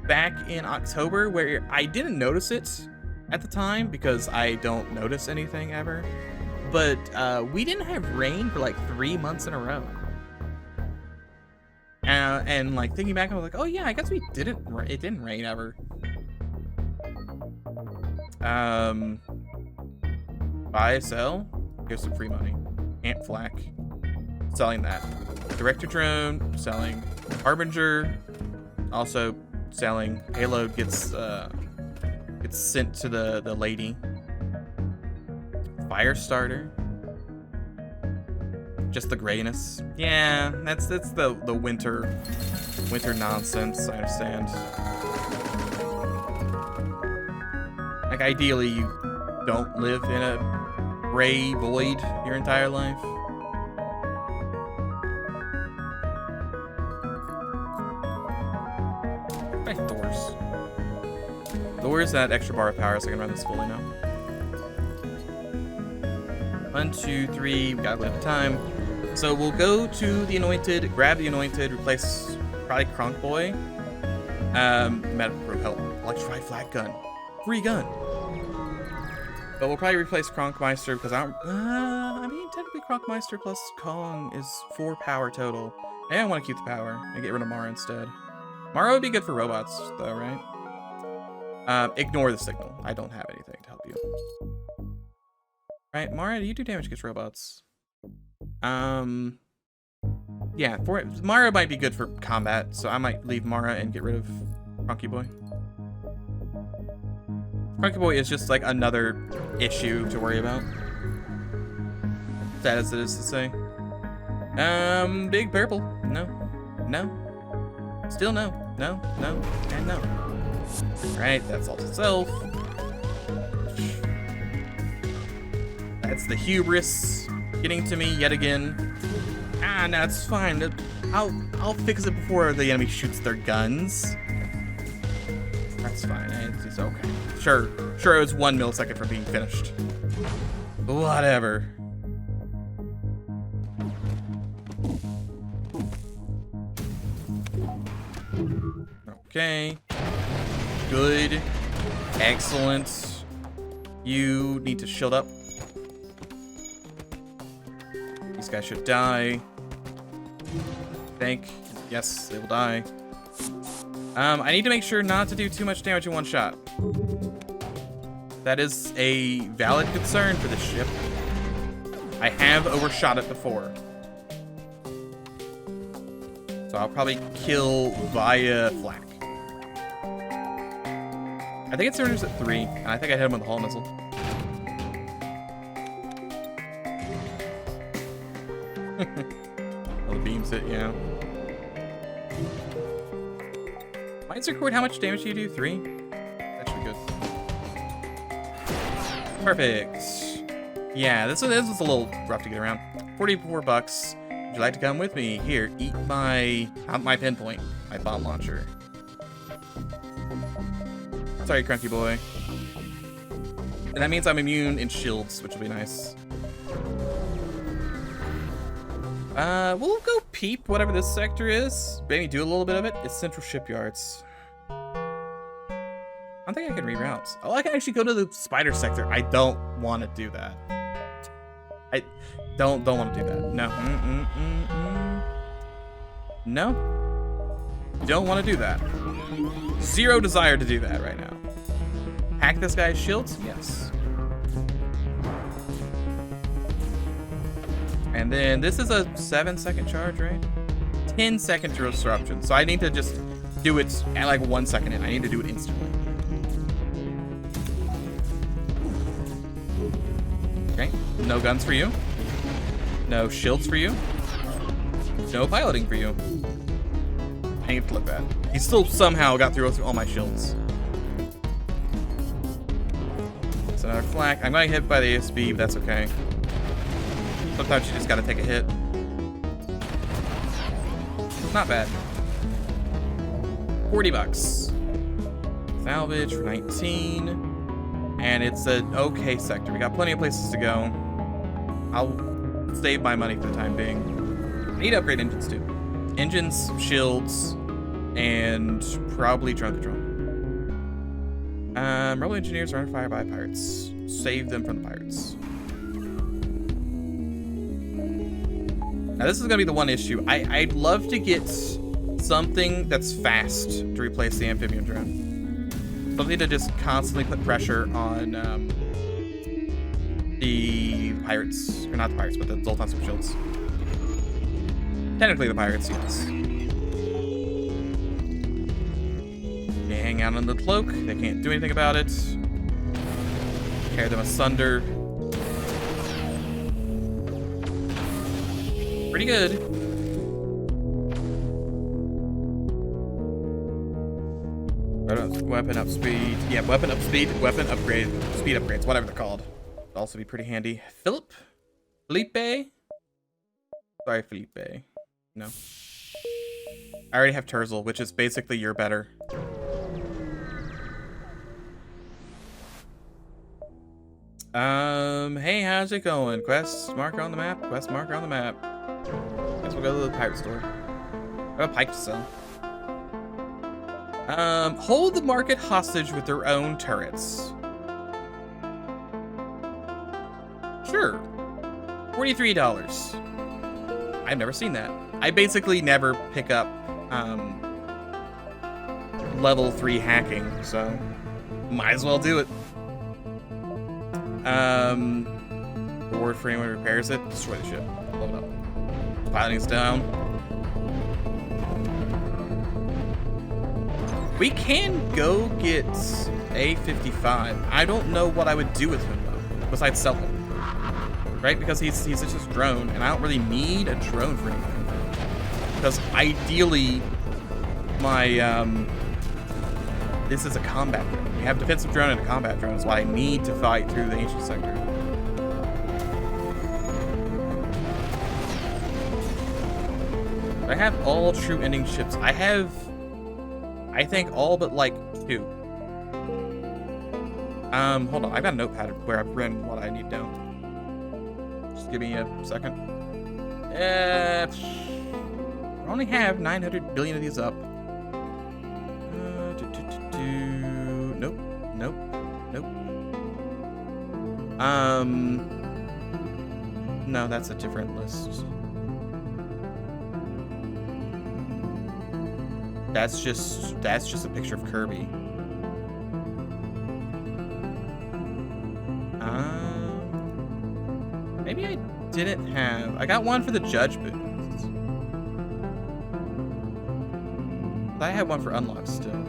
back in October where I didn't notice it at the time because I don't notice anything ever. But we didn't have rain for like 3 months in a row. And like thinking back, I was like, oh yeah, I guess it didn't rain ever. Buy, sell, here's some free money. Ant flak, selling that. Director drone, selling. Harbinger, also selling. Payload gets sent to the lady. Fire starter. Just the grayness. Yeah, that's the winter nonsense, I understand. Like ideally you don't live in a gray void your entire life. Right, doors. So where's that extra bar of power so I can run this fully now? 1, 2, 3, we got a bit of time. So we'll go to the Anointed, grab the Anointed, replace probably Kronk Boy. Repel, electrified flag gun. Free gun. But we'll probably replace Kronkmeister because I mean, technically Kronkmeister plus Kong is 4 power total. And I want to keep the power and get rid of Mara instead. Mara would be good for robots though, right? Ignore the signal. I don't have anything to help you. Right, Mara, do you do damage against robots? Yeah, Mara might be good for combat, so I might leave Mara and get rid of Cronky Boy. Cronky Boy is just like another issue to worry about. Sad as it is to say. Big purple. No. No. Still no. No. No. And no. Alright, that's all to self. That's the hubris getting to me yet again. Ah, no, it's fine. I'll fix it before the enemy shoots their guns. That's fine. It's okay. Sure, it was 1 millisecond from being finished. Whatever. Okay. Good. Excellent. You need to shield up. These guys should die. Yes, they will die. I need to make sure not to do too much damage in one shot. That is a valid concern for this ship. I have overshot it before. So I'll probably kill via flak. I think it surrenders at 3, and I think I hit him with a hull missile. Well, the beams hit, yeah. Mine's record how much damage do you do? 3? That should be good. Perfect. Yeah, this was a little rough to get around. 44 bucks. Would you like to come with me? Here, eat my pinpoint, my bomb launcher. Sorry, Cranky Boy. And that means I'm immune in shields, which will be nice. We'll go peep whatever this sector is. Maybe do a little bit of it. It's Central Shipyards. I don't think I can reroute. Oh, I can actually go to the spider sector. I don't want to do that. I don't want to do that. No. No. Don't want to do that. Zero desire to do that right now. Hack this guy's shields? Yes. And then this is a 7-second charge, right? 10-second disruption. So I need to just do it at like 1 second in. I need to do it instantly. Okay. No guns for you. No shields for you. No piloting for you. I need to flip that. He still somehow got through all my shields. It's another flak. I'm getting hit by the ASB, but that's okay. Sometimes you just gotta take a hit. Not bad. 40 bucks. Salvage for 19. And it's an okay sector. We got plenty of places to go. I'll save my money for the time being. I need to upgrade engines too. Engines, shields, and probably drone to drone. Rebel engineers are on fire by pirates. Save them from the pirates. Now this is gonna be the one issue. I'd love to get something that's fast to replace the amphibian drone. Something to just constantly put pressure on the pirates, or not the pirates, but the Zoltan super shields. Technically the pirates, yes. They hang out on the cloak. They can't do anything about it. Tear them asunder. Pretty good. Weapon up speed. Yeah, weapon up speed, weapon upgrade, speed upgrades, whatever they're called. It'd also be pretty handy. Felipe? Sorry, Felipe. No. I already have Terzel, which is basically your better. Hey, how's it going? Quest marker on the map. Quest marker on the map. Guess we'll go to the pirate store. I have a pike to sell. Hold the market hostage with their own turrets. Sure. $43. I've never seen that. I basically never pick up level 3 hacking, so might as well do it. Reward for anyone who repairs it. Destroy the ship. Blow it up. Piloting's down. We can go get A55. I don't know what I would do with him though, besides sell him. Right? Because he's just a drone, and I don't really need a drone for anything. Because ideally, my this is a combat drone. We have defensive drone and a combat drone. That's why I need to fight through the ancient sector. I have all true ending ships. I have, I think, all but like 2. Hold on. I've got a notepad where I've written what I need down. Just give me a second. I only have 900 billion of these up. Nope. Nope. Nope. No, that's a different list. That's just a picture of Kirby. Maybe I didn't have. I got one for the judge booth. I had one for unlock still.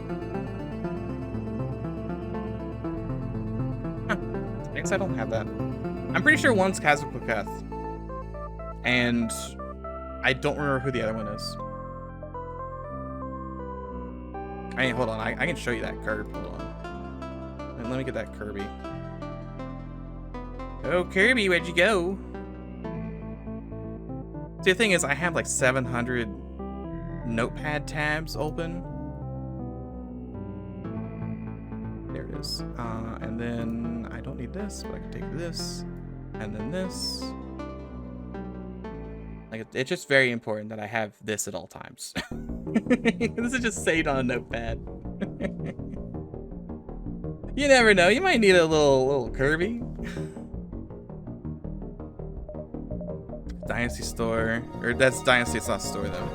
Huh. I guess I don't have that. I'm pretty sure one's Kazakuketh. And I don't remember who the other one is. Hey, hold on. I can show you that Kirby. Hold on. And let me get that Kirby. Oh, Kirby, where'd you go? See, the thing is, I have like 700 notepad tabs open. There it is. And then I don't need this, but I can take this, and then this. Like, it's just very important that I have this at all times. This is just saved on a notepad. You never know. You might need a little Kirby. Dynasty store. Or that's Dynasty, it's not store though.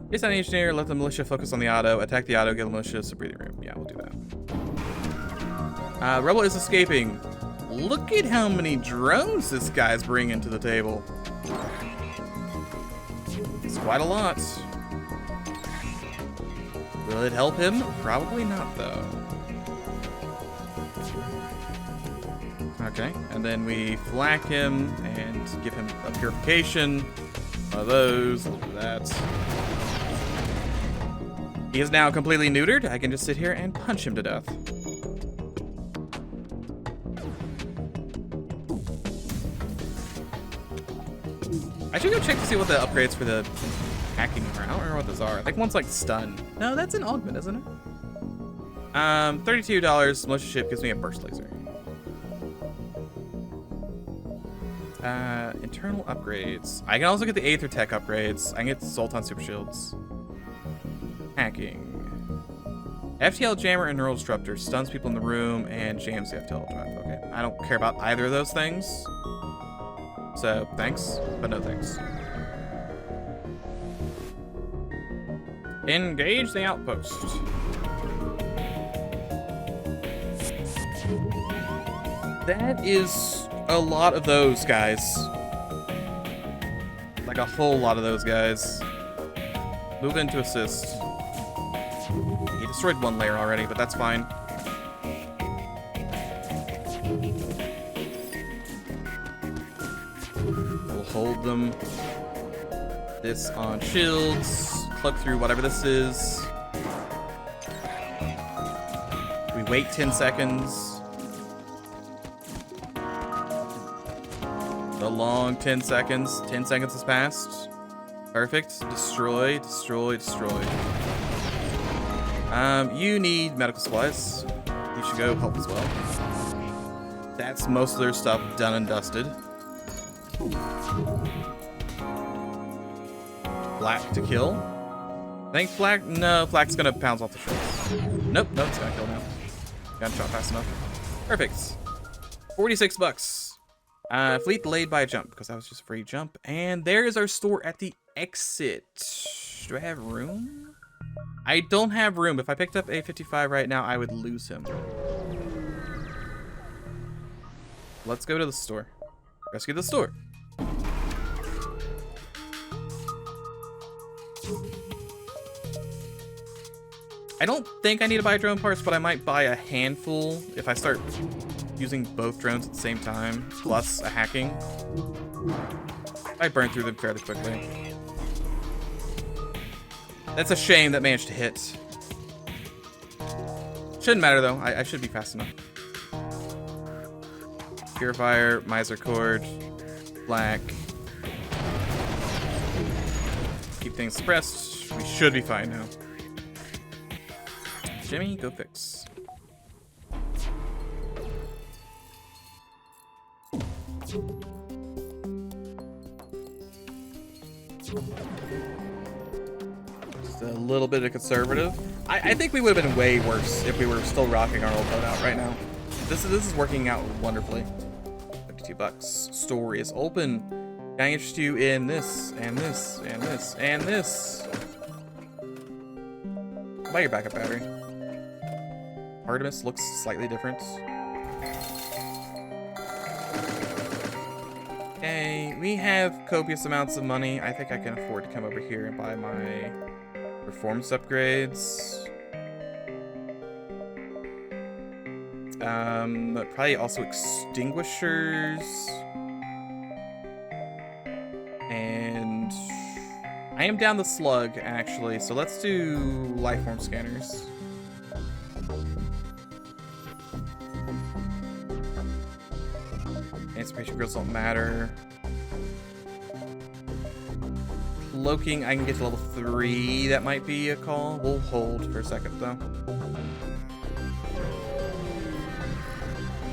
Yes, an engineer, let the militia focus on the auto. Attack the auto, get the militia to breathing room. Yeah, we'll do that. Rebel is escaping. Look at how many drones this guy's bringing to the table. It's quite a lot. Will it help him? Probably not, though. Okay, and then we flak him and give him a purification. One of those. I'll do that. He is now completely neutered. I can just sit here and punch him to death. I should go check to see what the upgrades for the hacking are. I don't remember what those are. I think one's like stun. No, that's an augment, isn't it? $32. Militia ship gives me a burst laser. Internal upgrades. I can also get the Aether Tech upgrades. I can get the Sultan Super Shields. Hacking. FTL Jammer and Neural Disruptor stuns people in the room and jams the FTL drive. Okay, I don't care about either of those things. So, thanks, but no thanks. Engage the outpost. That is a lot of those guys. Like a whole lot of those guys. Move into assist. He destroyed one layer already, but that's fine. We'll hold them. This on shields. Cloak through whatever this is. We wait 10 seconds. The long 10 seconds. 10 seconds has passed. Perfect. Destroy, destroy, destroy. You need medical supplies. You should go help as well. That's most of their stuff done and dusted. Flak to kill. I think Flak, no, Flak's gonna pounce off the shields. Nope, it's gonna kill now. Got shot fast enough. Perfect. 46 bucks. Fleet delayed by a jump, because that was just a free jump. And there's our store at the exit. Do I have room? I don't have room. If I picked up A55 right now, I would lose him. Let's go to the store. Rescue the store. I don't think I need to buy drone parts, but I might buy a handful if I start using both drones at the same time, plus a hacking. I burn through them fairly quickly. That's a shame that managed to hit. Shouldn't matter though, I should be fast enough. Purifier, Miser Cord, Black. Keep things suppressed. We should be fine now. Jimmy, go fix. Just a little bit of conservative. I think we would have been way worse if we were still rocking our old loadout right now. This is working out wonderfully. 52 bucks. Store is open. Can I interest you in this and this and this and this? Buy your backup battery. Artemis looks slightly different. Okay, we have copious amounts of money. I think I can afford to come over here and buy my performance upgrades. Probably also extinguishers. And I am down the slug, actually, so let's do lifeform scanners. Anticipation grills don't matter. Cloaking, I can get to level 3. That might be a call. We'll hold for a second, though.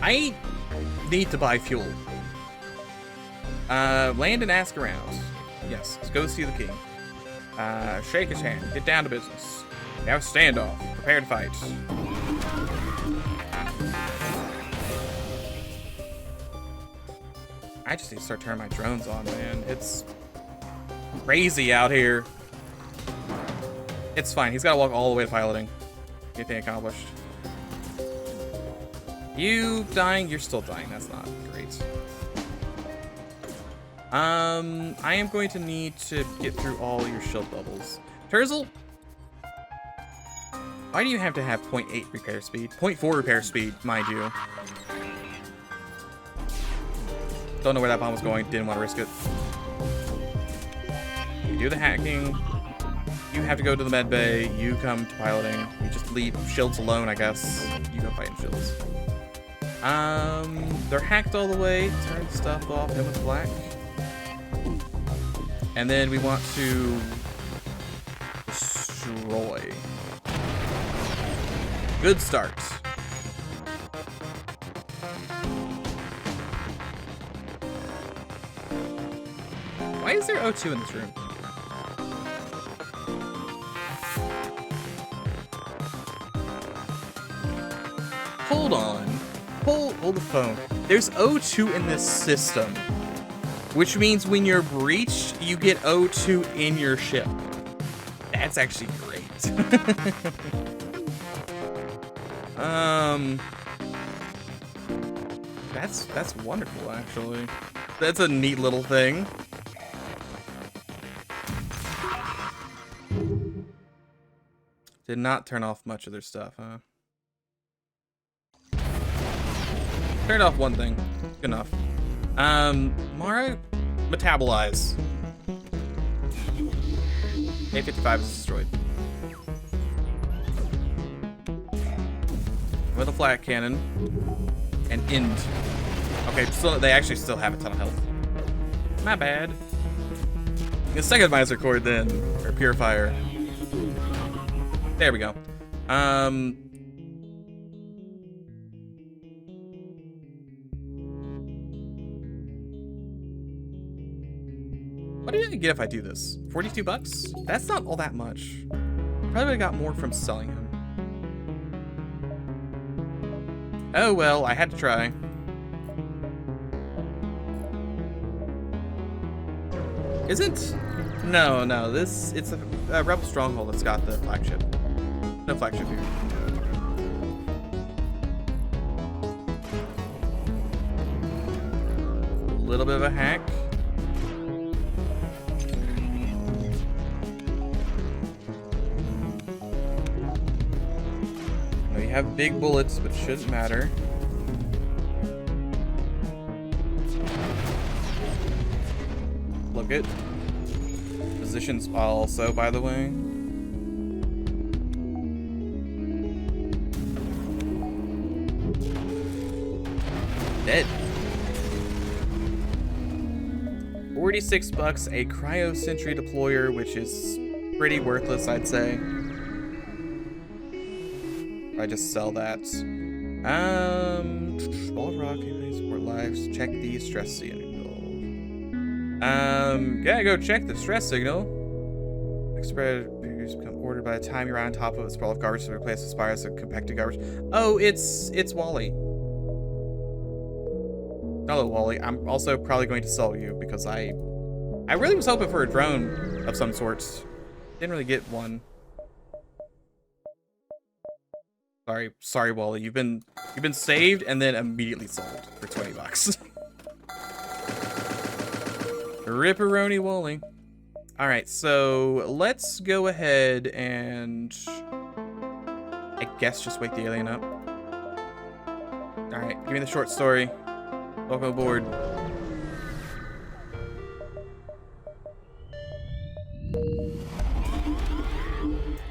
I need to buy fuel. Land and ask around. Yes, let's go see the king. Shake his hand. Get down to business. Have a standoff. Prepare to fight. I just need to start turning my drones on, man. It's crazy out here. It's fine. He's got to walk all the way to piloting. Anything accomplished. You dying? You're still dying. That's not great. I am going to need to get through all your shield bubbles. Terzel? Why do you have to have 0.8 repair speed? 0.4 repair speed, mind you. Don't know where that bomb was going. Didn't want to risk it. You do the hacking. You have to go to the med bay. You come to piloting. You just leave shields alone, I guess. You go fighting shields. They're hacked all the way. Turn stuff off. Him with black. And then we want to destroy. Good start. Why is there O2 in this room? Hold on. Hold the phone. There's O2 in this system, which means when you're breached, you get O2 in your ship. That's actually great. That's wonderful, actually. That's a neat little thing. Did not turn off much of their stuff, huh? Turned off one thing. Good enough. Mara, metabolize. A55 is destroyed. With a flat cannon. And end. Okay, so they actually still have a ton of health. My bad. The second Miser Cord then, or Purifier. There we go. What do I get if I do this? 42 bucks? That's not all that much. Probably would've got more from selling him. Oh well, I had to try. Isn't? No, it's a Rebel Stronghold that's got the flagship. No flagship here. A little bit of a hack. We have big bullets, but shouldn't matter. Look it. Positions also, by the way. Dead. 46 bucks, a cryo sentry deployer, which is pretty worthless, I'd say. I just sell that. Ball of rock, support lives. Check the stress signal. Gotta go check the stress signal. Spread become ordered by the time you're on top of a sprawl of garbage to replace the spires of compacted garbage. Oh, it's Wally. Hello, Wally. I'm also probably going to sell you because I really was hoping for a drone of some sorts. Didn't really get one. Sorry, Wally. You've been saved and then immediately sold for 20 bucks. Ripperoni Wally. All right, so let's go ahead and I guess just wake the alien up. All right, give me the short story. Welcome aboard.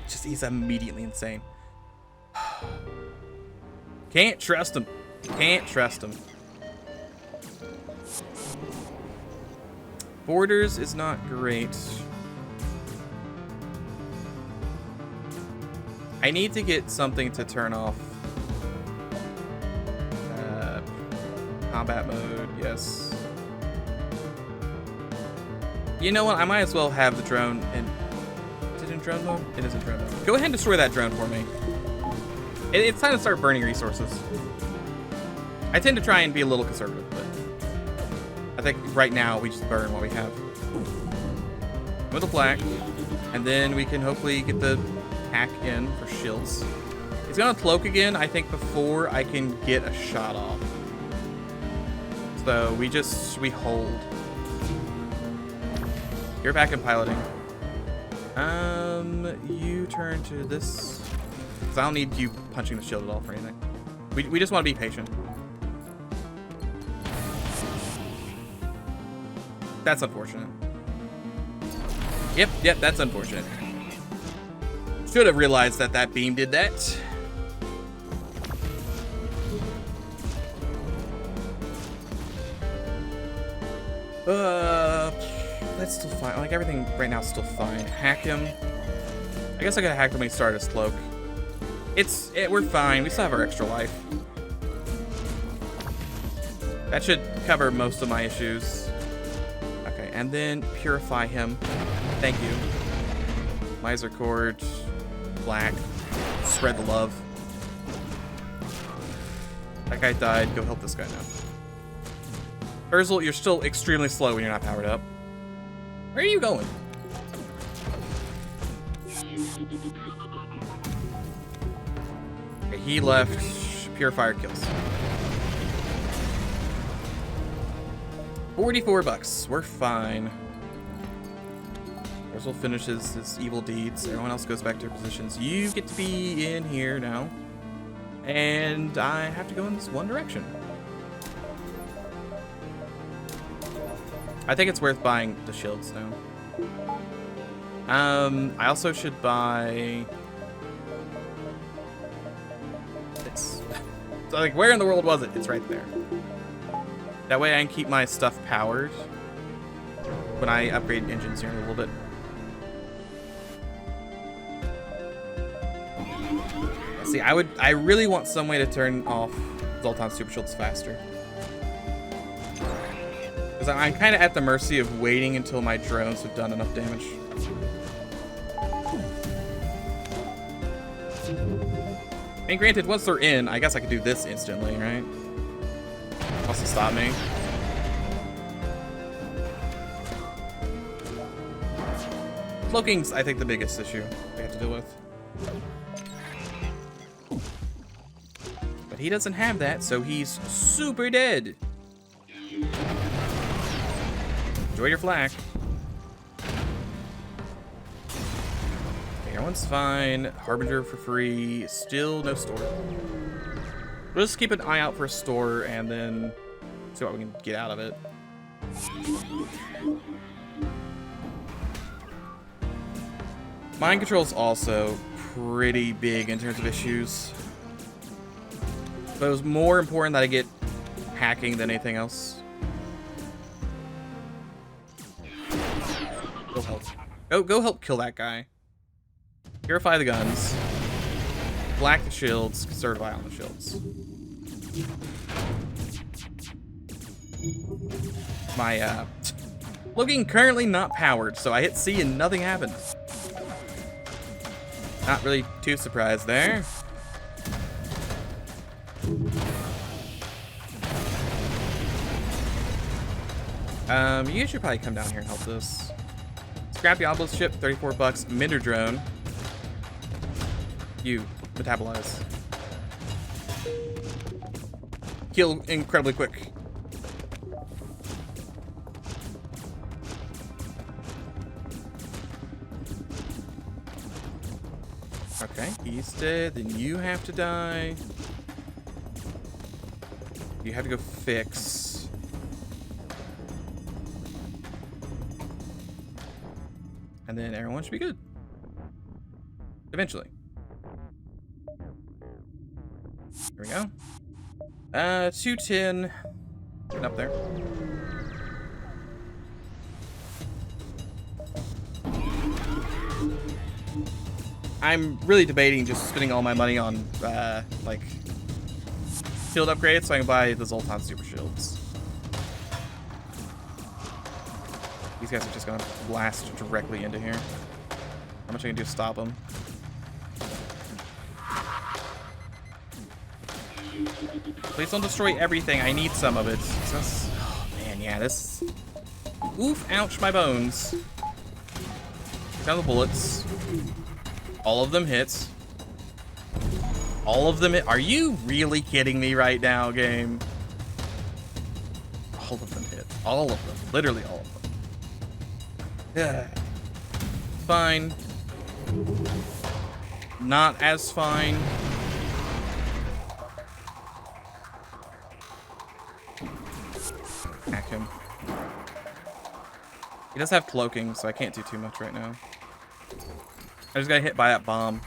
Just he's immediately insane. Can't trust him. Can't trust him. Borders is not great. I need to get something to turn off. Combat mode, yes. You know what? I might as well have the drone in. Is it in drone mode? It is in drone mode. Go ahead and destroy that drone for me. It's time to start burning resources. I tend to try and be a little conservative, but I think right now we just burn what we have. With a black, and then we can hopefully get the hack in for shields. He's gonna cloak again, I think, before I can get a shot off. So we hold. You're back in piloting. You turn to this. Because I don't need you punching the shield at all for anything. We just want to be patient. That's unfortunate. Yep, that's unfortunate. Should have realized that beam did that. That's still fine. Like, everything right now is still fine. Hack him. I guess I could have hacked him when he started his cloak. We're fine. We still have our extra life. That should cover most of my issues. Okay, and then purify him. Thank you. Miser cord. Black. Spread the love. That guy died. Go help this guy now. Ursel, you're still extremely slow when you're not powered up. Where are you going? Okay, he left. Purifier kills. 44 bucks. We're fine. Ursel finishes his evil deeds. Everyone else goes back to their positions. You get to be in here now. And I have to go in this one direction. I think it's worth buying the shields now. I also should buy this. So, like, where in the world was it? It's right there. That way I can keep my stuff powered when I upgrade engines here in a little bit. See, I really want some way to turn off Zoltan's super shields faster. Because I'm kind of at the mercy of waiting until my drones have done enough damage. And granted, once they're in, I guess I could do this instantly, right? Also stop me. Cloaking's, I think, the biggest issue we have to deal with. But he doesn't have that, so he's super dead. Enjoy your flak. Okay, everyone's fine. Harbinger for free. Still no store. We'll just keep an eye out for a store and then see what we can get out of it. Mind control's also pretty big in terms of issues. But it was more important that I get hacking than anything else. Go help. Go help kill that guy. Purify the guns. Black the shields. Certify on the shields. My looking currently not powered, so I hit C and nothing happened. Not really too surprised there. You should probably come down here and help this. Scrappy obelisk ship, 34 bucks. Minder drone. You metabolize. Kill incredibly quick. Okay, he's dead. Then you have to die. You have to go fix. And then everyone should be good. Eventually. Here we go. 210. Getting up there. I'm really debating just spending all my money on, like, shield upgrades so I can buy the Zoltan super shields. These guys are just gonna blast directly into here. How much I can do to stop them? Please don't destroy everything. I need some of it. Oh man, yeah, this. Oof! Ouch! My bones. Take down the bullets. All of them hit. All of them hit. Are you really kidding me right now, game? All of them hit. All of them. Literally all of them. Yeah. Fine. Not as fine. Hack him. He does have cloaking, so I can't do too much right now. I just got hit by that bomb.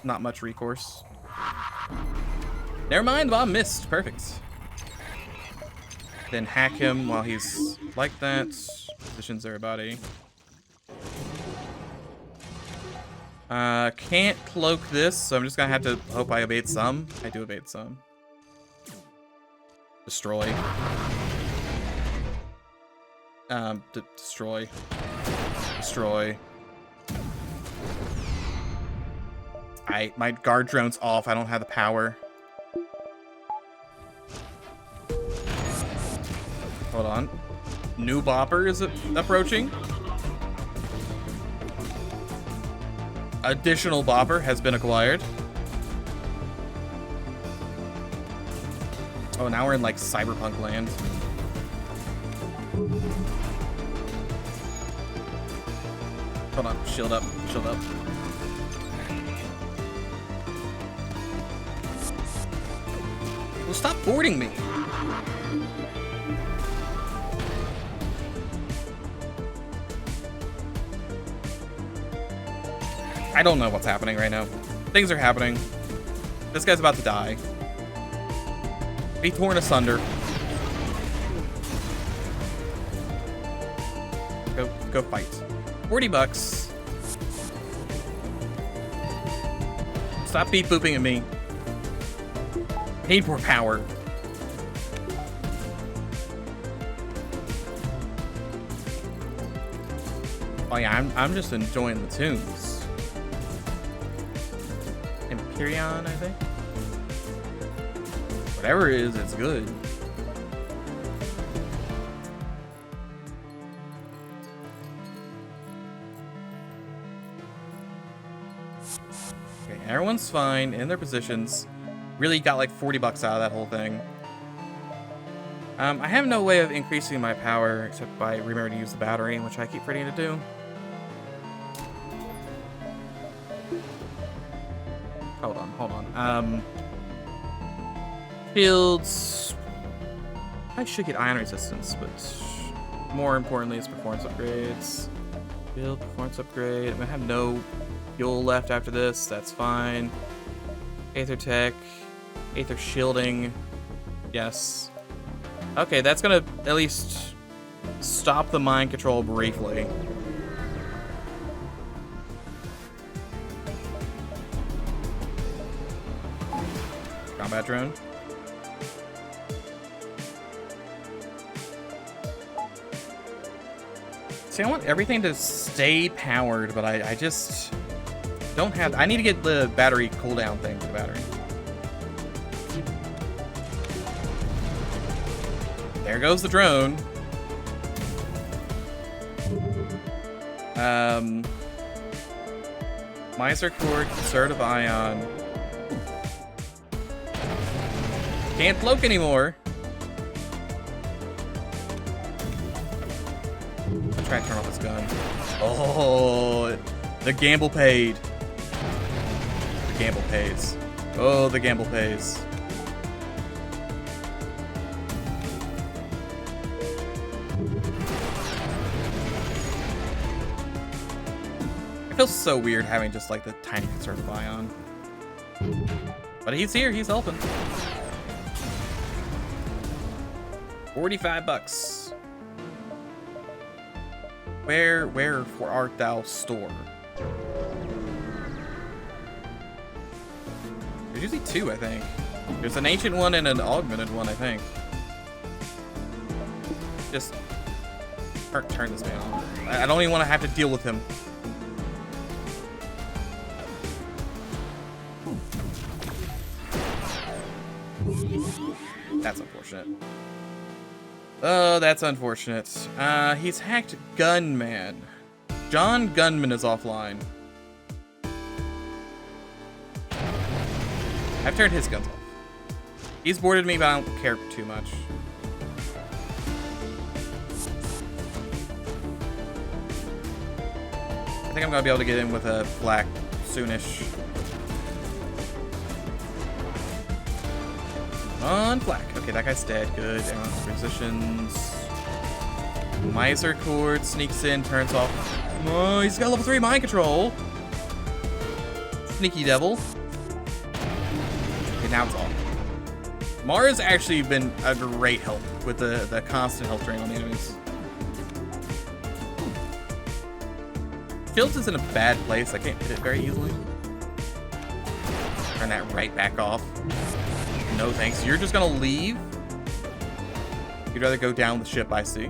Not much recourse. Never mind, the bomb missed. Perfect. Then hack him while he's like that. Positions everybody. Can't cloak this, so I'm just gonna have to hope I evade some. I do evade some. Destroy. Destroy. Destroy. My guard drone's off. I don't have the power. Hold on. New bopper is approaching. Additional bopper has been acquired. Oh, now we're in like cyberpunk land. Hold on, shield up, shield up. Well, stop boarding me. I don't know what's happening right now. Things are happening. This guy's about to die. Be torn asunder. Go fight. 40 bucks. Stop beep booping at me. Need more power. Oh yeah, I'm just enjoying the tunes. Empyrean, I think. Whatever it is, it's good. Okay, everyone's fine in their positions. Really got like 40 bucks out of that whole thing. I have no way of increasing my power except by remembering to use the battery, which I keep forgetting to do. Hold on. Fields. I should get ion resistance, but more importantly, it's performance upgrades. Build performance upgrade. I'm gonna have no fuel left after this. That's fine. Aether tech. Aether shielding. Yes. Okay, that's gonna at least stop the mind control briefly. Combat drone. See, I want everything to stay powered, but I just don't have... I need to get the battery cooldown thing for the battery. There goes the drone. Miser core, conservative ion. Can't cloak anymore. I'll try and turn off this gun. Oh, the gamble paid. The gamble pays. Oh, the gamble pays. It feels so weird having just like the tiny conservative ion. But he's here, he's helping. 45 bucks. Where for art thou store? There's usually two, I think. There's an ancient one and an augmented one, I think. Just turn this man on. I don't even want to have to deal with him. That's unfortunate. Oh, that's unfortunate. He's hacked Gunman. John Gunman is offline. I've turned his guns off. He's boarded me, but I don't care too much. I think I'm gonna be able to get in with a black soonish. On black. Okay, that guy's dead. Good. Everyone's positions. Miser cord sneaks in, turns off. Oh, he's got level 3 mind control. Sneaky devil. Okay, now it's off. Mara's actually been a great help with the constant health drain on the enemies. Fields is in a bad place. I can't hit it very easily. Turn that right back off. No thanks. You're just gonna leave? You'd rather go down the ship, I see.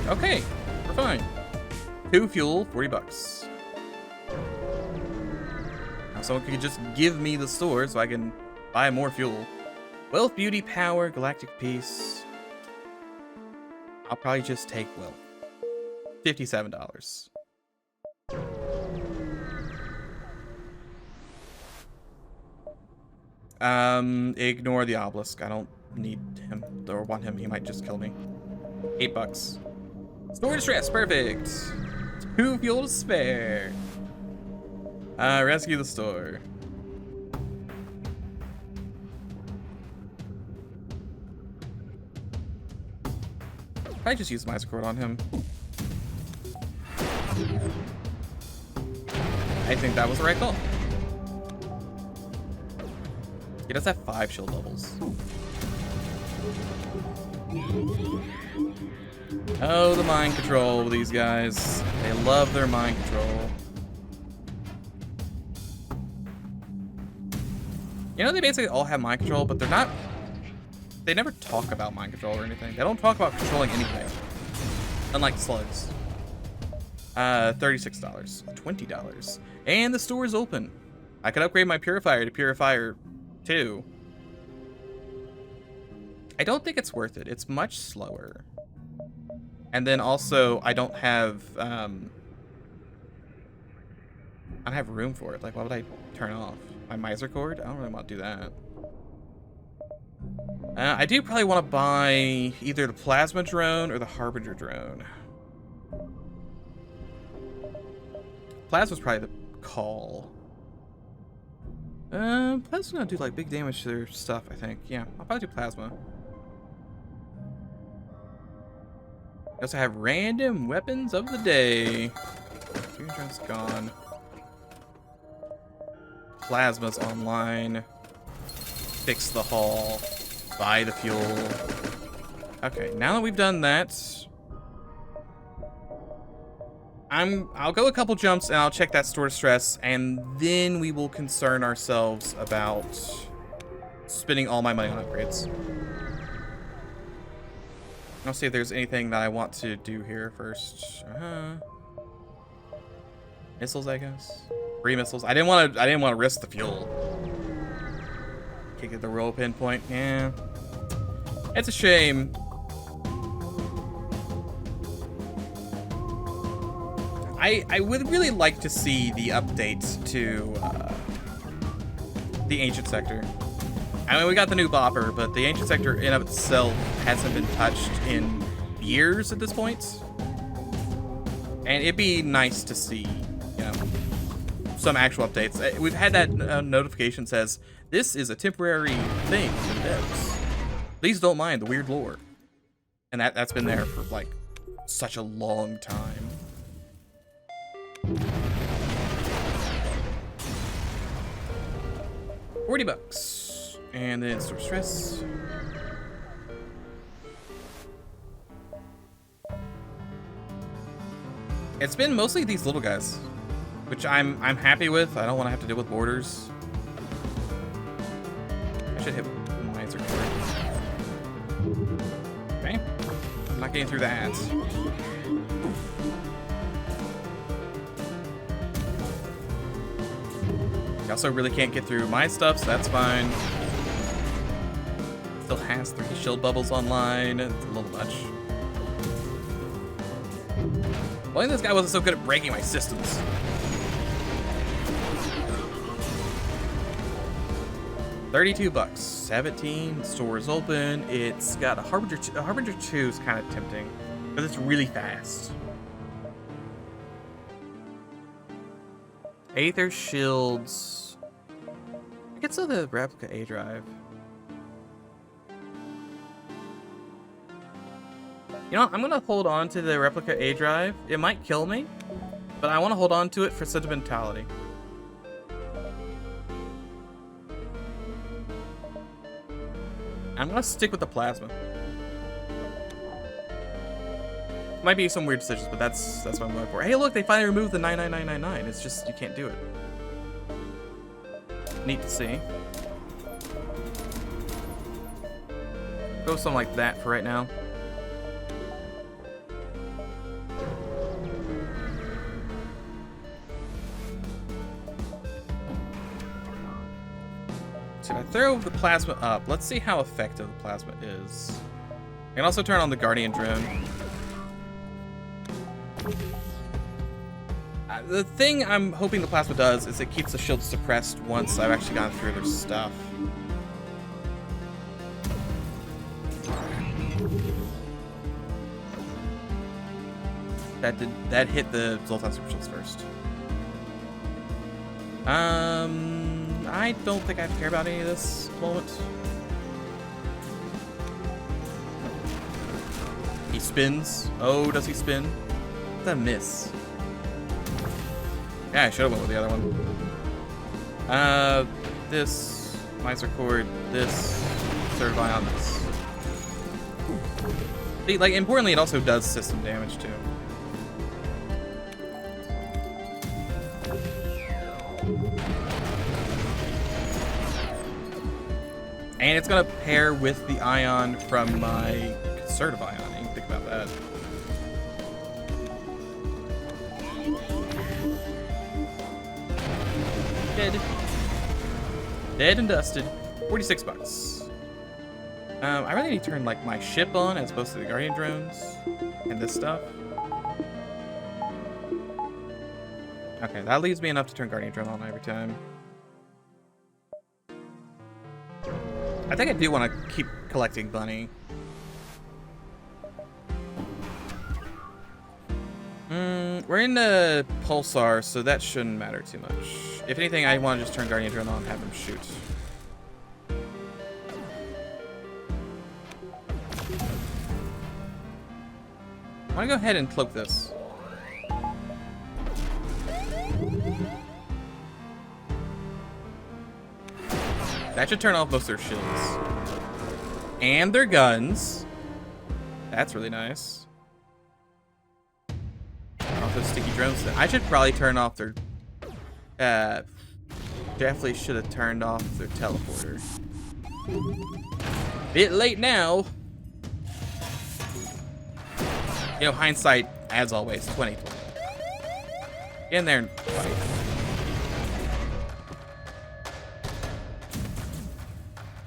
Okay, we're fine. 2 fuel, 40 bucks. Now someone could just give me the store so I can buy more fuel. Wealth, beauty, power, galactic peace. I'll probably just take wealth. $57. Ignore the obelisk. I don't need him or want him. He might just kill me. $8. Store distress. Perfect. 2 fuel to spare. Rescue the store. I just used Miser cord on him. I think that was the right call. He does have 5 shield levels. Oh, the mind control with these guys. They love their mind control. You know, they basically all have mind control, but they're not... They never talk about mind control or anything. They don't talk about controlling anything. Unlike slugs. $36. $20. And the store is open. I could upgrade my purifier to purifier 2. I don't think it's worth it. It's much slower. And then also, I don't have room for it. Like, why would I turn off my miser cord? I don't really want to do that. I do probably want to buy either the plasma drone or the harbinger drone. Plasma's probably the call. Plasma's gonna do like big damage to their stuff, I think. Yeah, I'll probably do plasma. I also have random weapons of the day. Fusion drone's gone. Plasma's online. Fix the hull. Buy the fuel. Okay, now that we've done that, I'll go a couple jumps and I'll check that store stress, and then we will concern ourselves about spending all my money on upgrades. I'll see if there's anything that I want to do here first. Missiles, I guess. 3 missiles. I didn't want to risk the fuel. Can't get the roll pinpoint. Yeah, it's a shame. I would really like to see the update to the ancient sector. I mean, we got the new bopper, but the ancient sector in of itself hasn't been touched in years at this point. And it'd be nice to see, you know, some actual updates. We've had that notification says, this is a temporary thing for the devs. Please don't mind the weird lore. And that's been there for, like, such a long time. $40. And then store stress. It's been mostly these little guys, which I'm happy with. I don't want to have to deal with borders. I should hit miser cord. Okay. I'm not getting through that. I also really can't get through my stuff, so that's fine. Still has 3 shield bubbles online. It's a little much. Well, this guy wasn't so good at breaking my systems. $32. 17. Store is open. It's got a Harbinger 2. A Harbinger 2 is kind of tempting because it's really fast. Aether shields. I could sell the replica A drive. You know, I'm gonna hold on to the replica A drive. It might kill me, but I want to hold on to it for sentimentality. I'm gonna stick with the plasma. Might be some weird decisions, but that's what I'm going for. Hey, look, they finally removed the 99999. It's just you can't do it. Neat to see. Go something like that for right now. So I throw the plasma up. Let's see how effective the plasma is. I can also turn on the Guardian drone. The thing I'm hoping the plasma does is it keeps the shields suppressed once I've actually gone through their stuff. That hit the Zoltan super shields first. I don't think I care about any of this at the moment. He spins. Oh, does he spin? What's that miss? Yeah, I should have went with the other one. This miser cord, this certify on this. See, like, importantly, it also does system damage too. And it's gonna pair with the ion from my conservative ioning. Think about that. Dead. Dead and dusted. 46 bucks. I really need to turn like my ship on as opposed to the guardian drones and this stuff. Okay, that leaves me enough to turn guardian drone on every time. I think I do want to keep collecting bunny. We're in the pulsar, so that shouldn't matter too much. If anything, I want to just turn guardian drone on and have him shoot. I want to go ahead and cloak this. That should turn off most of their shields. And their guns. That's really nice. Off those sticky drones. I should probably turn off their... definitely should have turned off their teleporter. Bit late now. You know, hindsight, as always, 2020. Get in there and fight.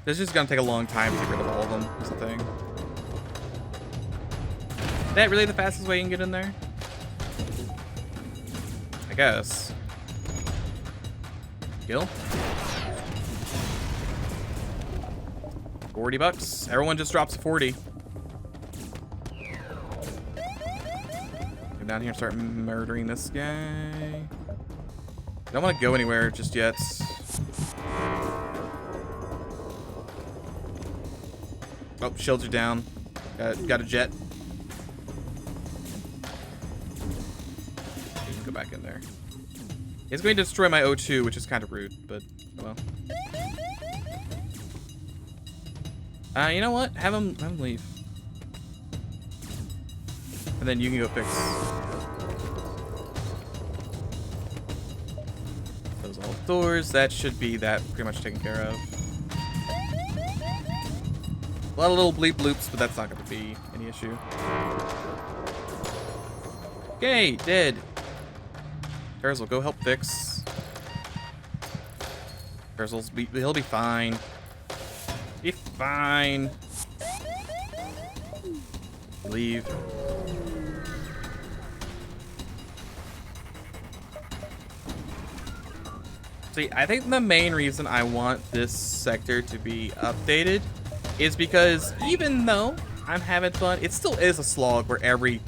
This is gonna take a long time to get rid of all of them, is the thing. Is that really the fastest way you can get in there? I guess. Kill. 40 bucks. Everyone just drops a 40. Come down here and start murdering this guy. I don't want to go anywhere just yet. Oh, shields are down. Got a jet. You can go back in there. It's going to destroy my O2, which is kind of rude, but oh well. You know what? Have him leave. And then you can go fix those all doors. That should be that pretty much taken care of. A lot of little bleep loops, but that's not going to be any issue. Okay, dead. Terzel, go help fix. He'll be fine. Be fine. Leave. See, I think the main reason I want this sector to be updated is because even though I'm having fun, it still is a slog where every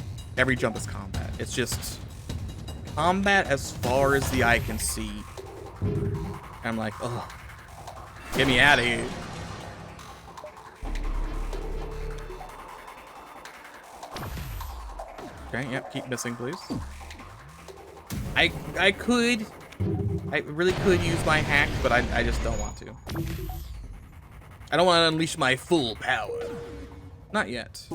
jump is combat. It's just combat as far as the eye can see. And I'm like, oh, get me out of here. Okay, yep, keep missing, please. I really could use my hack, but I just don't want to. I don't want to unleash my full power. Not yet.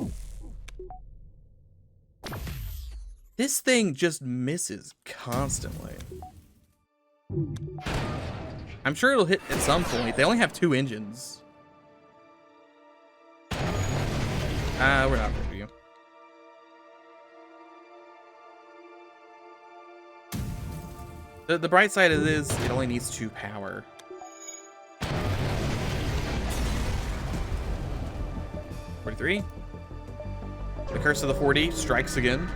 This thing just misses constantly. I'm sure it'll hit at some point. They only have 2 engines. We're not for you. The bright side of this, it only needs 2 power. $43. The curse of the 40 strikes again.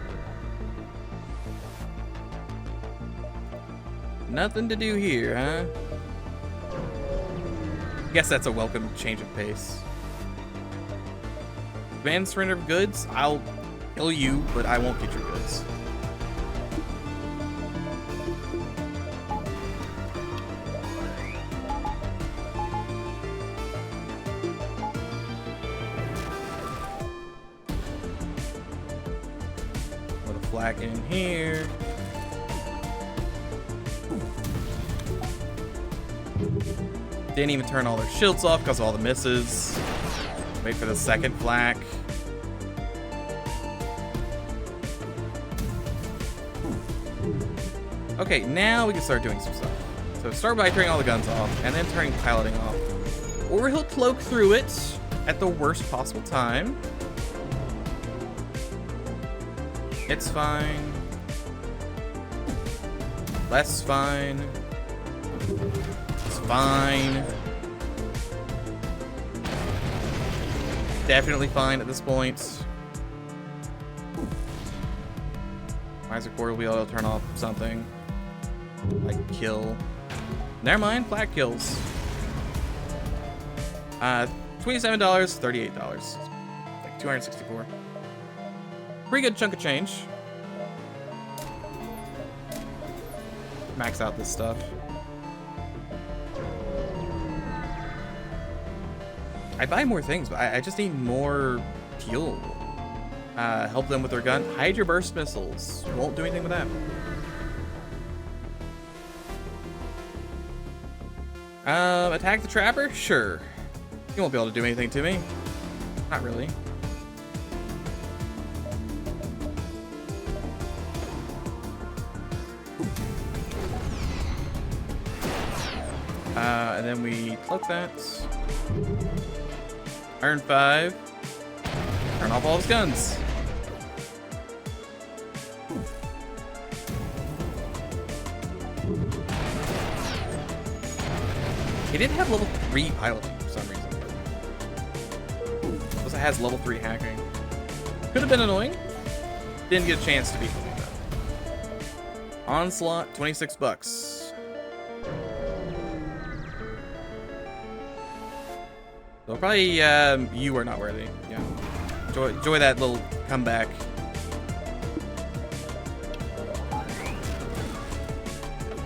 Nothing to do here, huh? Guess that's a welcome change of pace. Demand surrender of goods. I'll kill you, but I won't get your goods. Flag in here. Didn't even turn all their shields off because of all the misses. Wait for the second flak. Okay, now we can start doing some stuff. So start by turning all the guns off and then turning piloting off. Or he'll cloak through it at the worst possible time. It's fine. Less fine. It's fine. Definitely fine at this point. Miser Core will be able to turn off something. Like kill. Never mind, flag kills. $27, $38. Like 264. Pretty good chunk of change. Max out this stuff. I buy more things, but I just need more fuel. Help them with their gun. Hide your burst missiles. Won't do anything with that. Attack the trapper? Sure. He won't be able to do anything to me. Not really. And then we cloak that. Earn 5. Turn off all his guns. He didn't have level 3 piloting for some reason. Plus it has level 3 hacking. Could have been annoying. Didn't get a chance to be doing that. Onslaught, $26. So probably you are not worthy. Yeah. Enjoy that little comeback.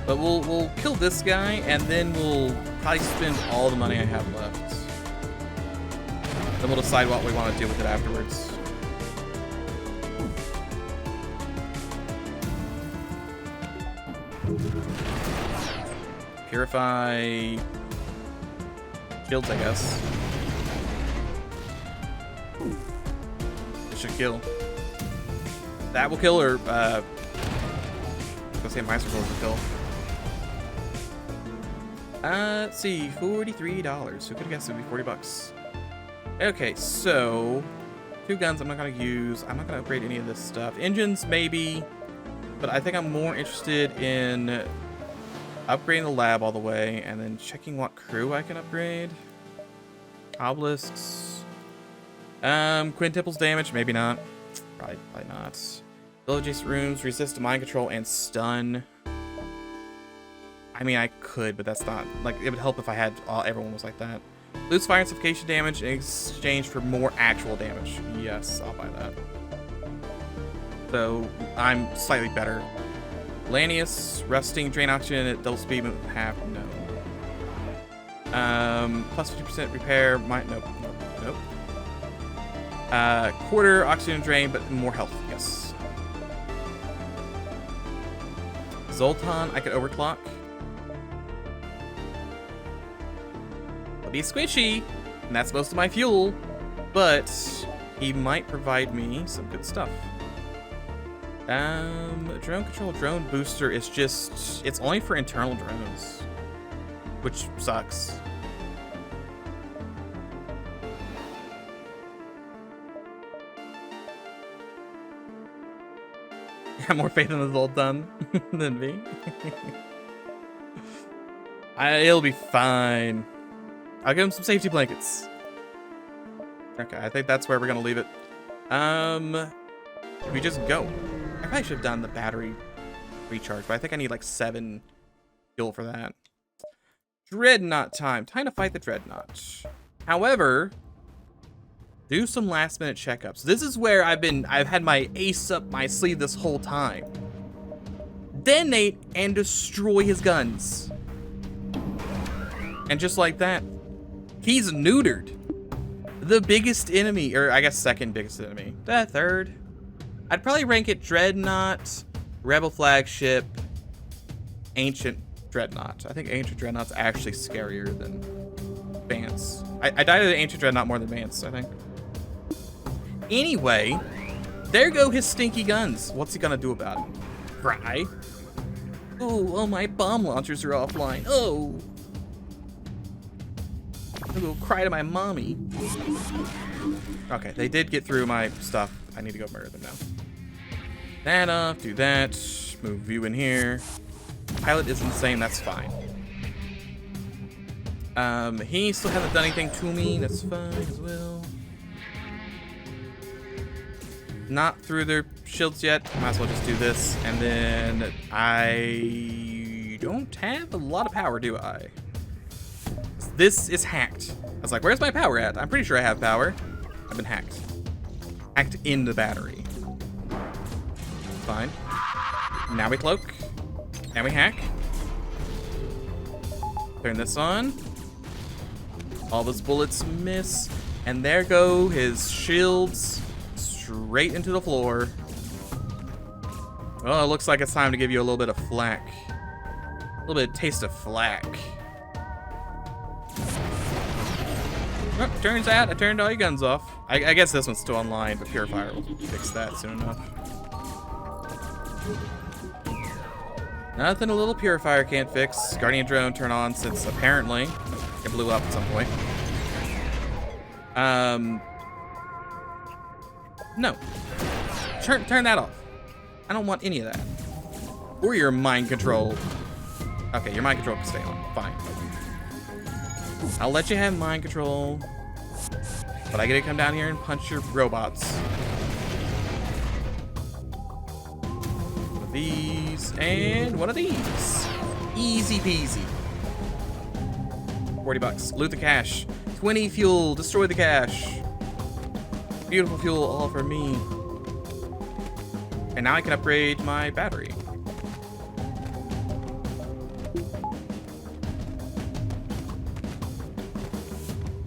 But we'll kill this guy and then we'll probably spend all the money I have left. Then we'll decide what we want to do with it afterwards. Purify shields, I guess. It should kill. That will kill, or let's say my circle will kill. Let's see, $43. Who could have guessed it would be $40? Okay, so 2 guns I'm not gonna use. I'm not gonna upgrade any of this stuff. Engines, maybe, but I think I'm more interested in upgrading the lab all the way and then checking what crew I can upgrade. Obelisks. Quintuples damage, maybe not. Probably not. Build adjacent rooms, resist to mind control, and stun. I mean, I could, but that's not, like, it would help if I had everyone was like that. Lose fire and suffocation damage in exchange for more actual damage. Yes, I'll buy that. So, I'm slightly better. Lanius, rusting, drain oxygen at double speed, half, no. Plus 50% repair, nope. Quarter oxygen drain, but more health, yes. Zoltan, I could overclock. It'll be squishy, and that's most of my fuel, but he might provide me some good stuff. Drone control, drone booster is just, it's only for internal drones, which sucks. You have more faith in the Zoltan than me. It'll be fine. I'll give him some safety blankets. Okay, I think that's where we're gonna leave it. We just go. I probably should have done the battery recharge, but I think I need like 7 fuel for that. Dreadnought time. Time to fight the dreadnought. However, do some last minute checkups. This is where I've had my ace up my sleeve this whole time. Detonate and destroy his guns. And just like that, he's neutered. The biggest enemy, or I guess second biggest enemy. Third. I'd probably rank it Dreadnought, Rebel Flagship, Ancient Dreadnought. I think Ancient Dreadnought's actually scarier than Vance. I died of the Ancient Dreadnought more than Vance, I think. Anyway, there go his stinky guns. What's he gonna do about it? Cry? Oh, my bomb launchers are offline. Oh. I'll go cry to my mommy. Okay, they did get through my stuff. I need to go murder them now. That off, do that. Move you in here. Pilot is insane, that's fine. He still hasn't done anything to me, that's fine as well. Not through their shields yet. Might as well just do this. And then I don't have a lot of power, do I? This is hacked. I was like, where's my power at? I'm pretty sure I have power. I've been hacked. Hacked in the battery. Fine. Now we cloak. And we hack. Turn this on. All those bullets miss. And there go his shields straight into the floor. Well, it looks like it's time to give you a little bit of flak. A little bit of taste of flak. Oh, turns out I turned all your guns off. I guess this one's still online, but Purifier will fix that soon enough. Nothing a little Purifier can't fix. Guardian Drone turn on since apparently it blew up at some point. No. Turn that off. I don't want any of that. Or your mind control. Okay, your mind control can stay on. Fine. I'll let you have mind control. But I get to come down here and punch your robots. One of these and one of these. Easy peasy. 40 bucks. Loot the cache. 20 fuel. Destroy the cache. Beautiful fuel all for me. And now I can upgrade my battery.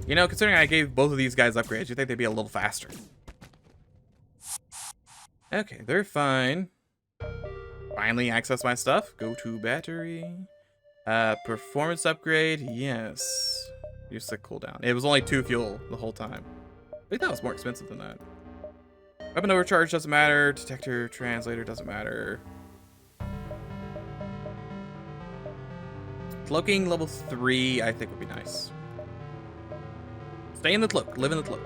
You know, considering I gave both of these guys upgrades, you'd think they'd be a little faster. Okay, they're fine. Finally access my stuff. Go to battery. Performance upgrade, yes. Use the cooldown. It was only 2 fuel the whole time. I think that was more expensive than that. Weapon overcharge doesn't matter. Detector translator doesn't matter. Cloaking level 3, I think would be nice. Stay in the cloak. Live in the cloak.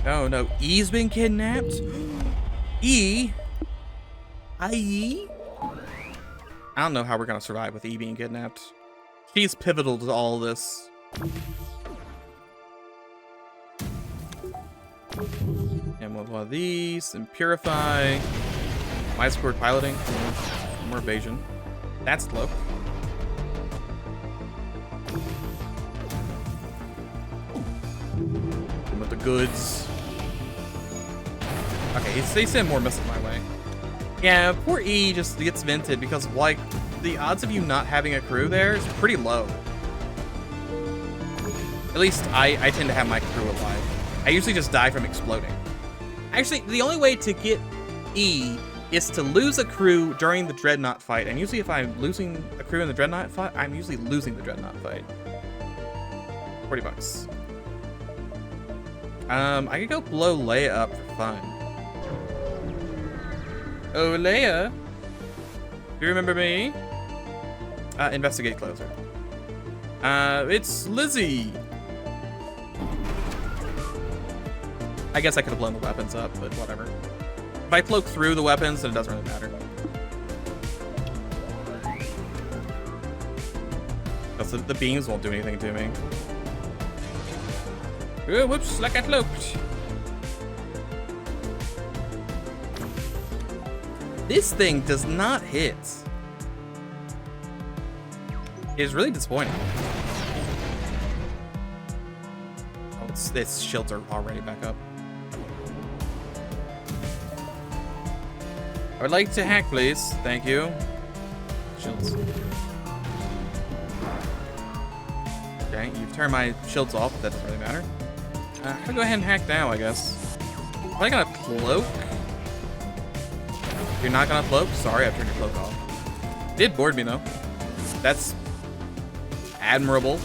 Oh no, E's been kidnapped? E? I don't know how we're gonna survive with E being kidnapped. She's pivotal to all this. And with one of these, and purify. My scored piloting. More evasion. That's cloak. And with the goods. Okay, they send more missiles my way. Yeah, poor E just gets vented because, like, the odds of you not having a crew there is pretty low. At least I tend to have my crew alive. I usually just die from exploding. Actually, the only way to get E is to lose a crew during the dreadnought fight. And usually if I'm losing a crew in the dreadnought fight, I'm usually losing the dreadnought fight. 40 bucks. I could go blow Leia up for fun. Oh, Leia. Do you remember me? Investigate closer. It's Lizzie. I guess I could have blown the weapons up, but whatever. If I cloak through the weapons, then it doesn't really matter. Because the beams won't do anything to me. Oh, whoops, like I cloaked. This thing does not hit. It is really disappointing. Oh, its shields are already back up. I would like to hack, please. Thank you. Shields. Okay, you've turned my shields off, but that doesn't really matter. I'll go ahead and hack now, I guess. Am I gonna cloak? You're not gonna cloak? Sorry, I turned your cloak off. It did board me, though. That's admirable.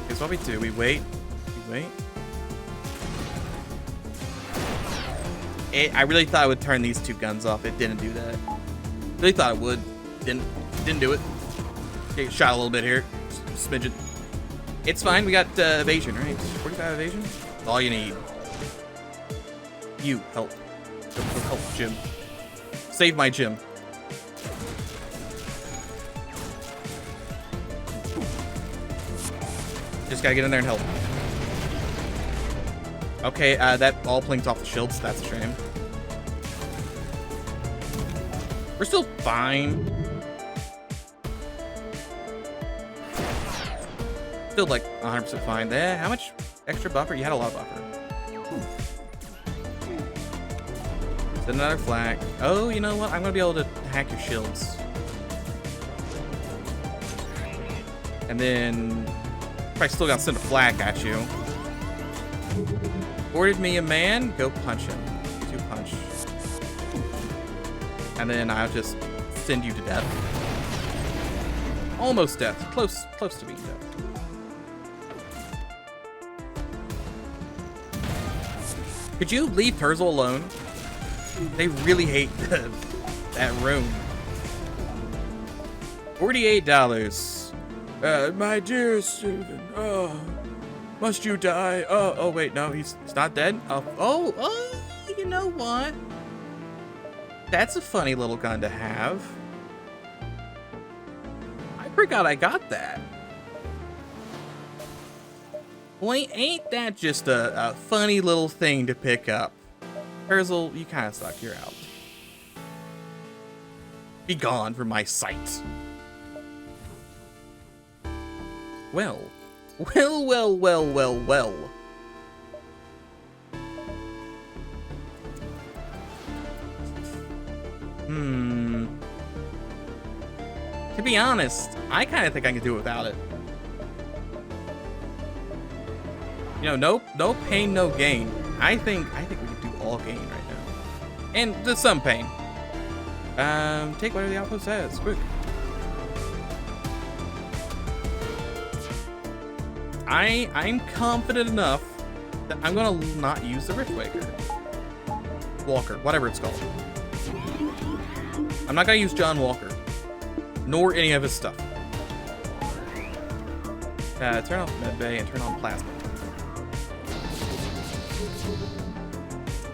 Here's what we do. We wait. We wait. I really thought I would turn these 2 guns off. It didn't do that. Really thought it would. Didn't do it. Okay, shot a little bit here. Smidgen. It's fine. We got evasion, right? 45 evasion. That's all you need. You help. Help, Jim. Save my Jim. Just gotta get in there and help. Okay, that all plings off the shields. That's a shame. We're still fine. Still like 100% fine. There. How much extra buffer? You had a lot of buffer. Send another flag. Oh, you know what? I'm gonna be able to hack your shields. And then I still gotta send a flag at you. Ordered me a man. Go punch him. 2 punch. And then I'll just send you to death. Almost death. Close to being death. Could you leave Terzel alone? They really hate that room. $48. My dear Steven. Oh, must you die? Oh, wait, no, he's not dead. Oh, you know what? That's a funny little gun to have. I forgot I got that. Well, ain't that just a funny little thing to pick up? Terzel, you kind of suck. You're out. Be gone from my sight. Well. To be honest, I kind of think I can do it without it. You know, no pain, no gain. I think we can do all gain right now. And there's some pain. Take whatever the outpost says. Quick. I'm confident enough that I'm gonna not use the Riftwaker. Walker, whatever it's called. I'm not gonna use John Walker. Nor any of his stuff. Turn off medbay and turn on plasma.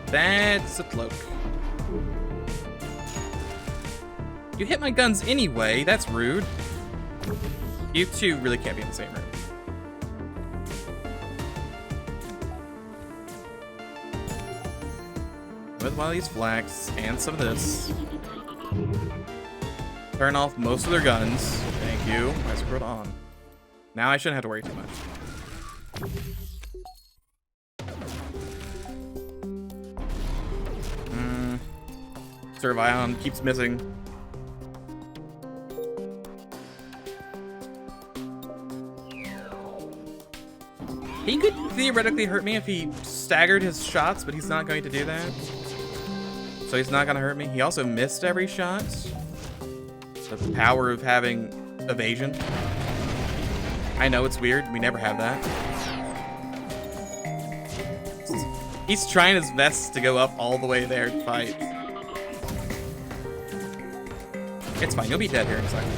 That's a cloak. You hit my guns anyway. That's rude. You two really can't be in the same room. With one of these flags and some of this. Turn off most of their guns. Thank you. I scrolled on. Now I shouldn't have to worry too much. Servion keeps missing. He could theoretically hurt me if he staggered his shots, but he's not going to do that. So he's not going to hurt me. He also missed every shot. The power of having evasion. I know it's weird. We never have that. He's trying his best to go up all the way there to fight. It's fine. You'll be dead here in a second.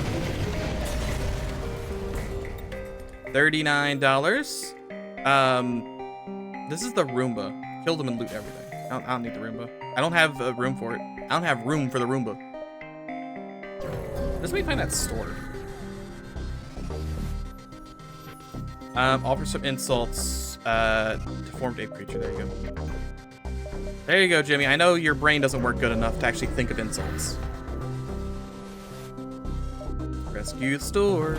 $39. This is the Roomba. Kill them and loot everything. I don't need the Roomba. I don't have room for it. I don't have room for the Roomba. Let's find that store. Offer some insults. Deformed ape creature. There you go. There you go, Jimmy. I know your brain doesn't work good enough to actually think of insults. Rescue the store.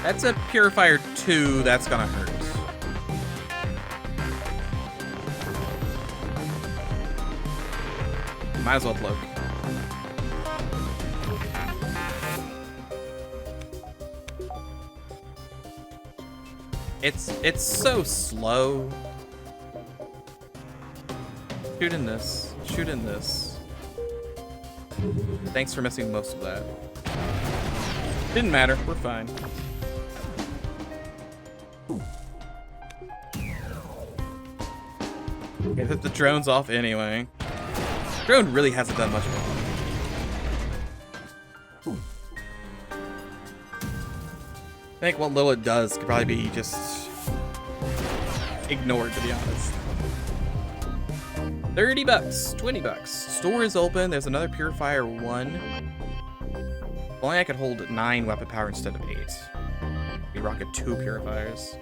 That's a Purifier 2. That's gonna hurt. Might as well cloak. It's so slow. Shoot in this. Shoot in this. Thanks for missing most of that. Didn't matter. We're fine. Okay, the drone's off anyway. Drone really hasn't done much of it. I think what little it does could probably be just ignored, to be honest. 30 bucks, 20 bucks. Store is open. There's another Purifier 1. If only I could hold 9 weapon power instead of 8. We rocket 2 Purifiers.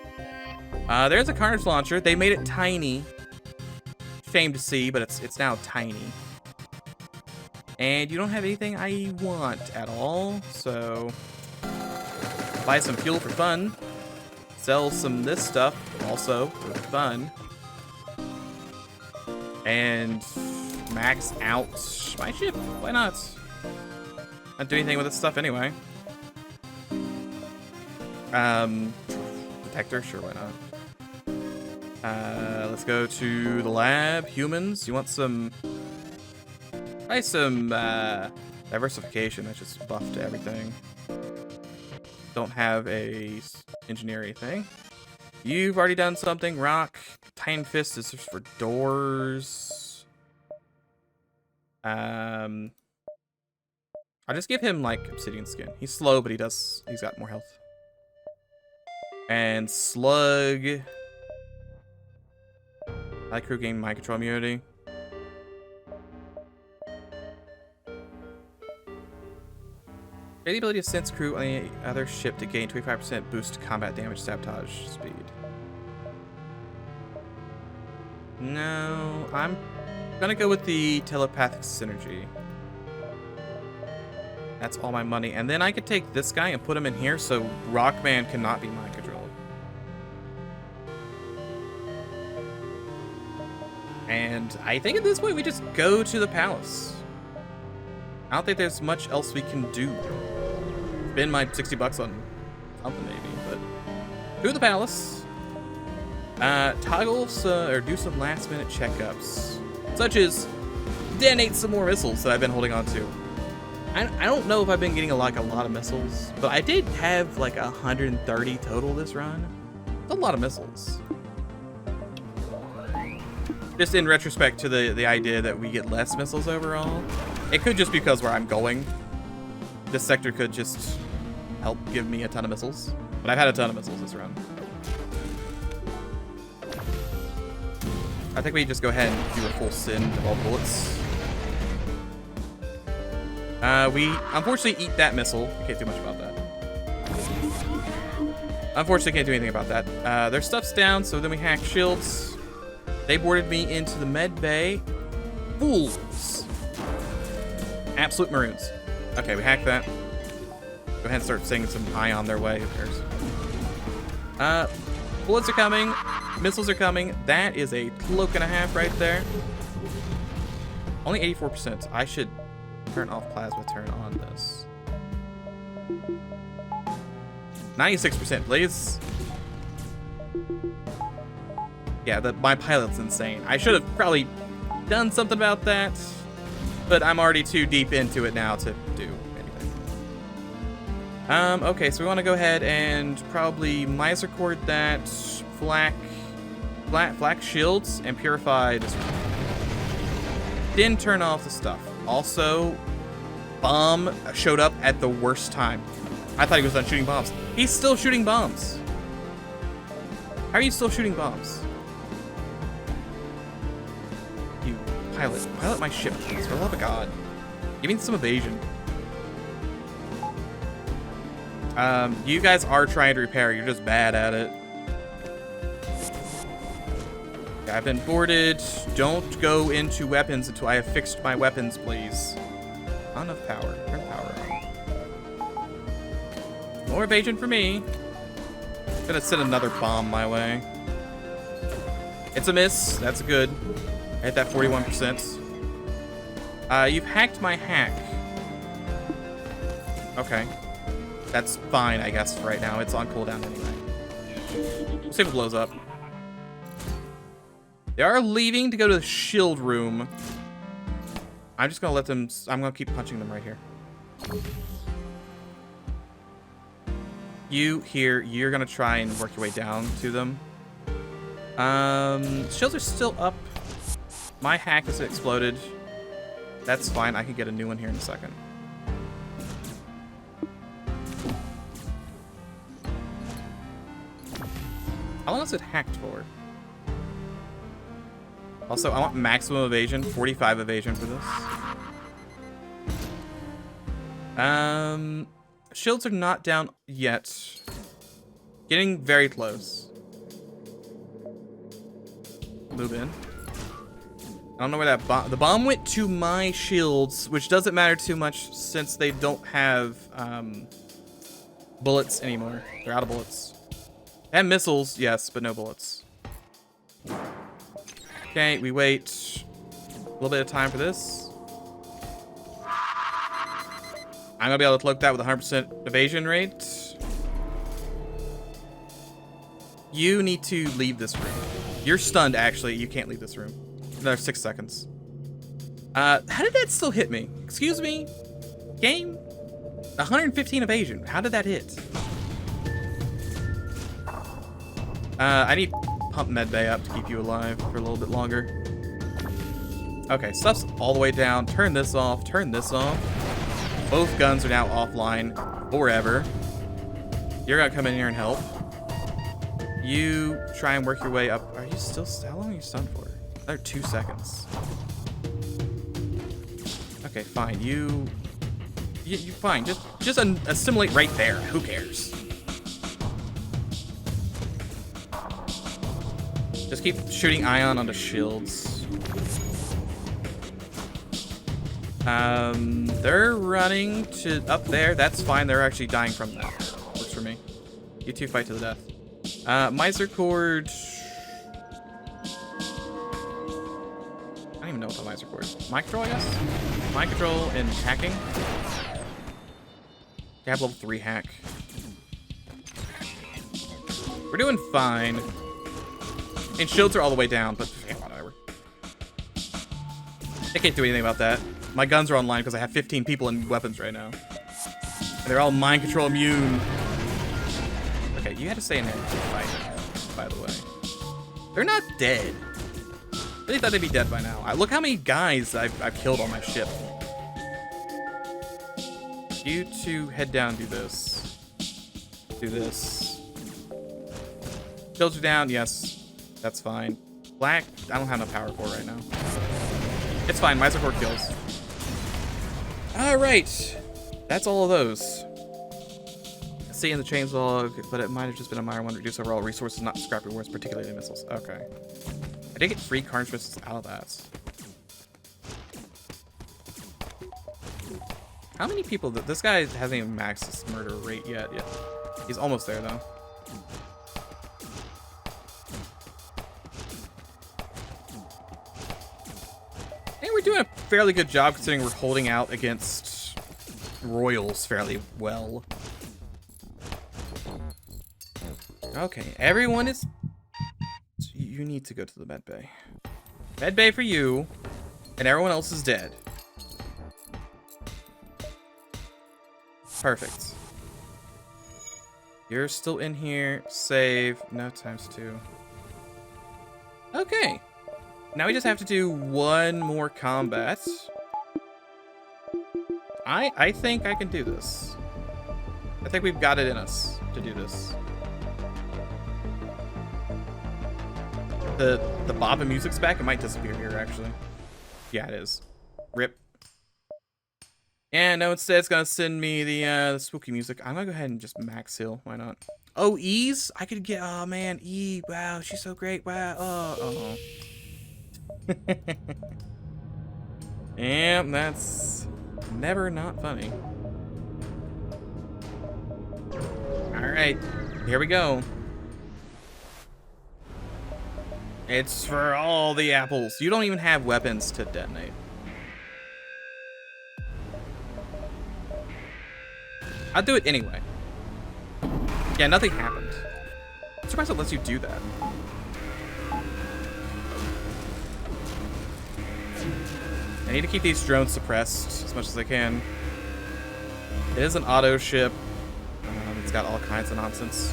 There's a Carnage Launcher. They made it tiny. Shame to see, but it's now tiny. And you don't have anything I want at all, so buy some fuel for fun. Sell some this stuff also for fun. And max out my ship. Why not? Not do anything with this stuff anyway. Detector, sure, why not? Let's go to the lab. Humans, you want some... Try some diversification. That's just buff to everything. Don't have a engineering thing. You've already done something. Rock. Titan Fist is just for doors. I'll just give him like obsidian skin. He's slow, but he's got more health. And Slug. Light crew gain mind control immunity. The ability to sense crew on the other ship to gain 25% boost to combat damage sabotage speed. No, I'm gonna go with the telepathic synergy. That's all my money. And then I could take this guy and put him in here so Rockman cannot be mind controlled. And I think at this point we just go to the palace. I don't think there's much else we can do. Spend my 60 bucks on something maybe, but to the palace. Toggle or do some last minute checkups, such as detonate some more missiles that I've been holding on to. I don't know if I've been getting like a lot of missiles, but I did have like 130 total this run. That's a lot of missiles. Just in retrospect to the idea that we get less missiles overall. It could just be because where I'm going. This sector could just help give me a ton of missiles. But I've had a ton of missiles this run. I think we just go ahead and do a full send of all bullets. We unfortunately eat that missile. We can't do much about that. Unfortunately, can't do anything about that. Their stuff's down, so then we hack shields. They boarded me into the med bay. Fools. Absolute maroons. Okay, we hacked that. Go ahead and start sending some ion their way. Who cares? Bullets are coming. Missiles are coming. That is a cloak and a half right there. Only 84%. I should turn off plasma, turn on this. 96%, please. Yeah, my pilot's insane. I should have probably done something about that, but I'm already too deep into it now to do anything. Okay, so we want to go ahead and probably miser cord that, flak shields, and purify this one. Then turn off the stuff. Also, bomb showed up at the worst time. I thought he was done shooting bombs. He's still shooting bombs. How are you still shooting bombs? You pilot my ship, please, for the love of God. Give me some evasion. You guys are trying to repair. You're just bad at it. Okay, I've been boarded. Don't go into weapons until I have fixed my weapons, please. Not enough power. Turn power on. More evasion for me. I'm gonna send another bomb my way. It's a miss. That's good. I hit that 41%. You've hacked my hack. Okay. That's fine, I guess, for right now. It's on cooldown anyway. We'll see if it blows up. They are leaving to go to the shield room. I'm just gonna let them... I'm gonna keep punching them right here. You here, you're gonna try and work your way down to them. Shields are still up. My hack has exploded. That's fine. I can get a new one here in a second. How long is it hacked for? Also, I want maximum evasion. 45 evasion for this. Shields are not down yet. Getting very close. Move in. I don't know where that bomb... The bomb went to my shields, which doesn't matter too much since they don't have bullets anymore. They're out of bullets. And missiles, yes, but no bullets. Okay, we wait a little bit of time for this. I'm gonna be able to cloak that with 100% evasion rate. You need to leave this room. You're stunned, actually. You can't leave this room. Another 6 seconds. How did that still hit me? Excuse me? Game? 115 evasion. How did that hit? I need pump medbay up to keep you alive for a little bit longer. Okay, stuff's all the way down. Turn this off. Turn this off. Both guns are now offline forever. You're gonna come in here and help. You try and work your way up. Are you still... How long are you stunned for? Another 2 seconds. Okay, fine. You fine. Just assimilate right there. Who cares? Just keep shooting ion onto shields. They're running to up there. That's fine. They're actually dying from that. Works for me. You two fight to the death. Miser cord. I don't even know what the miser cord is. Mind control, I guess? Mind control and hacking. I have level 3 hack. We're doing fine. And shields are all the way down, but yeah, whatever. I can't do anything about that. My guns are online because I have 15 people and weapons right now. And they're all mind control immune. Okay, you had to stay in there and fight, by the way. They're not dead. I really thought they'd be dead by now. Look how many guys I've killed on my ship. You two head down, do this. Do this. Shields are down, yes. That's fine. Black, I don't have enough power for right now. It's fine, Miser Core kills. Alright. That's all of those. See in the chains log, but it might have just been a minor one to reduce overall resources, not scrap rewards, particularly missiles. Okay. I did get 3 carnage missiles out of that. How many people... This guy hasn't even maxed his murder rate yet. He's almost there, though. We're doing a fairly good job considering we're holding out against royals fairly well. Okay, everyone is... You need to go to the med bay. Med bay for you, and everyone else is dead. Perfect. You're still in here. Save. No, ×2. Okay. Now we just have to do one more combat. I think I can do this. I think we've got it in us to do this. The boppin music's back. It might disappear here, actually. Yeah, it is. Rip. And no, instead it's gonna send me the spooky music. I'm gonna go ahead and just max heal. Why not? Oh, E's? I could get... Oh, man. E. Wow, she's so great. Wow. Oh. Yep, that's never not funny. Alright, here we go. It's for all the apples. You don't even have weapons to detonate. I'll do it anyway. Yeah, nothing happened. I'm surprised it lets you do that. I need to keep these drones suppressed as much as I can. It is an auto ship. It's got all kinds of nonsense.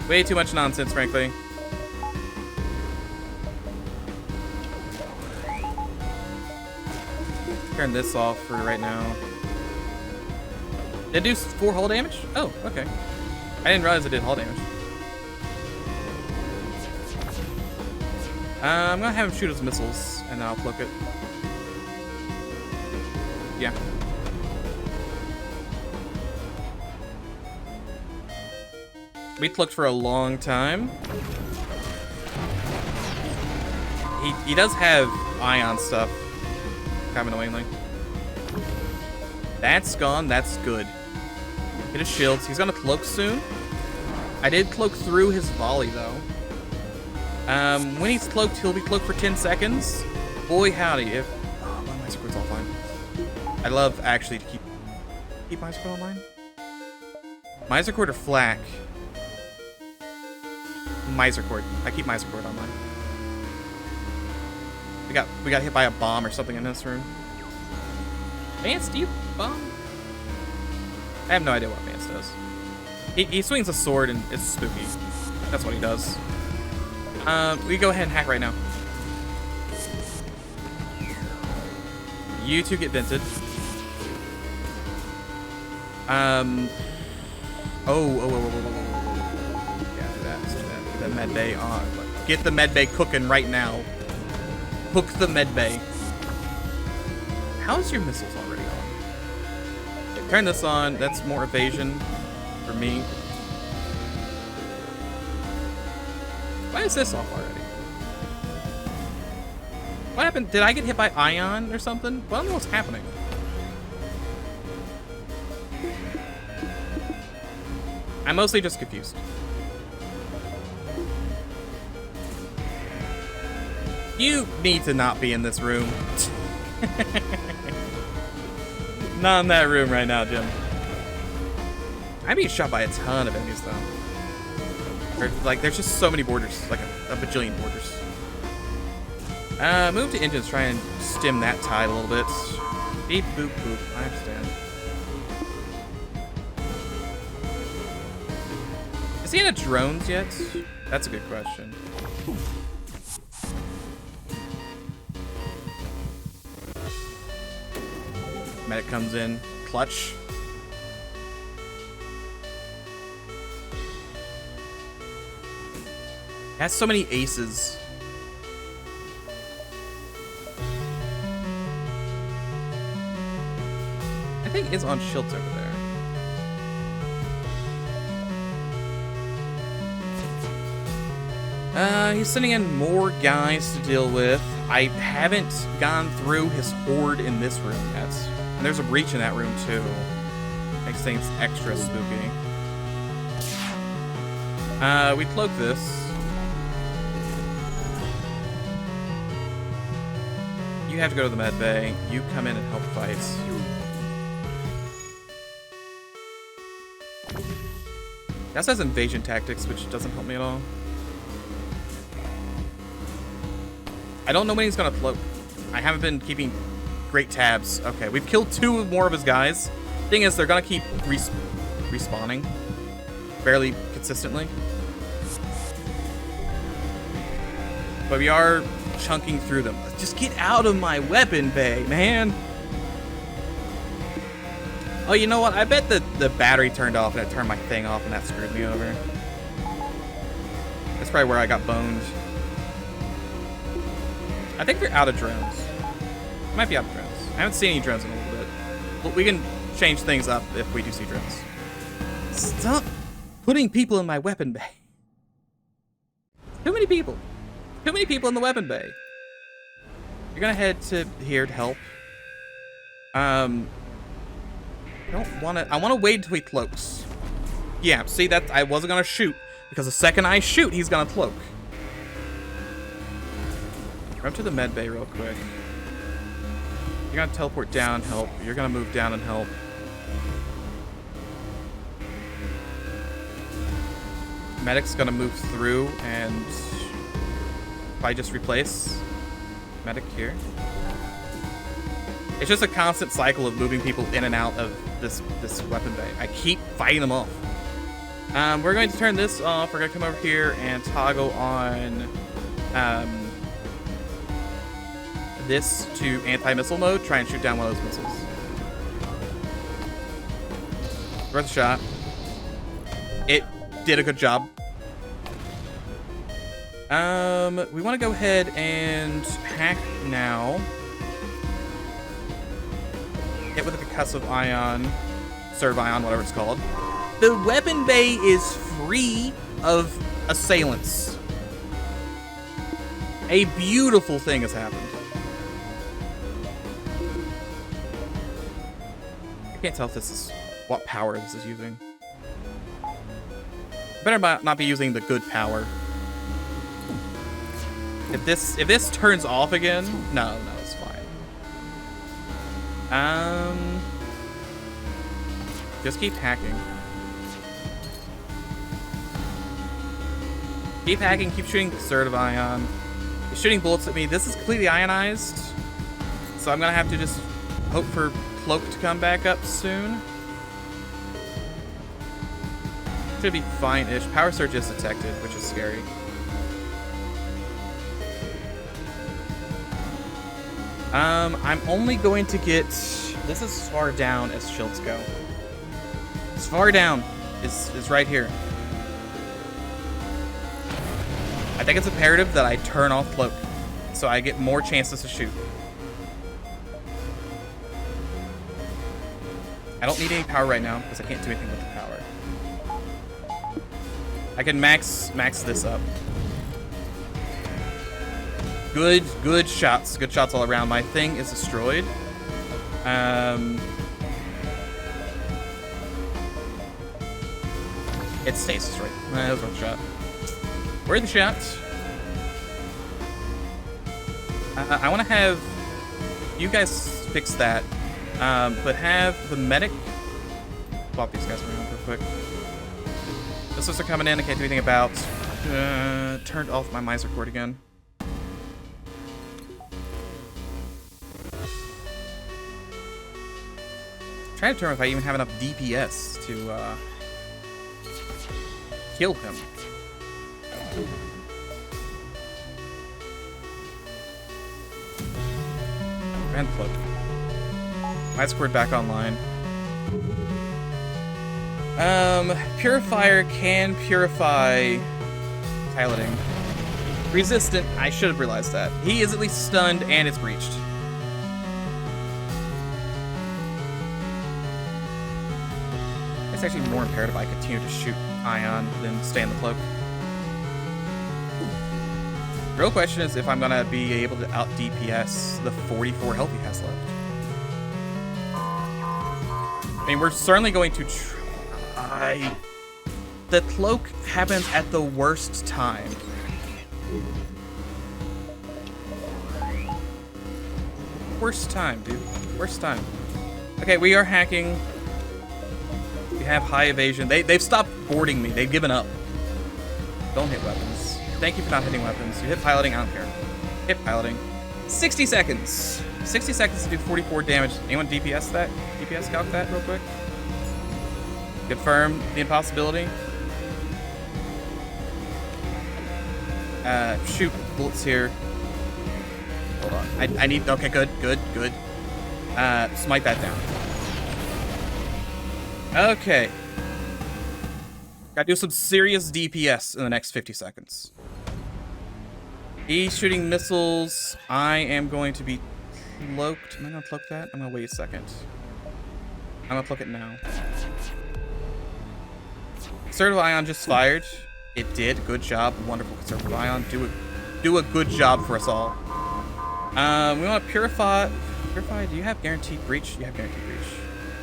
Way too much nonsense, frankly. turn this off for right now. Did it do 4 hull damage? Oh, okay. I didn't realize it did hull damage. I'm gonna have him shoot his missiles, and then I'll cloak it. Yeah. We cloaked for a long time. He does have ion stuff, kind of annoyingly. That's gone, that's good. Hit his shields. He's gonna cloak soon. I did cloak through his volley, though. When he's cloaked, he'll be cloaked for 10 seconds. Boy, howdy, if... Oh, my Miser Cord's offline. I love, actually, to keep Miser Cord online. Miser Cord or Flak? Miser Cord. I keep Miser Cord online. We got hit by a bomb or something in this room. Vance, do you bomb? I have no idea what Vance does. He swings a sword and it's spooky. That's what he does. We go ahead and hack right now. You two get vented. Oh. Yeah, do that. Get the med bay on. Get the med bay cooking right now. Hook the med bay. How's your missiles already on? Okay, turn this on. That's more evasion for me. Why is this off already? What happened? Did I get hit by ion or something? Well, I don't know what's happening. I'm mostly just confused. You need to not be in this room. Not in that room right now, Jim. I'm being shot by a ton of enemies, though. There's just so many borders, like a bajillion borders. Move to engines, try and stem that tide a little bit. Beep, boop, boop. I understand. Is he into drones yet? That's a good question. Medic comes in, clutch. Has so many aces. I think it's on shields over there. He's sending in more guys to deal with. I haven't gone through his horde in this room yet. And there's a breach in that room too. Makes things extra spooky. We cloak this. You have to go to the med bay. You come in and help fight. That says invasion tactics, which doesn't help me at all. I don't know when he's gonna cloak. I haven't been keeping great tabs. Okay, we've killed 2 more of his guys. Thing is, they're gonna keep respawning fairly consistently. But we are chunking through them. Just get out of my weapon bay, man. Oh, you know what? I bet the battery turned off and it turned my thing off and that screwed me over. That's probably where I got boned. I think they're out of drones. It might be out of drones. I haven't seen any drones in a little bit. But we can change things up if we do see drones. Stop putting people in my weapon bay. Too many people. Too many people in the weapon bay. You're gonna head to here to help. I don't wanna. I wanna wait until he cloaks. Yeah, see that I wasn't gonna shoot because the second I shoot, he's gonna cloak. Run to the med bay real quick. You're gonna teleport down, help. You're gonna move down and help. Medic's gonna move through and probably just replace medic here. It's just a constant cycle of moving people in and out of this weapon bay. I keep fighting them off. We're going to turn this off. We're gonna come over here and toggle on this to anti-missile mode, try and shoot down one of those missiles. Worth a shot. It did a good job. We want to go ahead and hack now. Hit with a concussive ion, serve ion, whatever it's called. The weapon bay is free of assailants. A beautiful thing has happened. I can't tell if this is what power this is using. Better not be using the good power. If this turns off again, no, it's fine. Just keep hacking. Keep hacking, keep shooting assertive ion. He's shooting bullets at me. This is completely ionized, so I'm gonna have to just hope for cloak to come back up soon. Should be fine-ish. Power surge is detected, which is scary. I'm only going to get... This is as far down as shields go. As far down is right here. I think it's imperative that I turn off cloak, so I get more chances to shoot. I don't need any power right now, because I can't do anything with the power. I can max this up. Good shots. Good shots all around. My thing is destroyed. It stays destroyed. That was worth a shot. Where are the shots? I want to have you guys fix that, but have the medic swap these guys around real quick. Missiles are coming in. I can't do anything about. Turned off my miser cord again. Trying to determine if I even have enough DPS to kill him. And cloak. Miser cord back online. Purifier can purify piloting. Resistant, I should have realized that. He is at least stunned and it's breached. It's actually more imperative I continue to shoot ion than stay in the cloak. The real question is if I'm gonna be able to out DPS the 44 health he has left. I mean, we're certainly going to try. The cloak happens at the worst time. Worst time, dude. Worst time. Okay, we are hacking. We have high evasion. They've stopped boarding me. They've given up. Don't hit weapons. Thank you for not hitting weapons. You hit piloting, I don't care. Hit piloting. 60 seconds. 60 seconds to do 44 damage. Anyone DPS that? DPS calc that real quick? Confirm the impossibility. Shoot bullets here. Hold on. I need... Okay, good. Smite that down. Okay. Gotta do some serious DPS in the next 50 seconds. He's shooting missiles. I am going to be cloaked. Am I gonna cloak that? I'm gonna wait a second. I'm gonna cloak it now. Conservative ion just fired. It did. Good job. Wonderful conservative ion. Do a good job for us all. We want to purify. Purify. Do you have guaranteed breach? You have guaranteed breach.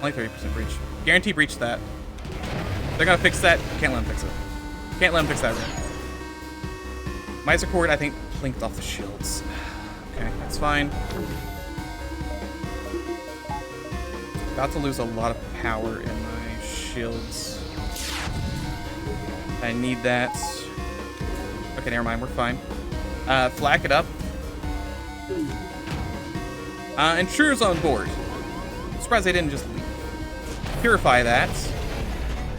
Only 30% breach. Guaranteed breach that. They're gonna fix that. Can't let them fix it. Can't let them fix that room. Miser cord, I think, blinked off the shields. Okay, that's fine. About to lose a lot of power in my shields. I need that. Okay, never mind. We're fine. Flak it up. Intruders on board. I'm surprised they didn't just leave. Purify that.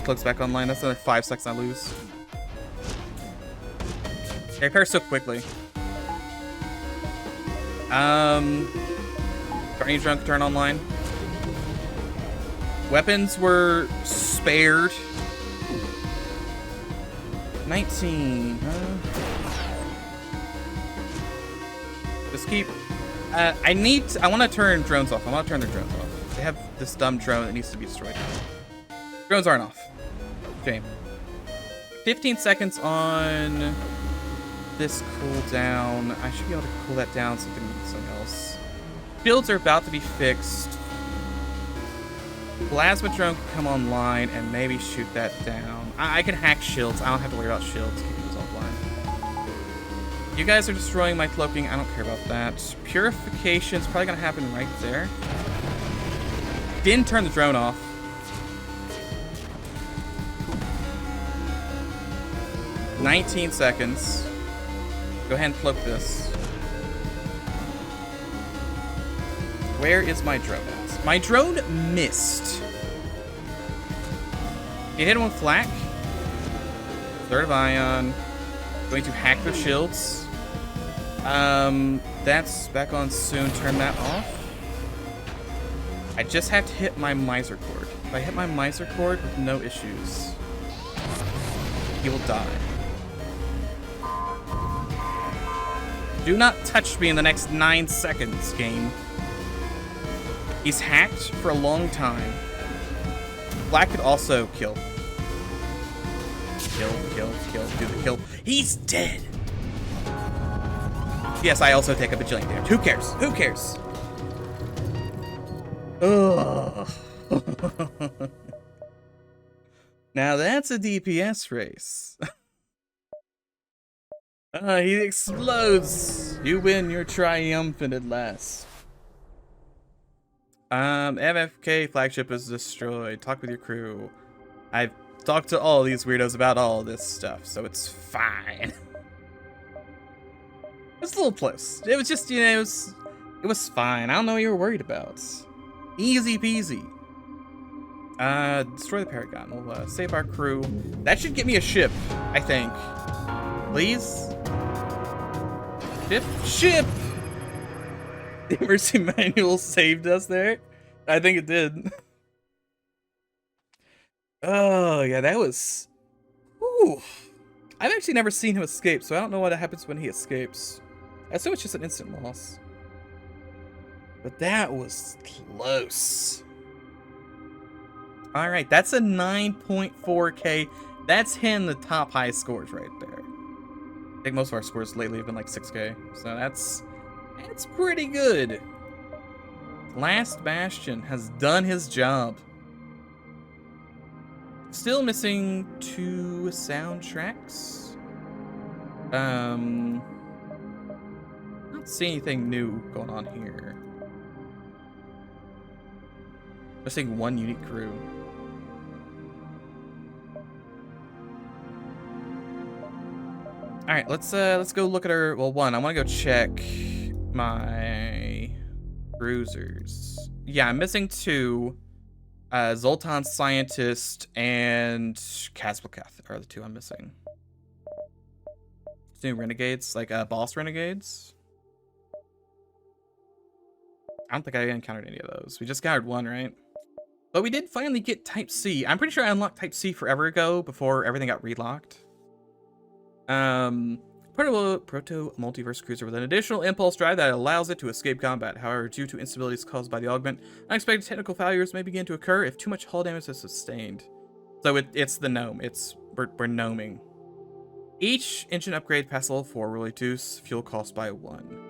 Cloak's back online. That's another 5 seconds I lose. They repair so quickly. Guardian drone can turn online. Weapons were spared. 19. Just keep. I want to turn drones off. I want to turn their drones off. They have this dumb drone that needs to be destroyed. Drones aren't off. Shame. 15 seconds on this cooldown. I should be able to cool that down something else. Shields are about to be fixed. Plasma drone can come online and maybe shoot that down. I can hack shields. I don't have to worry about shields. Keep those offline. You guys are destroying my cloaking. I don't care about that. Purification's probably gonna happen right there. Didn't turn the drone off. $19 seconds. Go ahead and cloak this. Where is my drone at? My drone missed. You hit him with flak. Third of ion. Going to hack the shields. That's back on soon. Turn that off. I just have to hit my miser cord. If I hit my miser cord with no issues, he will die. Do not touch me in the next 9 seconds, game. He's hacked for a long time. Black could also kill. Kill, do the kill. He's dead! Yes, I also take a bajillion damage. Who cares? Who cares? Ugh. Now that's a DPS race. He explodes. You win. You're triumphant at last. FFK flagship is destroyed. Talk with your crew. I've talked to all these weirdos about all this stuff, so it's fine. It's a little close. It was just, you know, it was fine. I don't know what you were worried about. Easy peasy. Destroy the Paragon. We'll save our crew. That should get me a ship, I think. Please? Ship! The emergency manual saved us there. I think it did. Oh, yeah, that was... Ooh. I've actually never seen him escape, so I don't know what happens when he escapes. I assume it's just an instant loss. But that was close. Alright, that's a 9.4k. That's hitting the top high scores right there. I think most of our scores lately have been like 6k. So that's pretty good. Last Bastion has done his job. Still missing 2 soundtracks. I don't see anything new going on here. Missing 1 unique crew. All right, let's go look at our. Well, one, I want to go check my cruisers. Yeah, I'm missing 2. Zoltan Scientist and Kaspelkath are the 2 I'm missing. New renegades, like boss renegades. I don't think I encountered any of those. We just encountered 1, right? But we did finally get Type C. I'm pretty sure I unlocked Type C forever ago before everything got relocked. Proto multiverse cruiser with an additional impulse drive that allows it to escape combat. However, due to instabilities caused by the augment, unexpected technical failures may begin to occur if too much hull damage is sustained. So it's the gnome. We're gnoming. Each engine upgrade past level 4 will reduce fuel cost by 1.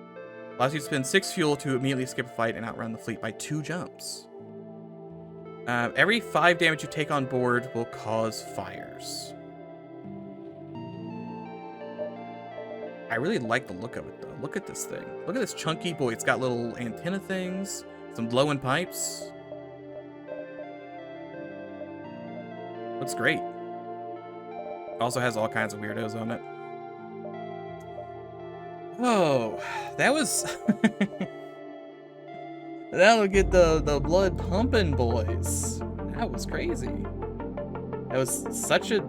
Allows you to spend 6 fuel to immediately escape a fight and outrun the fleet by 2 jumps. Every 5 damage you take on board will cause fires. I really like the look of it, though. Look at this thing. Look at this chunky boy. It's got little antenna things, some blowing pipes. Looks great. Also has all kinds of weirdos on it. Oh, that was... That'll get the blood pumping, boys. That was crazy. That was such a...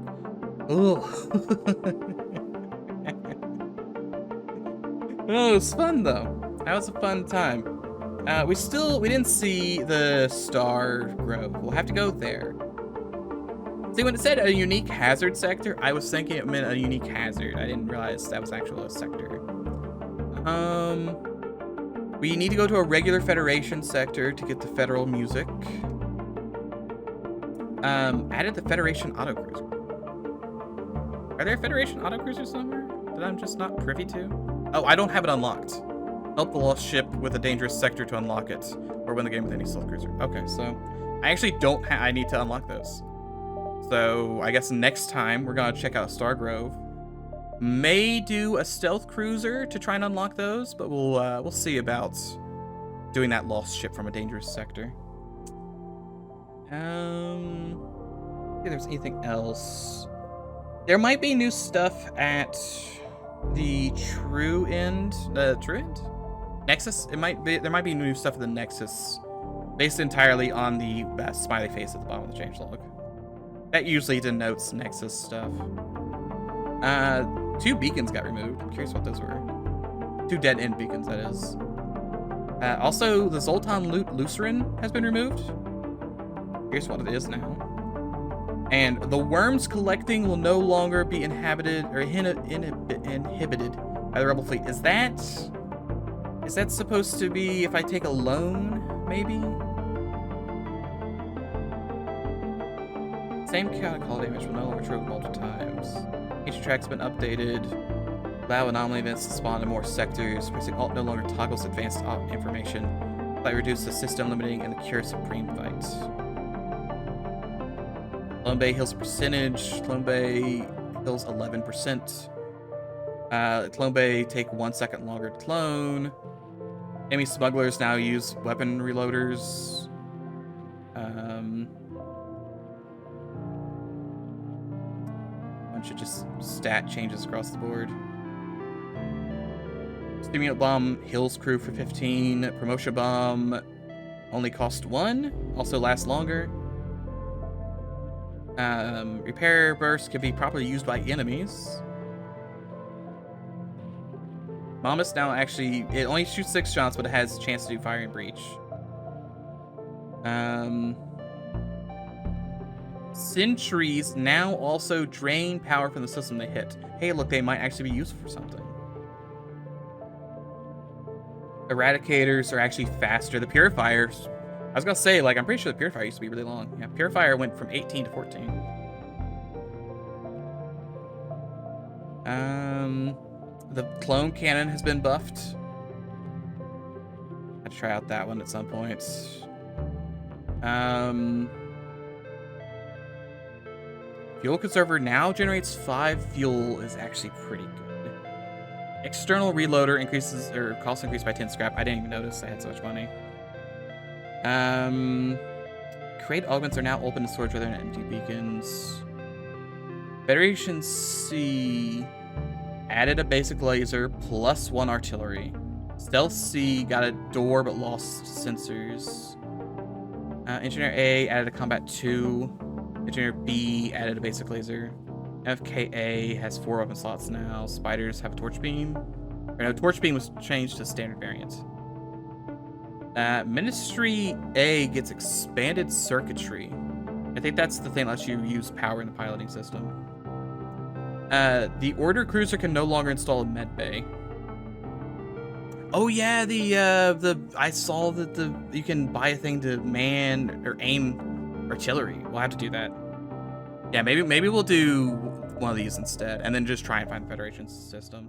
Ugh. Oh, it was fun, though. That was a fun time. We didn't see the Star Grove. We'll have to go there. See, when it said a unique hazard sector, I was thinking it meant a unique hazard. I didn't realize that was actually a sector. We need to go to a regular Federation sector to get the Federal music. Added the Federation autocruiser. Are there Federation autocruisers somewhere that I'm just not privy to? Oh, I don't have it unlocked. Help the lost ship with a dangerous sector to unlock it, or win the game with any stealth cruiser. Okay, so I actually don't have. I need to unlock those. So I guess next time we're gonna check out Star Grove. May do a stealth cruiser to try and unlock those, but we'll see about doing that lost ship from a dangerous sector. If there's anything else. There might be new stuff at the True End. True End? Nexus? There might be new stuff at the Nexus, based entirely on the smiley face at the bottom of the changelog. That usually denotes Nexus stuff. 2 beacons got removed. I'm curious what those were. 2 dead end beacons, that is. Also, the Zoltan Lucerin has been removed. Here's what it is now. And the worms collecting will no longer be inhibited by the rebel fleet. Is that supposed to be if I take a loan, maybe? Same chaotic call damage will no longer trigger multiple times. Each track's been updated. Allow anomaly events to spawn in more sectors. Pressing Alt no longer toggles advanced information. That reduces the system limiting and the Cure Supreme fight. Clone Bay heals percentage. Clone Bay heals 11%. Clone Bay take 1 second longer to clone. Enemy smugglers now use weapon reloaders. Bunch of just stat changes across the board. Stimulant bomb heals crew for 15. Promotion bomb only cost 1. Also lasts longer. Repair burst can be properly used by enemies. Mantis now actually, it only shoots 6 shots, but it has a chance to do fire and breach. Sentries now also drain power from the system they hit. Hey, look, they might actually be useful for something. Eradicators are actually faster. The purifiers, I was gonna say, like, I'm pretty sure the purifier used to be really long. Yeah, purifier went from 18 to 14. The clone cannon has been buffed. I'd try out that one at some point. Fuel conserver now generates 5 fuel is actually pretty good. External reloader increases, or cost increased by 10 scrap. I didn't even notice I had so much money. Crate augments are now open to storage rather than empty beacons. Federation C added a basic laser plus 1 artillery. Stealth C got a door but lost sensors. Engineer A added a combat 2. Engineer B added a basic laser. FKA has 4 weapon slots now. Spiders have a torch beam. Or no, torch beam was changed to standard variant. Ministry A gets expanded circuitry. I think that's the thing that lets you use power in the piloting system. The order cruiser can no longer install a med bay. Oh yeah, I saw that you can buy a thing to man or aim artillery. We'll have to do that. Yeah, maybe we'll do one of these instead, and then just try and find the Federation system.